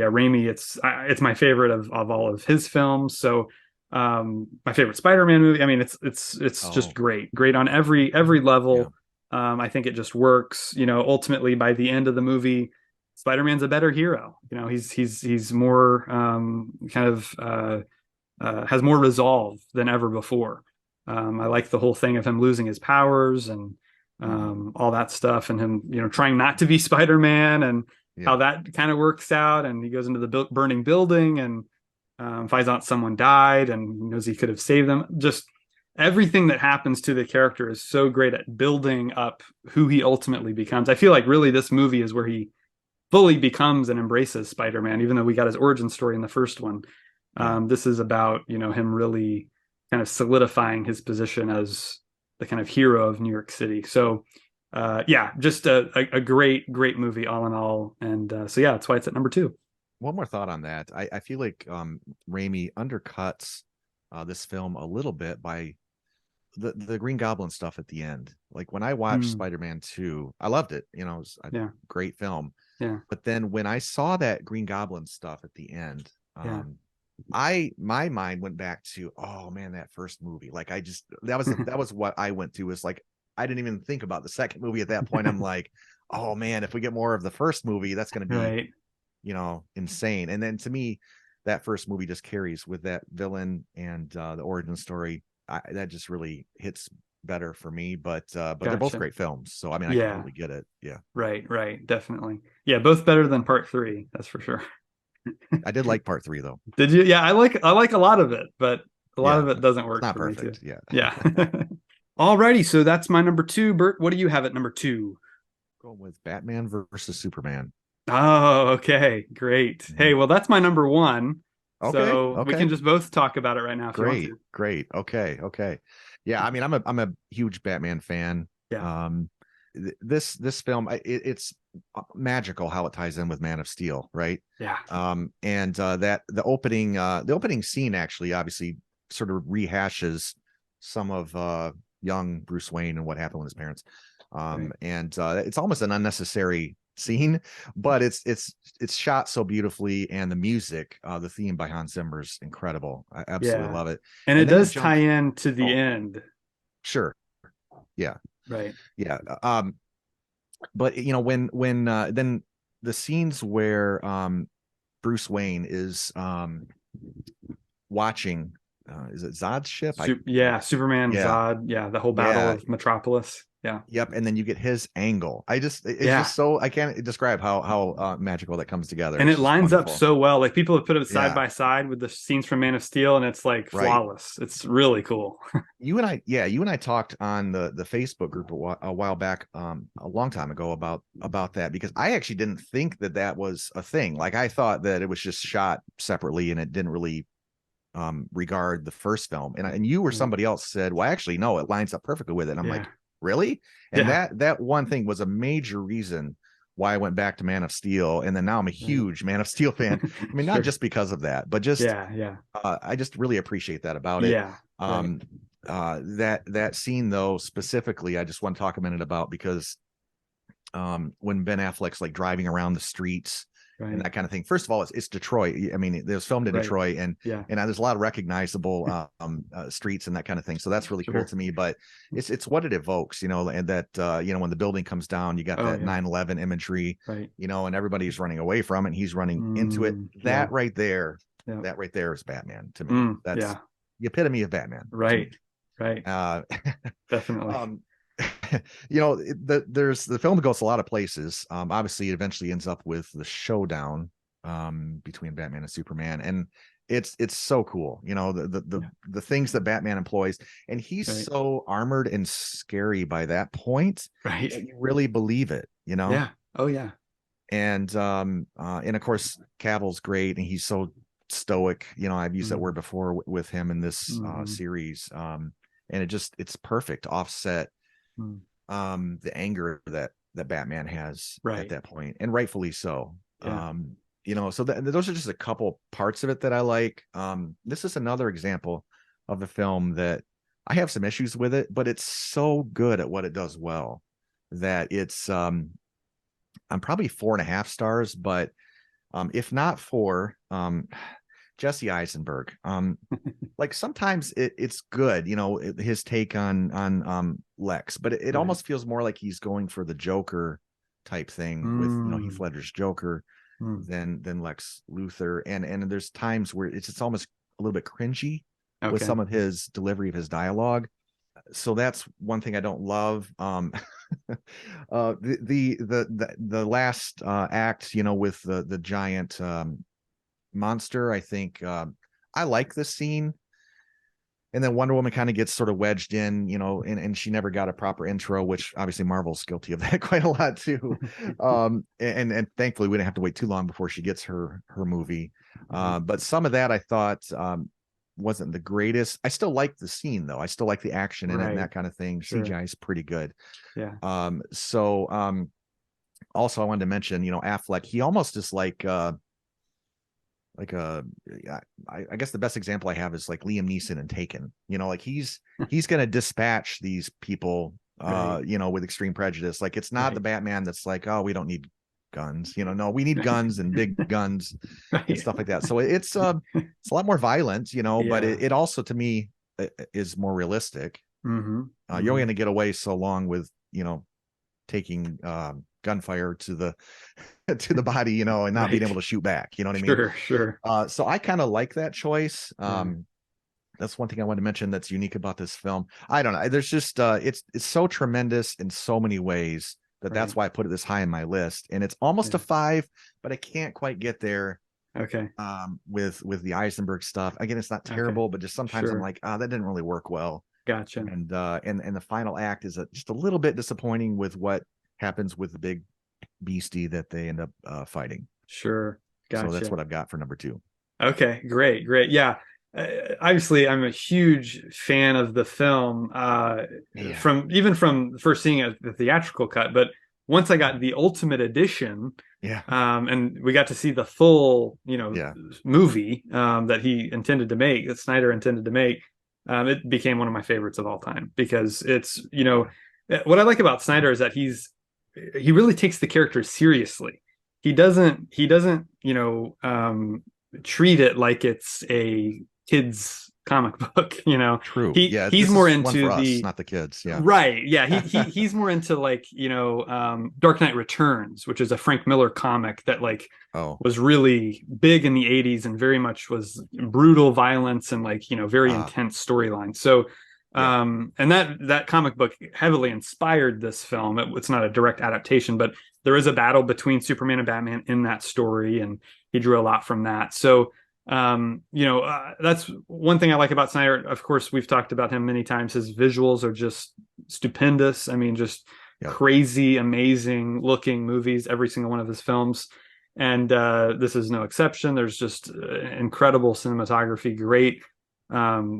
Raimi, it's my favorite of all of his films. So my favorite Spider-Man movie. I mean, it's just Oh, great on every yeah. level. I think it just works. Ultimately by the end of the movie, Spider-Man's a better hero. He's more kind of has more resolve than ever before. I like the whole thing of him losing his powers and Mhm. all that stuff, and him, trying not to be Spider-Man, and how Yeah. that kind of works out. And he goes into the burning building and finds out someone died, and knows he could have saved them. Just everything that happens to the character is so great at building up who he ultimately becomes. I feel like really this movie is where he fully becomes and embraces Spider-Man, even though we got his origin story in the first one. Yeah. This is about, him really kind of solidifying his position as the kind of hero of New York City. So, yeah, just a great movie all in all. And so, yeah, that's why it's at number two. One more thought on that. I feel like Raimi undercuts this film a little bit by the Green Goblin stuff at the end. Like when I watched Mm, Spider-Man 2, I loved it. It was a yeah, great film. yeah, But then when I saw that Green Goblin stuff at the end, yeah. my mind went back to, oh man, that first movie. Like I just that was what I went to, was like I didn't even think about the second movie at that point. I'm like, oh man, if we get more of the first movie, that's gonna be, Right. insane. And then to me, that first movie just carries with that villain and the origin story. That just really hits better for me. But they're both Gotcha. great films. So I mean, I Yeah. completely get it. Yeah. Right. Definitely. Yeah, both better than part three, that's for sure. I did like part three though. Did you? Yeah, I like a lot of it, but a lot Yeah. of it doesn't It's work not for me too. perfect. Yeah. Yeah. Alrighty, so that's my number two. Bert, what do you have at number two? Going with Batman versus Superman. Oh, okay, great. Hey, Mhm. well, that's my number one. Okay. So we can Okay. just both talk about it right now if you want Great. to. Great. Okay. Okay. Yeah. I mean, I'm a huge Batman fan. Yeah, Um, this film, it's magical how it ties in with Man of Steel, right? yeah, And that the opening scene actually obviously sort of rehashes some of young Bruce Wayne and what happened with his parents. right. And it's almost an unnecessary scene, but it's shot so beautifully, and the music, the theme by Hans Zimmer is incredible. I absolutely Yeah. love it. And it And then it does tie jumps. in to the Oh, end. sure, yeah, Right. yeah. But when then the scenes where Bruce Wayne is watching, is it Zod's ship? Yeah, Superman, Yeah, Zod, yeah, the whole battle yeah. of Metropolis. Yeah. Yep, and then you get his angle. It's Yeah. just so, I can't describe how magical that comes together. And It's it just lines up wonderful. so well. Like people have put it side Yeah, by side with the scenes from Man of Steel, and it's like right. flawless. It's really cool. You and I talked on the Facebook group a while back, a long time ago, about that, because I actually didn't think that was a thing. Like I thought that it was just shot separately and it didn't really regard the first film. And you or Yeah. somebody else said, well, actually, no, it lines up perfectly with it. And I'm Yeah. like, really? And Yeah. that one thing was a major reason why I went back to Man of Steel, and then now I'm a Right. huge Man of Steel fan. I mean, not Sure. just because of that, but just Yeah. Yeah. I just really appreciate that about it. Yeah. Right. Um, that scene though, specifically, I just want to talk a minute about, because when Ben Affleck's like driving around the streets and Right. that kind of thing. First of all, it's Detroit. I mean, it was filmed in Right. Detroit, and Yeah. there's a lot of recognizable streets and that kind of thing. So that's really cool Sure. to me. But it's what it evokes, and that when the building comes down, you got Oh that yeah. 9/11 imagery, Right. and everybody's running away from it, and he's running into it. Yeah. That right there, Yeah. that right there is Batman to me. That's Yeah. the epitome of Batman to me. Right. Right. Uh, Definitely. um, the film goes a lot of places. Obviously, it eventually ends up with the showdown between Batman and Superman, and it's so cool. Yeah. The things that Batman employs, and he's Right. so armored and scary by that point Right. that you really believe it. Yeah. Oh yeah. And of course, Cavill's great, and he's so stoic. I've used that Mm. word before with him in this Hmm. series. And it's perfect to offset Mm. the anger that Batman has at Right. that point, and rightfully so. Yeah. So those are just a couple parts of it that I like. This is another example of the film that I have some issues with it, but it's so good at what it does well that I'm probably 4.5 stars, but if not for Jesse Eisenberg, like sometimes it's good, his take on Lex, but it Right. almost feels more like he's going for the Joker type thing with Heath Mm, Ledger's Joker mm. than Lex Luthor, and there's times where it's almost a little bit cringy with Okay. some of his delivery of his dialogue. So that's one thing I don't love. The last act, with the giant monster, I think I like this scene. And then Wonder Woman kind of gets sort of wedged in, and she never got a proper intro, which obviously Marvel's guilty of that quite a lot too. And thankfully we didn't have to wait too long before she gets her movie. Mhm. But some of that I thought wasn't the greatest. I still like the scene though. I still like the action in it and Right. that kind of thing. Sure. CGI is pretty good. Yeah. So also I wanted to mention, Affleck, he almost is like a I guess the best example I have is like Liam Neeson and Taken. Like he's gonna dispatch these people Right. with extreme prejudice. Like it's not the Right. Batman that's like, oh, we don't need guns, no, we need guns and big guns and Right. stuff like that. So it's a lot more violent, but Yeah. it also to me is more realistic. Mm-hmm. You're only Mm-hmm. gonna get away so long with taking gunfire to the to the body, and not being Right. able to shoot back. You know what I mean? Sure. Sure. So I kind of like that choice. Yeah. That's one thing I wanted to mention that's unique about this film. I don't know. There's just it's so tremendous in so many ways that's Right. why I put it this high in my list. And it's almost a Yeah. 5, but I can't quite get there Okay. with the Eisenberg stuff. Again, it's not Okay. terrible, but just sometimes I'm Sure. like, that didn't really work well. Gotcha. And the final act is just a little bit disappointing with what happens with the big beastie that they end up fighting. Sure. So that's Gotcha. what I've got for number 2. Okay. Great. Great. Yeah. Obviously, I'm a huge fan of the film. Yeah. From first seeing it, the theatrical cut, but once I got the Ultimate Edition, Yeah. and we got to see the full, Yeah. movie that he intended to make, that Snyder intended to make, it became one of my favorites of all time because it's, what I like about Snyder is that he really takes the characters seriously. He doesn't, treat it like it's a kid's comic book, True. He Yeah. he's This more is one into for us, the not the kids. Yeah. right. Yeah, he's more into like, Dark Knight Returns, which is a Frank Miller comic that like Oh. was really big in the 80s and very much was brutal violence and like, very Ah. intense storyline. So Yeah. and that comic book heavily inspired this film. It's not a direct adaptation, but there is a battle between Superman and Batman in that story, and he drew a lot from that. So that's one thing I like about Snyder. Of course, we've talked about him many times. His visuals are just stupendous. I mean, just Yep. crazy, amazing looking movies, every single one of his films. And this is no exception. There's just incredible cinematography, great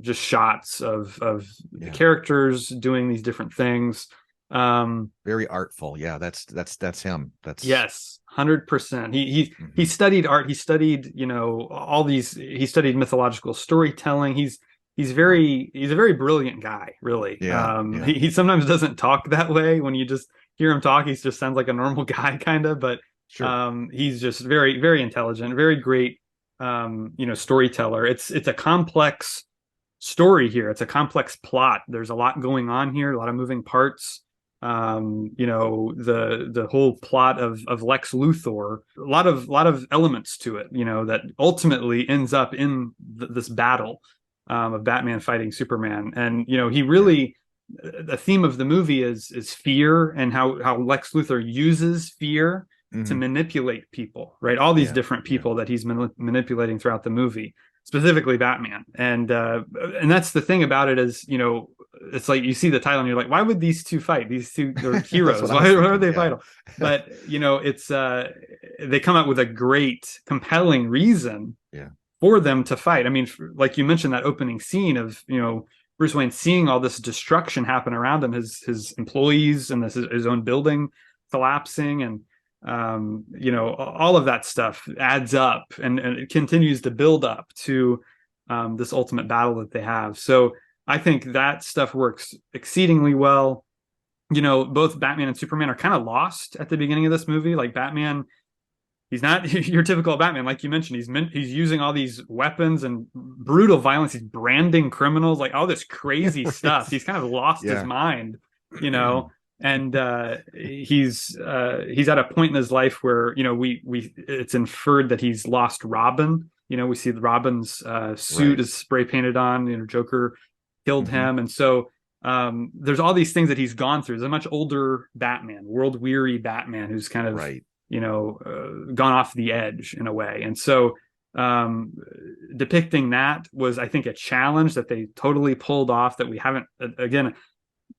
just shots of the Yeah. characters doing these different things. Very artful. Yeah. That's him. That's. Yes, 100%. He Mhm. studied art. He studied, all these. He studied mythological storytelling. Wow. He's a very brilliant guy, really. Yeah. Yeah. He sometimes doesn't talk that way. When you just hear him talk, he just sounds like a normal guy, kind of. But Sure. he's just very, very intelligent, very great, storyteller. It's a complex story here. It's a complex plot. There's a lot going on here, a lot of moving parts. The whole plot of Lex Luthor, a lot of elements to it, that ultimately ends up in this battle of Batman fighting Superman. And he Yeah. really, the theme of the movie is fear, and how Lex Luthor uses fear to Hmm. manipulate people, right? All these Yeah. different Yeah. people that he's manipulating throughout the movie, specifically Batman. And that's the thing about it is, it's like you see the title and you're like, why would these two fight? These two are That's what heroes. I was Why are thinking. they Yeah. vital? But it's they come out with a great, compelling reason Yeah. for them to fight. I mean, like you mentioned, that opening scene of Bruce Wayne seeing all this destruction happen around him, his employees and his own building collapsing, and all of that stuff adds up, and it continues to build up to this ultimate battle that they have. So I think that stuff works exceedingly well. Both Batman and Superman are kind of lost at the beginning of this movie. Like Batman, he's not your typical Batman, like you mentioned. He's using all these weapons and brutal violence. He's branding criminals, like all this crazy stuff. Right. He's kind of lost his Yeah. mind, and he's at a point in his life where we it's inferred that he's lost Robin. We see Robin's suit Right. is spray painted on. Joker killed Hmm. him, and so there's all these things that he's gone through. There's a much older Batman, world weary Batman, who's kind of Right. gone off the edge in a way. And so um, depicting that was, I think, a challenge that they totally pulled off that we haven't, again,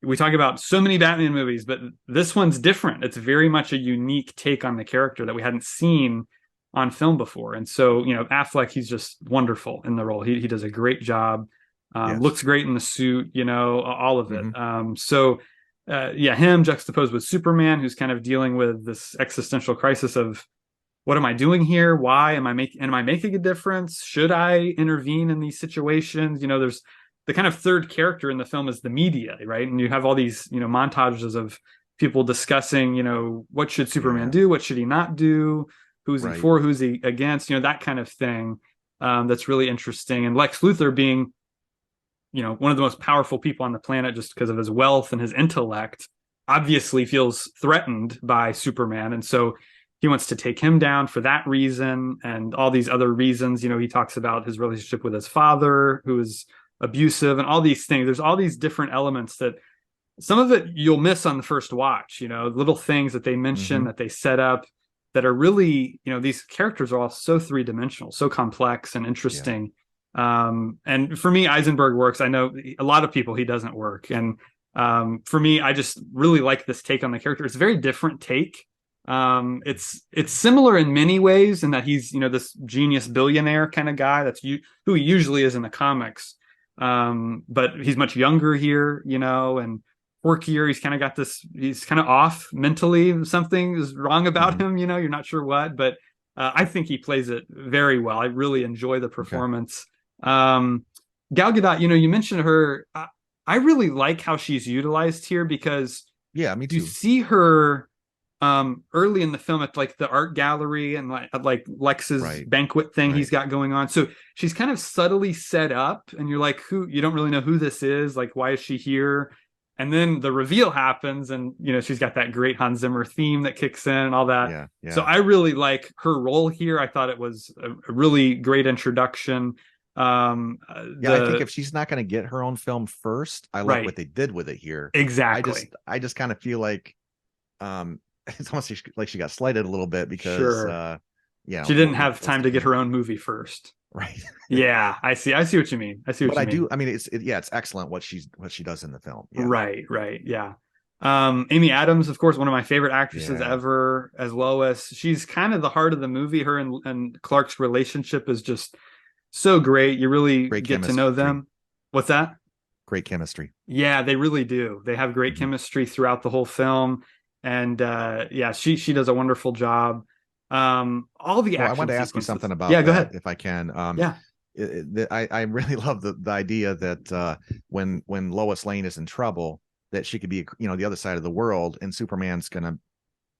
we talk about so many Batman movies, but this one's different. It's very much a unique take on the character that we hadn't seen on film before. And so, Affleck, he's just wonderful in the role. He does a great job. Yes. Looks great in the suit, all of it. Hmm. So him juxtaposed with Superman, who's kind of dealing with this existential crisis of what am I doing here? Why am I making a difference? Should I intervene in these situations? There's the kind of third character in the film is the media, right? And you have all these, montages of people discussing, what should Superman Yeah. do? What should he not do? Who's he Right. for? Who's he against? That kind of thing. That's really interesting. And Lex Luthor being one of the most powerful people on the planet just because of his wealth and his intellect, obviously feels threatened by Superman. And so he wants to take him down for that reason and all these other reasons. He talks about his relationship with his father, who is abusive, and all these things. There's all these different elements that some of it you'll miss on the first watch, little things that they mention, Hmm. that they set up that are really, these characters are all so three-dimensional, so complex and Yeah. interesting. And for me, Eisenberg works. I know a lot of people he doesn't work. And for me, I just really like this take on the character. It's a very different take. It's similar in many ways in that he's, this genius billionaire kind of guy who he usually is in the comics. But he's much younger here, and quirkier. He's kind of got this, he's kind of off mentally. Something is wrong about Hmm. him, you're not sure what, but I think he plays it very well. I really enjoy the Okay. performance. Um, Gal Gadot, you mentioned her. I really like how she's utilized here because Yeah, me you too. see her early in the film at like the art gallery and like at like Lex's Right. banquet thing he's Right. got going on. So she's kind of subtly set up, and you're like, who? You don't really know who this is. Like, why is she here? And then the reveal happens, and she's got that great Hans Zimmer theme that kicks in and all that. Yeah. So Yeah. I really like her role here. I thought it was a really great introduction. Yeah, I think The if she's not going to get her own film first, I like Right, what they did with it here. exactly. I just kind of feel like it's almost like she got slighted a little bit because Sure. yeah, She didn't have what's time to get her own movie first. right. Yeah, I see. I see what you mean. I see what But you I mean. do, I mean, yeah, it's excellent what she does in the film. Yeah. Right, right. Yeah. Amy Adams, of course, one of my favorite actresses Yeah. ever as Lois. She's kind of the heart of the movie. Her and Clark's relationship is just so great. You really Great get to know chemistry. them. What's that? Great chemistry. Yeah, they really do. They have great Mhm. chemistry throughout the whole film. And yeah, she does a wonderful job. All the Well, I action wanted to ask you sequences. something about Yeah, go that, ahead. if I can. Yeah. I really love the idea that when Lois Lane is in trouble, that she could be, the other side of the world, and Superman's gonna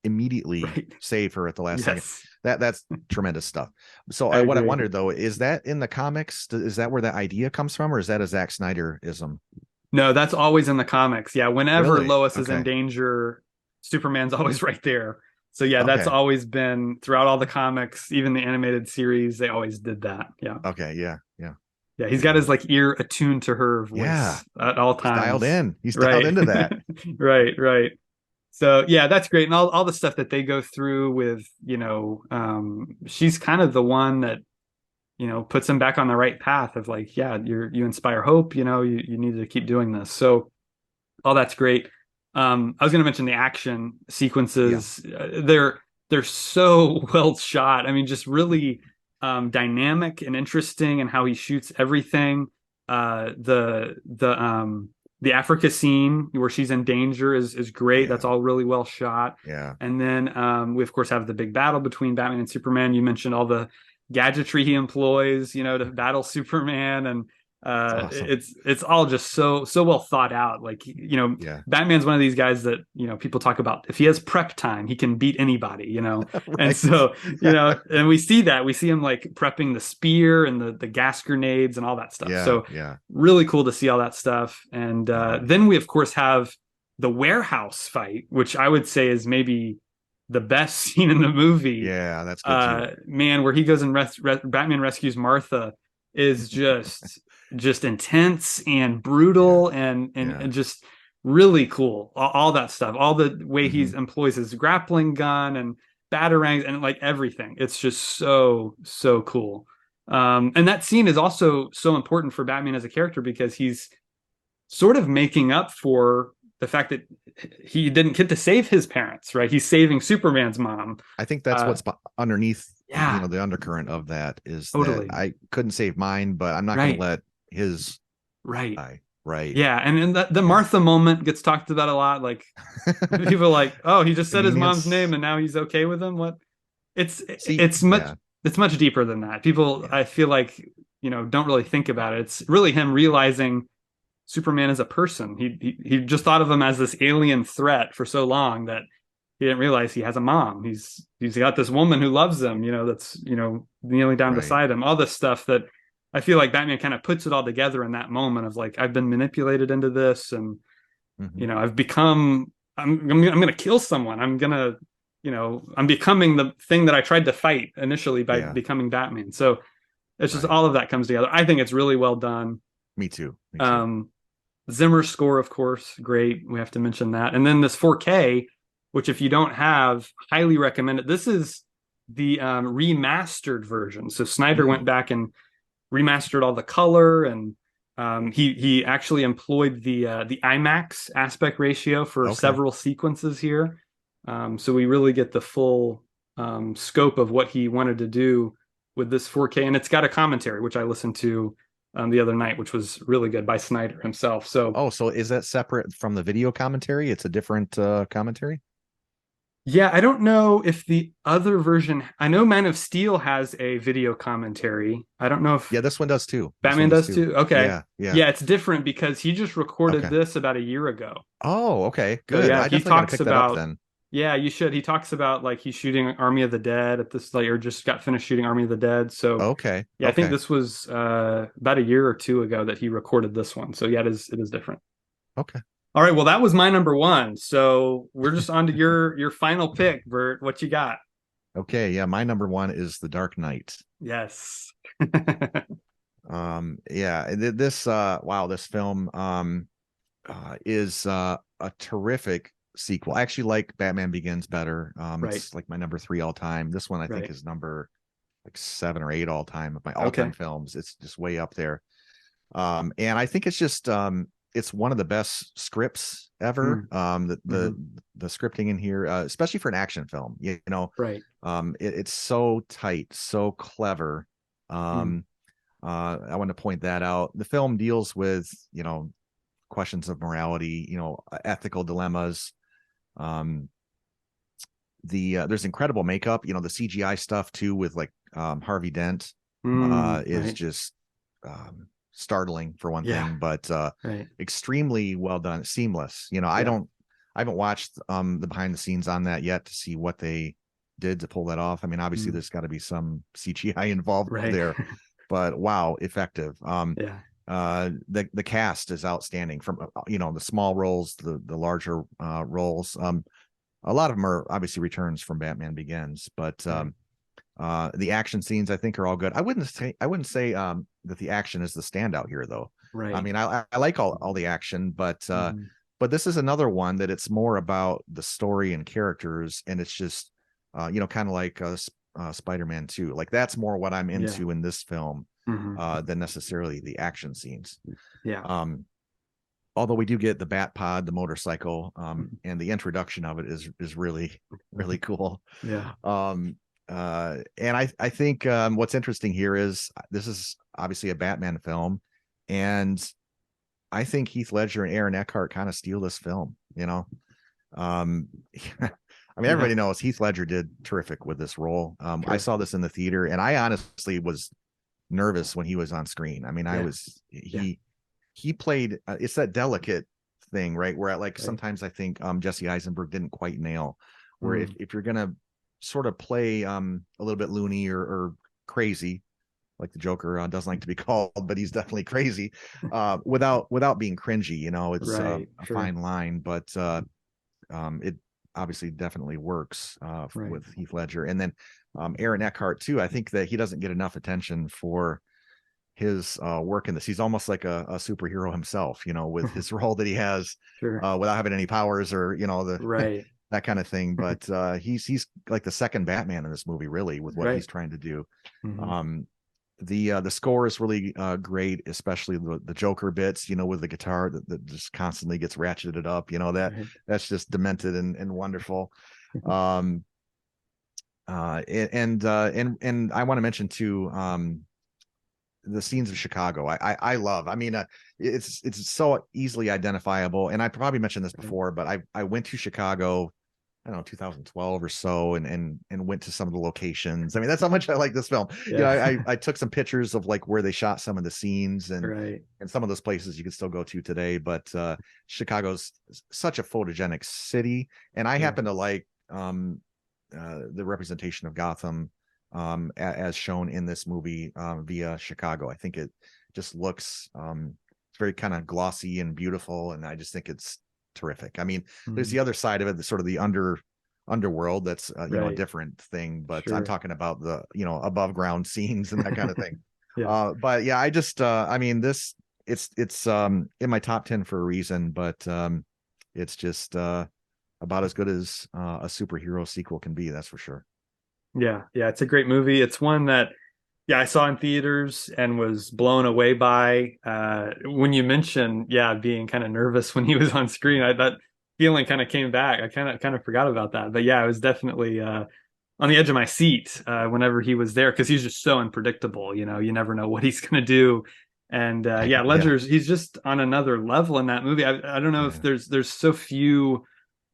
immediately Right. save her at the last second. Yes. That's tremendous stuff. So I what I agree. wondered though, is that in the comics? Is that where that idea comes from, or is that a Zack Snyderism? No, that's always in the comics. Yeah, whenever Really? Lois is in Okay. danger, Superman's always right there. So yeah, that's Okay. always been throughout all the comics, even the animated series, they always did that. Yeah. Okay. Yeah. Yeah. Yeah, he's got his like ear attuned to her voice Yeah. at all He's dialed times. in. He's dialed Right. into that. Right, right. So yeah, that's great. And all the stuff that they go through with, she's kind of the one that, puts him back on the right path of like, yeah, you inspire hope, you need to keep doing this. So all that's great. I was going to mention the action sequences. They're so well shot. I mean, just really dynamic and interesting, and how he shoots everything. The The Africa scene where she's in danger is great. That's Yeah. all really well shot. Yeah. And then we of course have the big battle between Batman and Superman. You mentioned all the gadgetry he employs, to battle Superman, and It's awesome. it's all just so well thought out. Like, Yeah. Batman's one of these guys that, people talk about. If he has prep time, he can beat anybody, And Right. so, and we see that. We see him like prepping the spear and the gas grenades and all that stuff. Yeah. So Yeah. really cool to see all that stuff. And Um, then we of course have the warehouse fight, which I would say is maybe the best scene in the movie. yeah, that's good too. Man, where he goes and Batman rescues Martha is just intense and Yeah. brutal, and Yeah. just really cool. All that stuff, all the way Hmm. he employs his grappling gun and batarangs and like everything. It's just so cool. And that scene is also so important for Batman as a character because he's sort of making up for the fact that he didn't get to save his parents, right? He's saving Superman's mom. I think that's Uh, what's underneath, yeah, the undercurrent of that is that totally. I couldn't save mine, but I'm not going to Right, let his right. die. Right. Yeah, and the Yeah. Martha moment gets talked about a lot. Like people are like, "Oh, he just said his mom's name Convenience. and now he's okay with him." What? It's See, it's much yeah. it's much deeper than that. People, Yeah. I feel like, don't really think about it. It's really him realizing Superman is a person. He just thought of him as this alien threat for so long that he didn't realize he has a mom. He's got this woman who loves him, that's, kneeling down Right. beside him. All this stuff that I feel like Batman kind of puts it all together in that moment of like, I've been manipulated into this, and Hmm. I've become I'm gonna kill someone. I'm becoming the thing that I tried to fight initially by Yeah. becoming Batman. So it's just Right. all of that comes together. I think it's really well done. Me too. Me too. Um, Zimmer's score, of course, great. We have to mention that. And then this 4K, which if you don't have, highly recommend it. This is the remastered version. So Snyder went Mm. back and remastered all the color, and he actually employed the IMAX aspect ratio for Okay. several sequences here. So we really get the full scope of what he wanted to do with this 4K, and it's got a commentary which I listened to the other night, which was really good by Snyder himself. So Oh, so is that separate from the video commentary? It's a different commentary? yeah, I don't know if the other version. I know Man of Steel has a video commentary. I don't know if Yeah, this one does too. This one Batman does does too. too. Okay, Yeah, yeah. yeah, it's different because he just recorded Okay. this about a year ago. Oh, okay. So Good. yeah, I he definitely got to talks pick that up about. then. Yeah, you should. He talks about like he's shooting Army of the Dead at this, like, or just got finished shooting Army of the Dead. So Okay. yeah, I think Okay. this was about a year or two ago that he recorded this one. So yeah, it is different. Okay. All right, well that was my number one. So we're just on to your final pick, Bert. What you got? Okay. Yeah, my number one is The Dark Knight. Yes. Yeah, this wow, this film is a terrific sequel. I actually like Batman Begins better. Right. It's like my number 3 all time. This one I think Right. is number like 7 or 8 all time of my all time Okay. films. It's just way up there. And I think it's just it's one of the best scripts ever. Mm. The scripting in here, especially for an action film, Right. it's so tight, so clever. Mm. Um, I want to point that out. The film deals with, questions of morality, ethical dilemmas. Um, there's incredible makeup, the CGI stuff too, with like Harvey Dent is Right. just startling for one Yeah. thing, but Right. extremely well done, seamless. Yeah. I haven't watched the behind the scenes on that yet to see what they did to pull that off. I mean, obviously Mm. there's got to be some CGI involved Right. there, but wow, effective. Yeah. The cast is outstanding, from the small roles, the larger roles. A lot of them are obviously returns from Batman Begins, but Right. the action scenes I think are all good. I wouldn't say that the action is the standout here though. I Right. mean, I like all the action, Mhm. but this is another one that it's more about the story and characters, and it's just kind of like Spider-Man 2. Like that's more what I'm Yeah. into in this film Hmm. than necessarily the action scenes. Yeah. Um, although we do get the Bat Pod, the motorcycle, and the introduction of it is really really cool. Yeah. And I think what's interesting here is this is obviously a Batman film, and I think Heath Ledger and Aaron Eckhart kind of steal this film, you know. Um, I mean, Yeah, everybody knows Heath Ledger did terrific with this role. I sure. saw this in the theater, and I honestly was nervous when he was on screen. I mean, I Yeah, was yeah, he played. It's that delicate thing, right? Where like right. sometimes I think Jesse Eisenberg didn't quite nail. Where Mm, if you're gonna sort of play a little bit loony or crazy, like the Joker doesn't like to be called, but he's definitely crazy, without being cringy. You know, it's right, a sure, fine line, but it obviously definitely works right. with Heath Ledger. And then Aaron Eckhart too. I think that he doesn't get enough attention for his work in this. He's almost like a superhero himself, you know, with his role that he has Sure, without having any powers or you know the right, that kind of thing. But he's like the second Batman in this movie, really, with what he's right. trying to do. Hmm. Um, the score is really great, especially the Joker bits, you know, with the guitar that just constantly gets ratcheted up. You know Right. that's just demented and wonderful. Um, and I want to mention too the scenes of Chicago. I love. I mean, it's so easily identifiable. And I probably mentioned this Right. before, but I went to Chicago, I don't know, 2012 or so, and went to some of the locations. I mean, that's how much I like this film. You know, Yeah. I took some pictures of like where they shot some of the scenes Right. and some of those places you can still go to today. But Chicago's such a photogenic city, and I Sure. happen to like the representation of Gotham as shown in this movie via Chicago. I think it just looks it's very kind of glossy and beautiful, and I just think it's terrific. I mean, there's Mm, the other side of it, the sort of the underworld that's you know a right. different thing, but I'm Sure. talking about the you know above ground scenes and that kind of thing. Yeah. But yeah, I just I mean this it's in my top 10 for a reason, but it's just about as good as a superhero sequel can be, that's for sure. Yeah. Yeah. It's a great movie. It's one that, yeah, I saw in theaters and was blown away by. When you mentioned, yeah, being kind of nervous when he was on screen, that feeling kind of came back. I kind of forgot about that. But yeah, I was definitely on the edge of my seat whenever he was there because he's just so unpredictable. You know, you never know what he's going to do. And yeah, Yeah, Ledger's, he's just on another level in that movie. I don't know if yeah, there's so few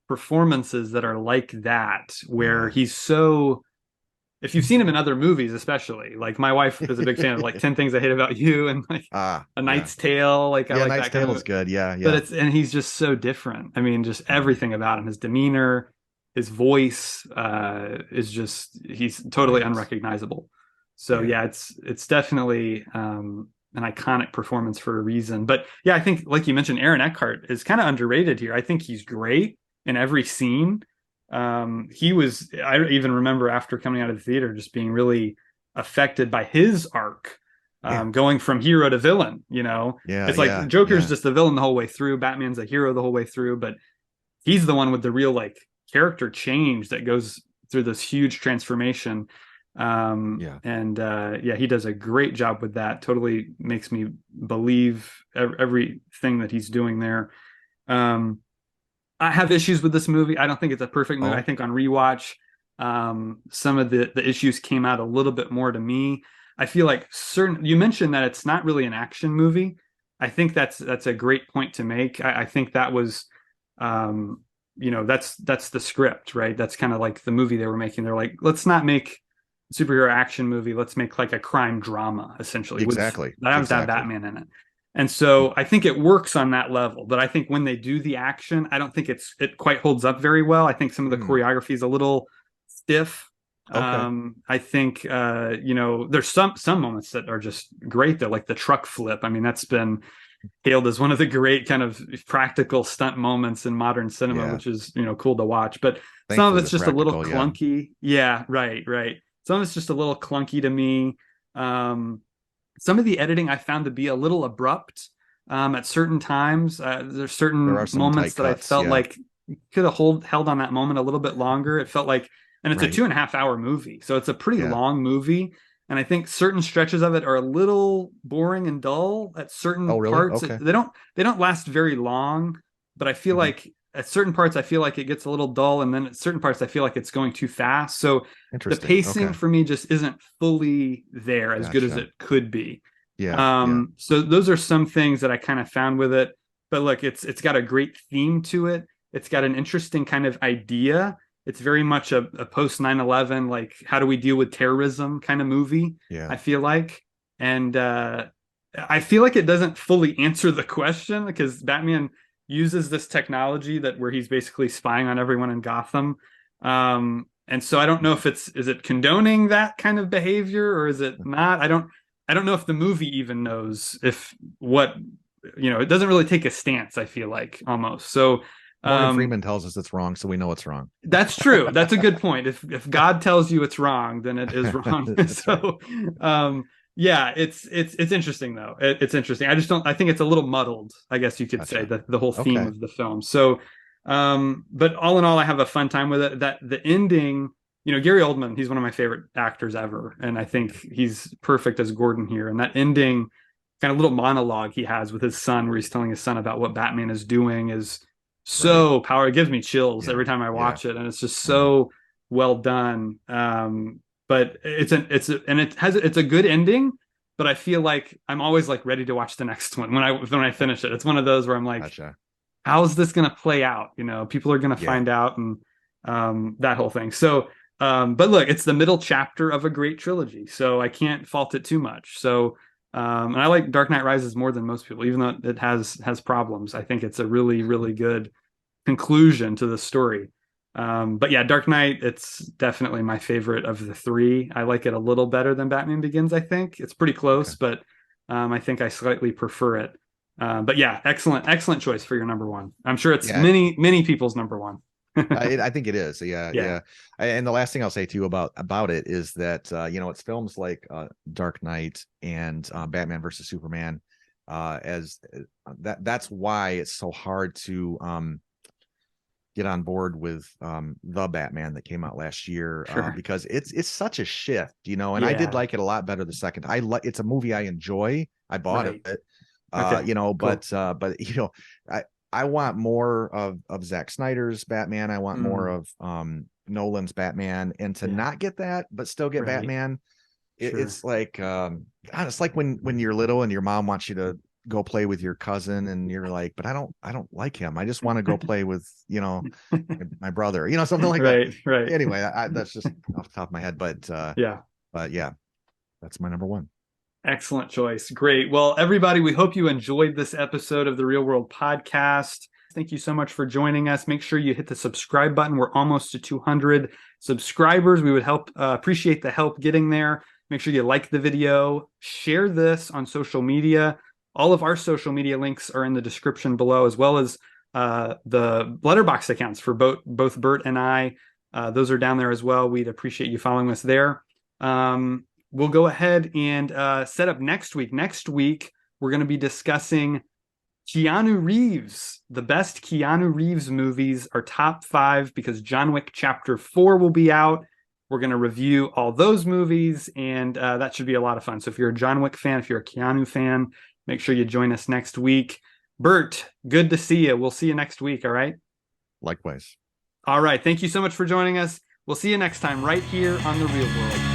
performances that are like that where yeah. he's so, if you've seen him in other movies, especially, like my wife is a big fan of like 10 Things I Hate About You and like A Yeah, Knight's Tale. Like I yeah. like Knight's that kind Tale is of, good. Yeah, but yeah. it's, and he's just so different. I mean, just Mhm. everything about him, his demeanor, his voice, is just, he's totally Right. unrecognizable. So Yeah. yeah, it's definitely an iconic performance for a reason. But yeah, I think like you mentioned, Aaron Eckhart is kind of underrated here. I think he's great in every scene. He was, I even remember after coming out of the theater just being really affected by his arc, Yeah. going from hero to villain. You know, Yeah. it's like Yeah. Joker's Yeah. just the villain the whole way through, Batman's a hero the whole way through, but he's the one with the real like character change that goes through this huge transformation. Yeah. And yeah, he does a great job with that. Totally makes me believe everything that he's doing there. um I have issues with this movie. I don't think it's a perfect movie. I Oh, think on rewatch, some of the issues came out a little bit more to me. I feel like certain. You mentioned that it's not really an action movie. I think that's a great point to make. I think that was, um, that's the script, right? That's kind of like the movie they were making. They're like, let's not make a superhero action movie. Let's make like a crime drama, essentially, with exactly. that happens to have Exactly. Batman in it. And so I think it works on that level, but I think when they do the action, I don't think it quite holds up very well. I think some of the Hmm. choreography is a little stiff. Okay. I think there's some moments that are just great though, like the truck flip. I mean, that's been hailed as one of the great kind of practical stunt moments in modern cinema, Yeah. which is cool to watch. But some of Thankfully, it's they're just a little practical. Yeah. clunky. Yeah, right, right. Some of it's just a little clunky to me. Um, some of the editing I found to be a little abrupt at certain times. There's There are certain some moments tight that I cuts. felt Yeah. like could have held on that moment a little bit longer. It felt like, and it's a Right. 2.5 hour movie, so it's a pretty Yeah. long movie. And I think certain stretches of it are a little boring and dull at Oh, certain really? parts. Okay. They don't last very long, but I feel Hmm. like at certain parts I feel like it gets a little dull, and then at certain parts I feel like it's going too fast. So the Interesting. pacing Okay. for me just isn't fully there as good as Gotcha. it could be. Yeah, yeah, So those are some things that I kind of found with it. But look, it's got a great theme to it. It's got an interesting kind of idea. It's very much a post 9/11, like how do we deal with terrorism kind of movie, yeah. I feel like. And I feel like it doesn't fully answer the question because Batman uses this technology that where he's basically spying on everyone in Gotham. And so I don't know if is it condoning that kind of behavior or is it not? I don't know if the movie even knows if what it doesn't really take a stance, I feel like almost. So Morgan um Freeman tells us it's wrong, so we know it's wrong. that's true. That's a good point. If God tells you it's wrong, then it is wrong. That's right. So um yeah, it's interesting though. It's interesting. I just don't I think it's a little muddled, I guess you could say, Gotcha. the whole theme Okay. of the film. So but all in all I have a fun time with it. That the ending, Gary Oldman, he's one of my favorite actors ever, and I think he's perfect as Gordon here. And that ending kind of little monologue he has with his son where he's telling his son about what Batman is doing is Right. so powerful. It gives me chills Yeah. every time I Yeah. watch it, and it's just I know. so well done. But and it's a good ending. But I feel like I'm always like ready to watch the next one when I finish it. It's one of those where I'm like, Gotcha. how's this going to play out? People are going to Yeah. find out, and that whole thing. So, but look, it's the middle chapter of a great trilogy, so I can't fault it too much. So, and I like Dark Knight Rises more than most people, even though it has problems. I think it's a really, really good conclusion to the story. But yeah, Dark Knight, it's definitely my favorite of the three. I like it a little better than Batman Begins, I think. It's pretty Okay. close, but I think I slightly prefer it. But yeah, excellent choice for your number one. I'm sure it's Yeah. many people's number one. I think it is. Yeah, Yeah, yeah. And the last thing I'll say to you about it is that it's films like Dark Knight and Batman versus Superman, as that's why it's so hard to get on board with the Batman that came out last year, sure. because it's such a shift, and I did Yeah, like it a lot better the second. I like It's a movie I enjoy. I bought right. it, Okay, cool. but I I want more of Zack Snyder's Batman. I want more Mm, of Nolan's Batman, and to yeah, not get that but still get right. Batman, Sure. it's like God, it's like when you're little and your mom wants you to go play with your cousin and you're like, but I don't like him. I just want to go play with my brother, something like that. Right, right. Anyway, that's just off the top of my head, Yeah. but yeah, that's my number one. Excellent choice. Great. Well, everybody, we hope you enjoyed this episode of the Real World Podcast. Thank you so much for joining us. Make sure you hit the subscribe button. We're almost to 200 subscribers. We would appreciate the help getting there. Make sure you like the video, share this on social media. All of our social media links are in the description below, as well as the letterbox accounts for both Bert and I. Those are down there as well. We'd appreciate you following us there. We'll go ahead and set up next week. Next week, we're going to be discussing Keanu Reeves. The best Keanu Reeves movies are top 5 because John Wick Chapter 4 will be out. We're going to review all those movies, and that should be a lot of fun. So if you're a John Wick fan, if you're a Keanu fan, make sure you join us next week. Bert, good to see you. We'll see you next week, all right? Likewise. All right. Thank you so much for joining us. We'll see you next time right here on The Real World.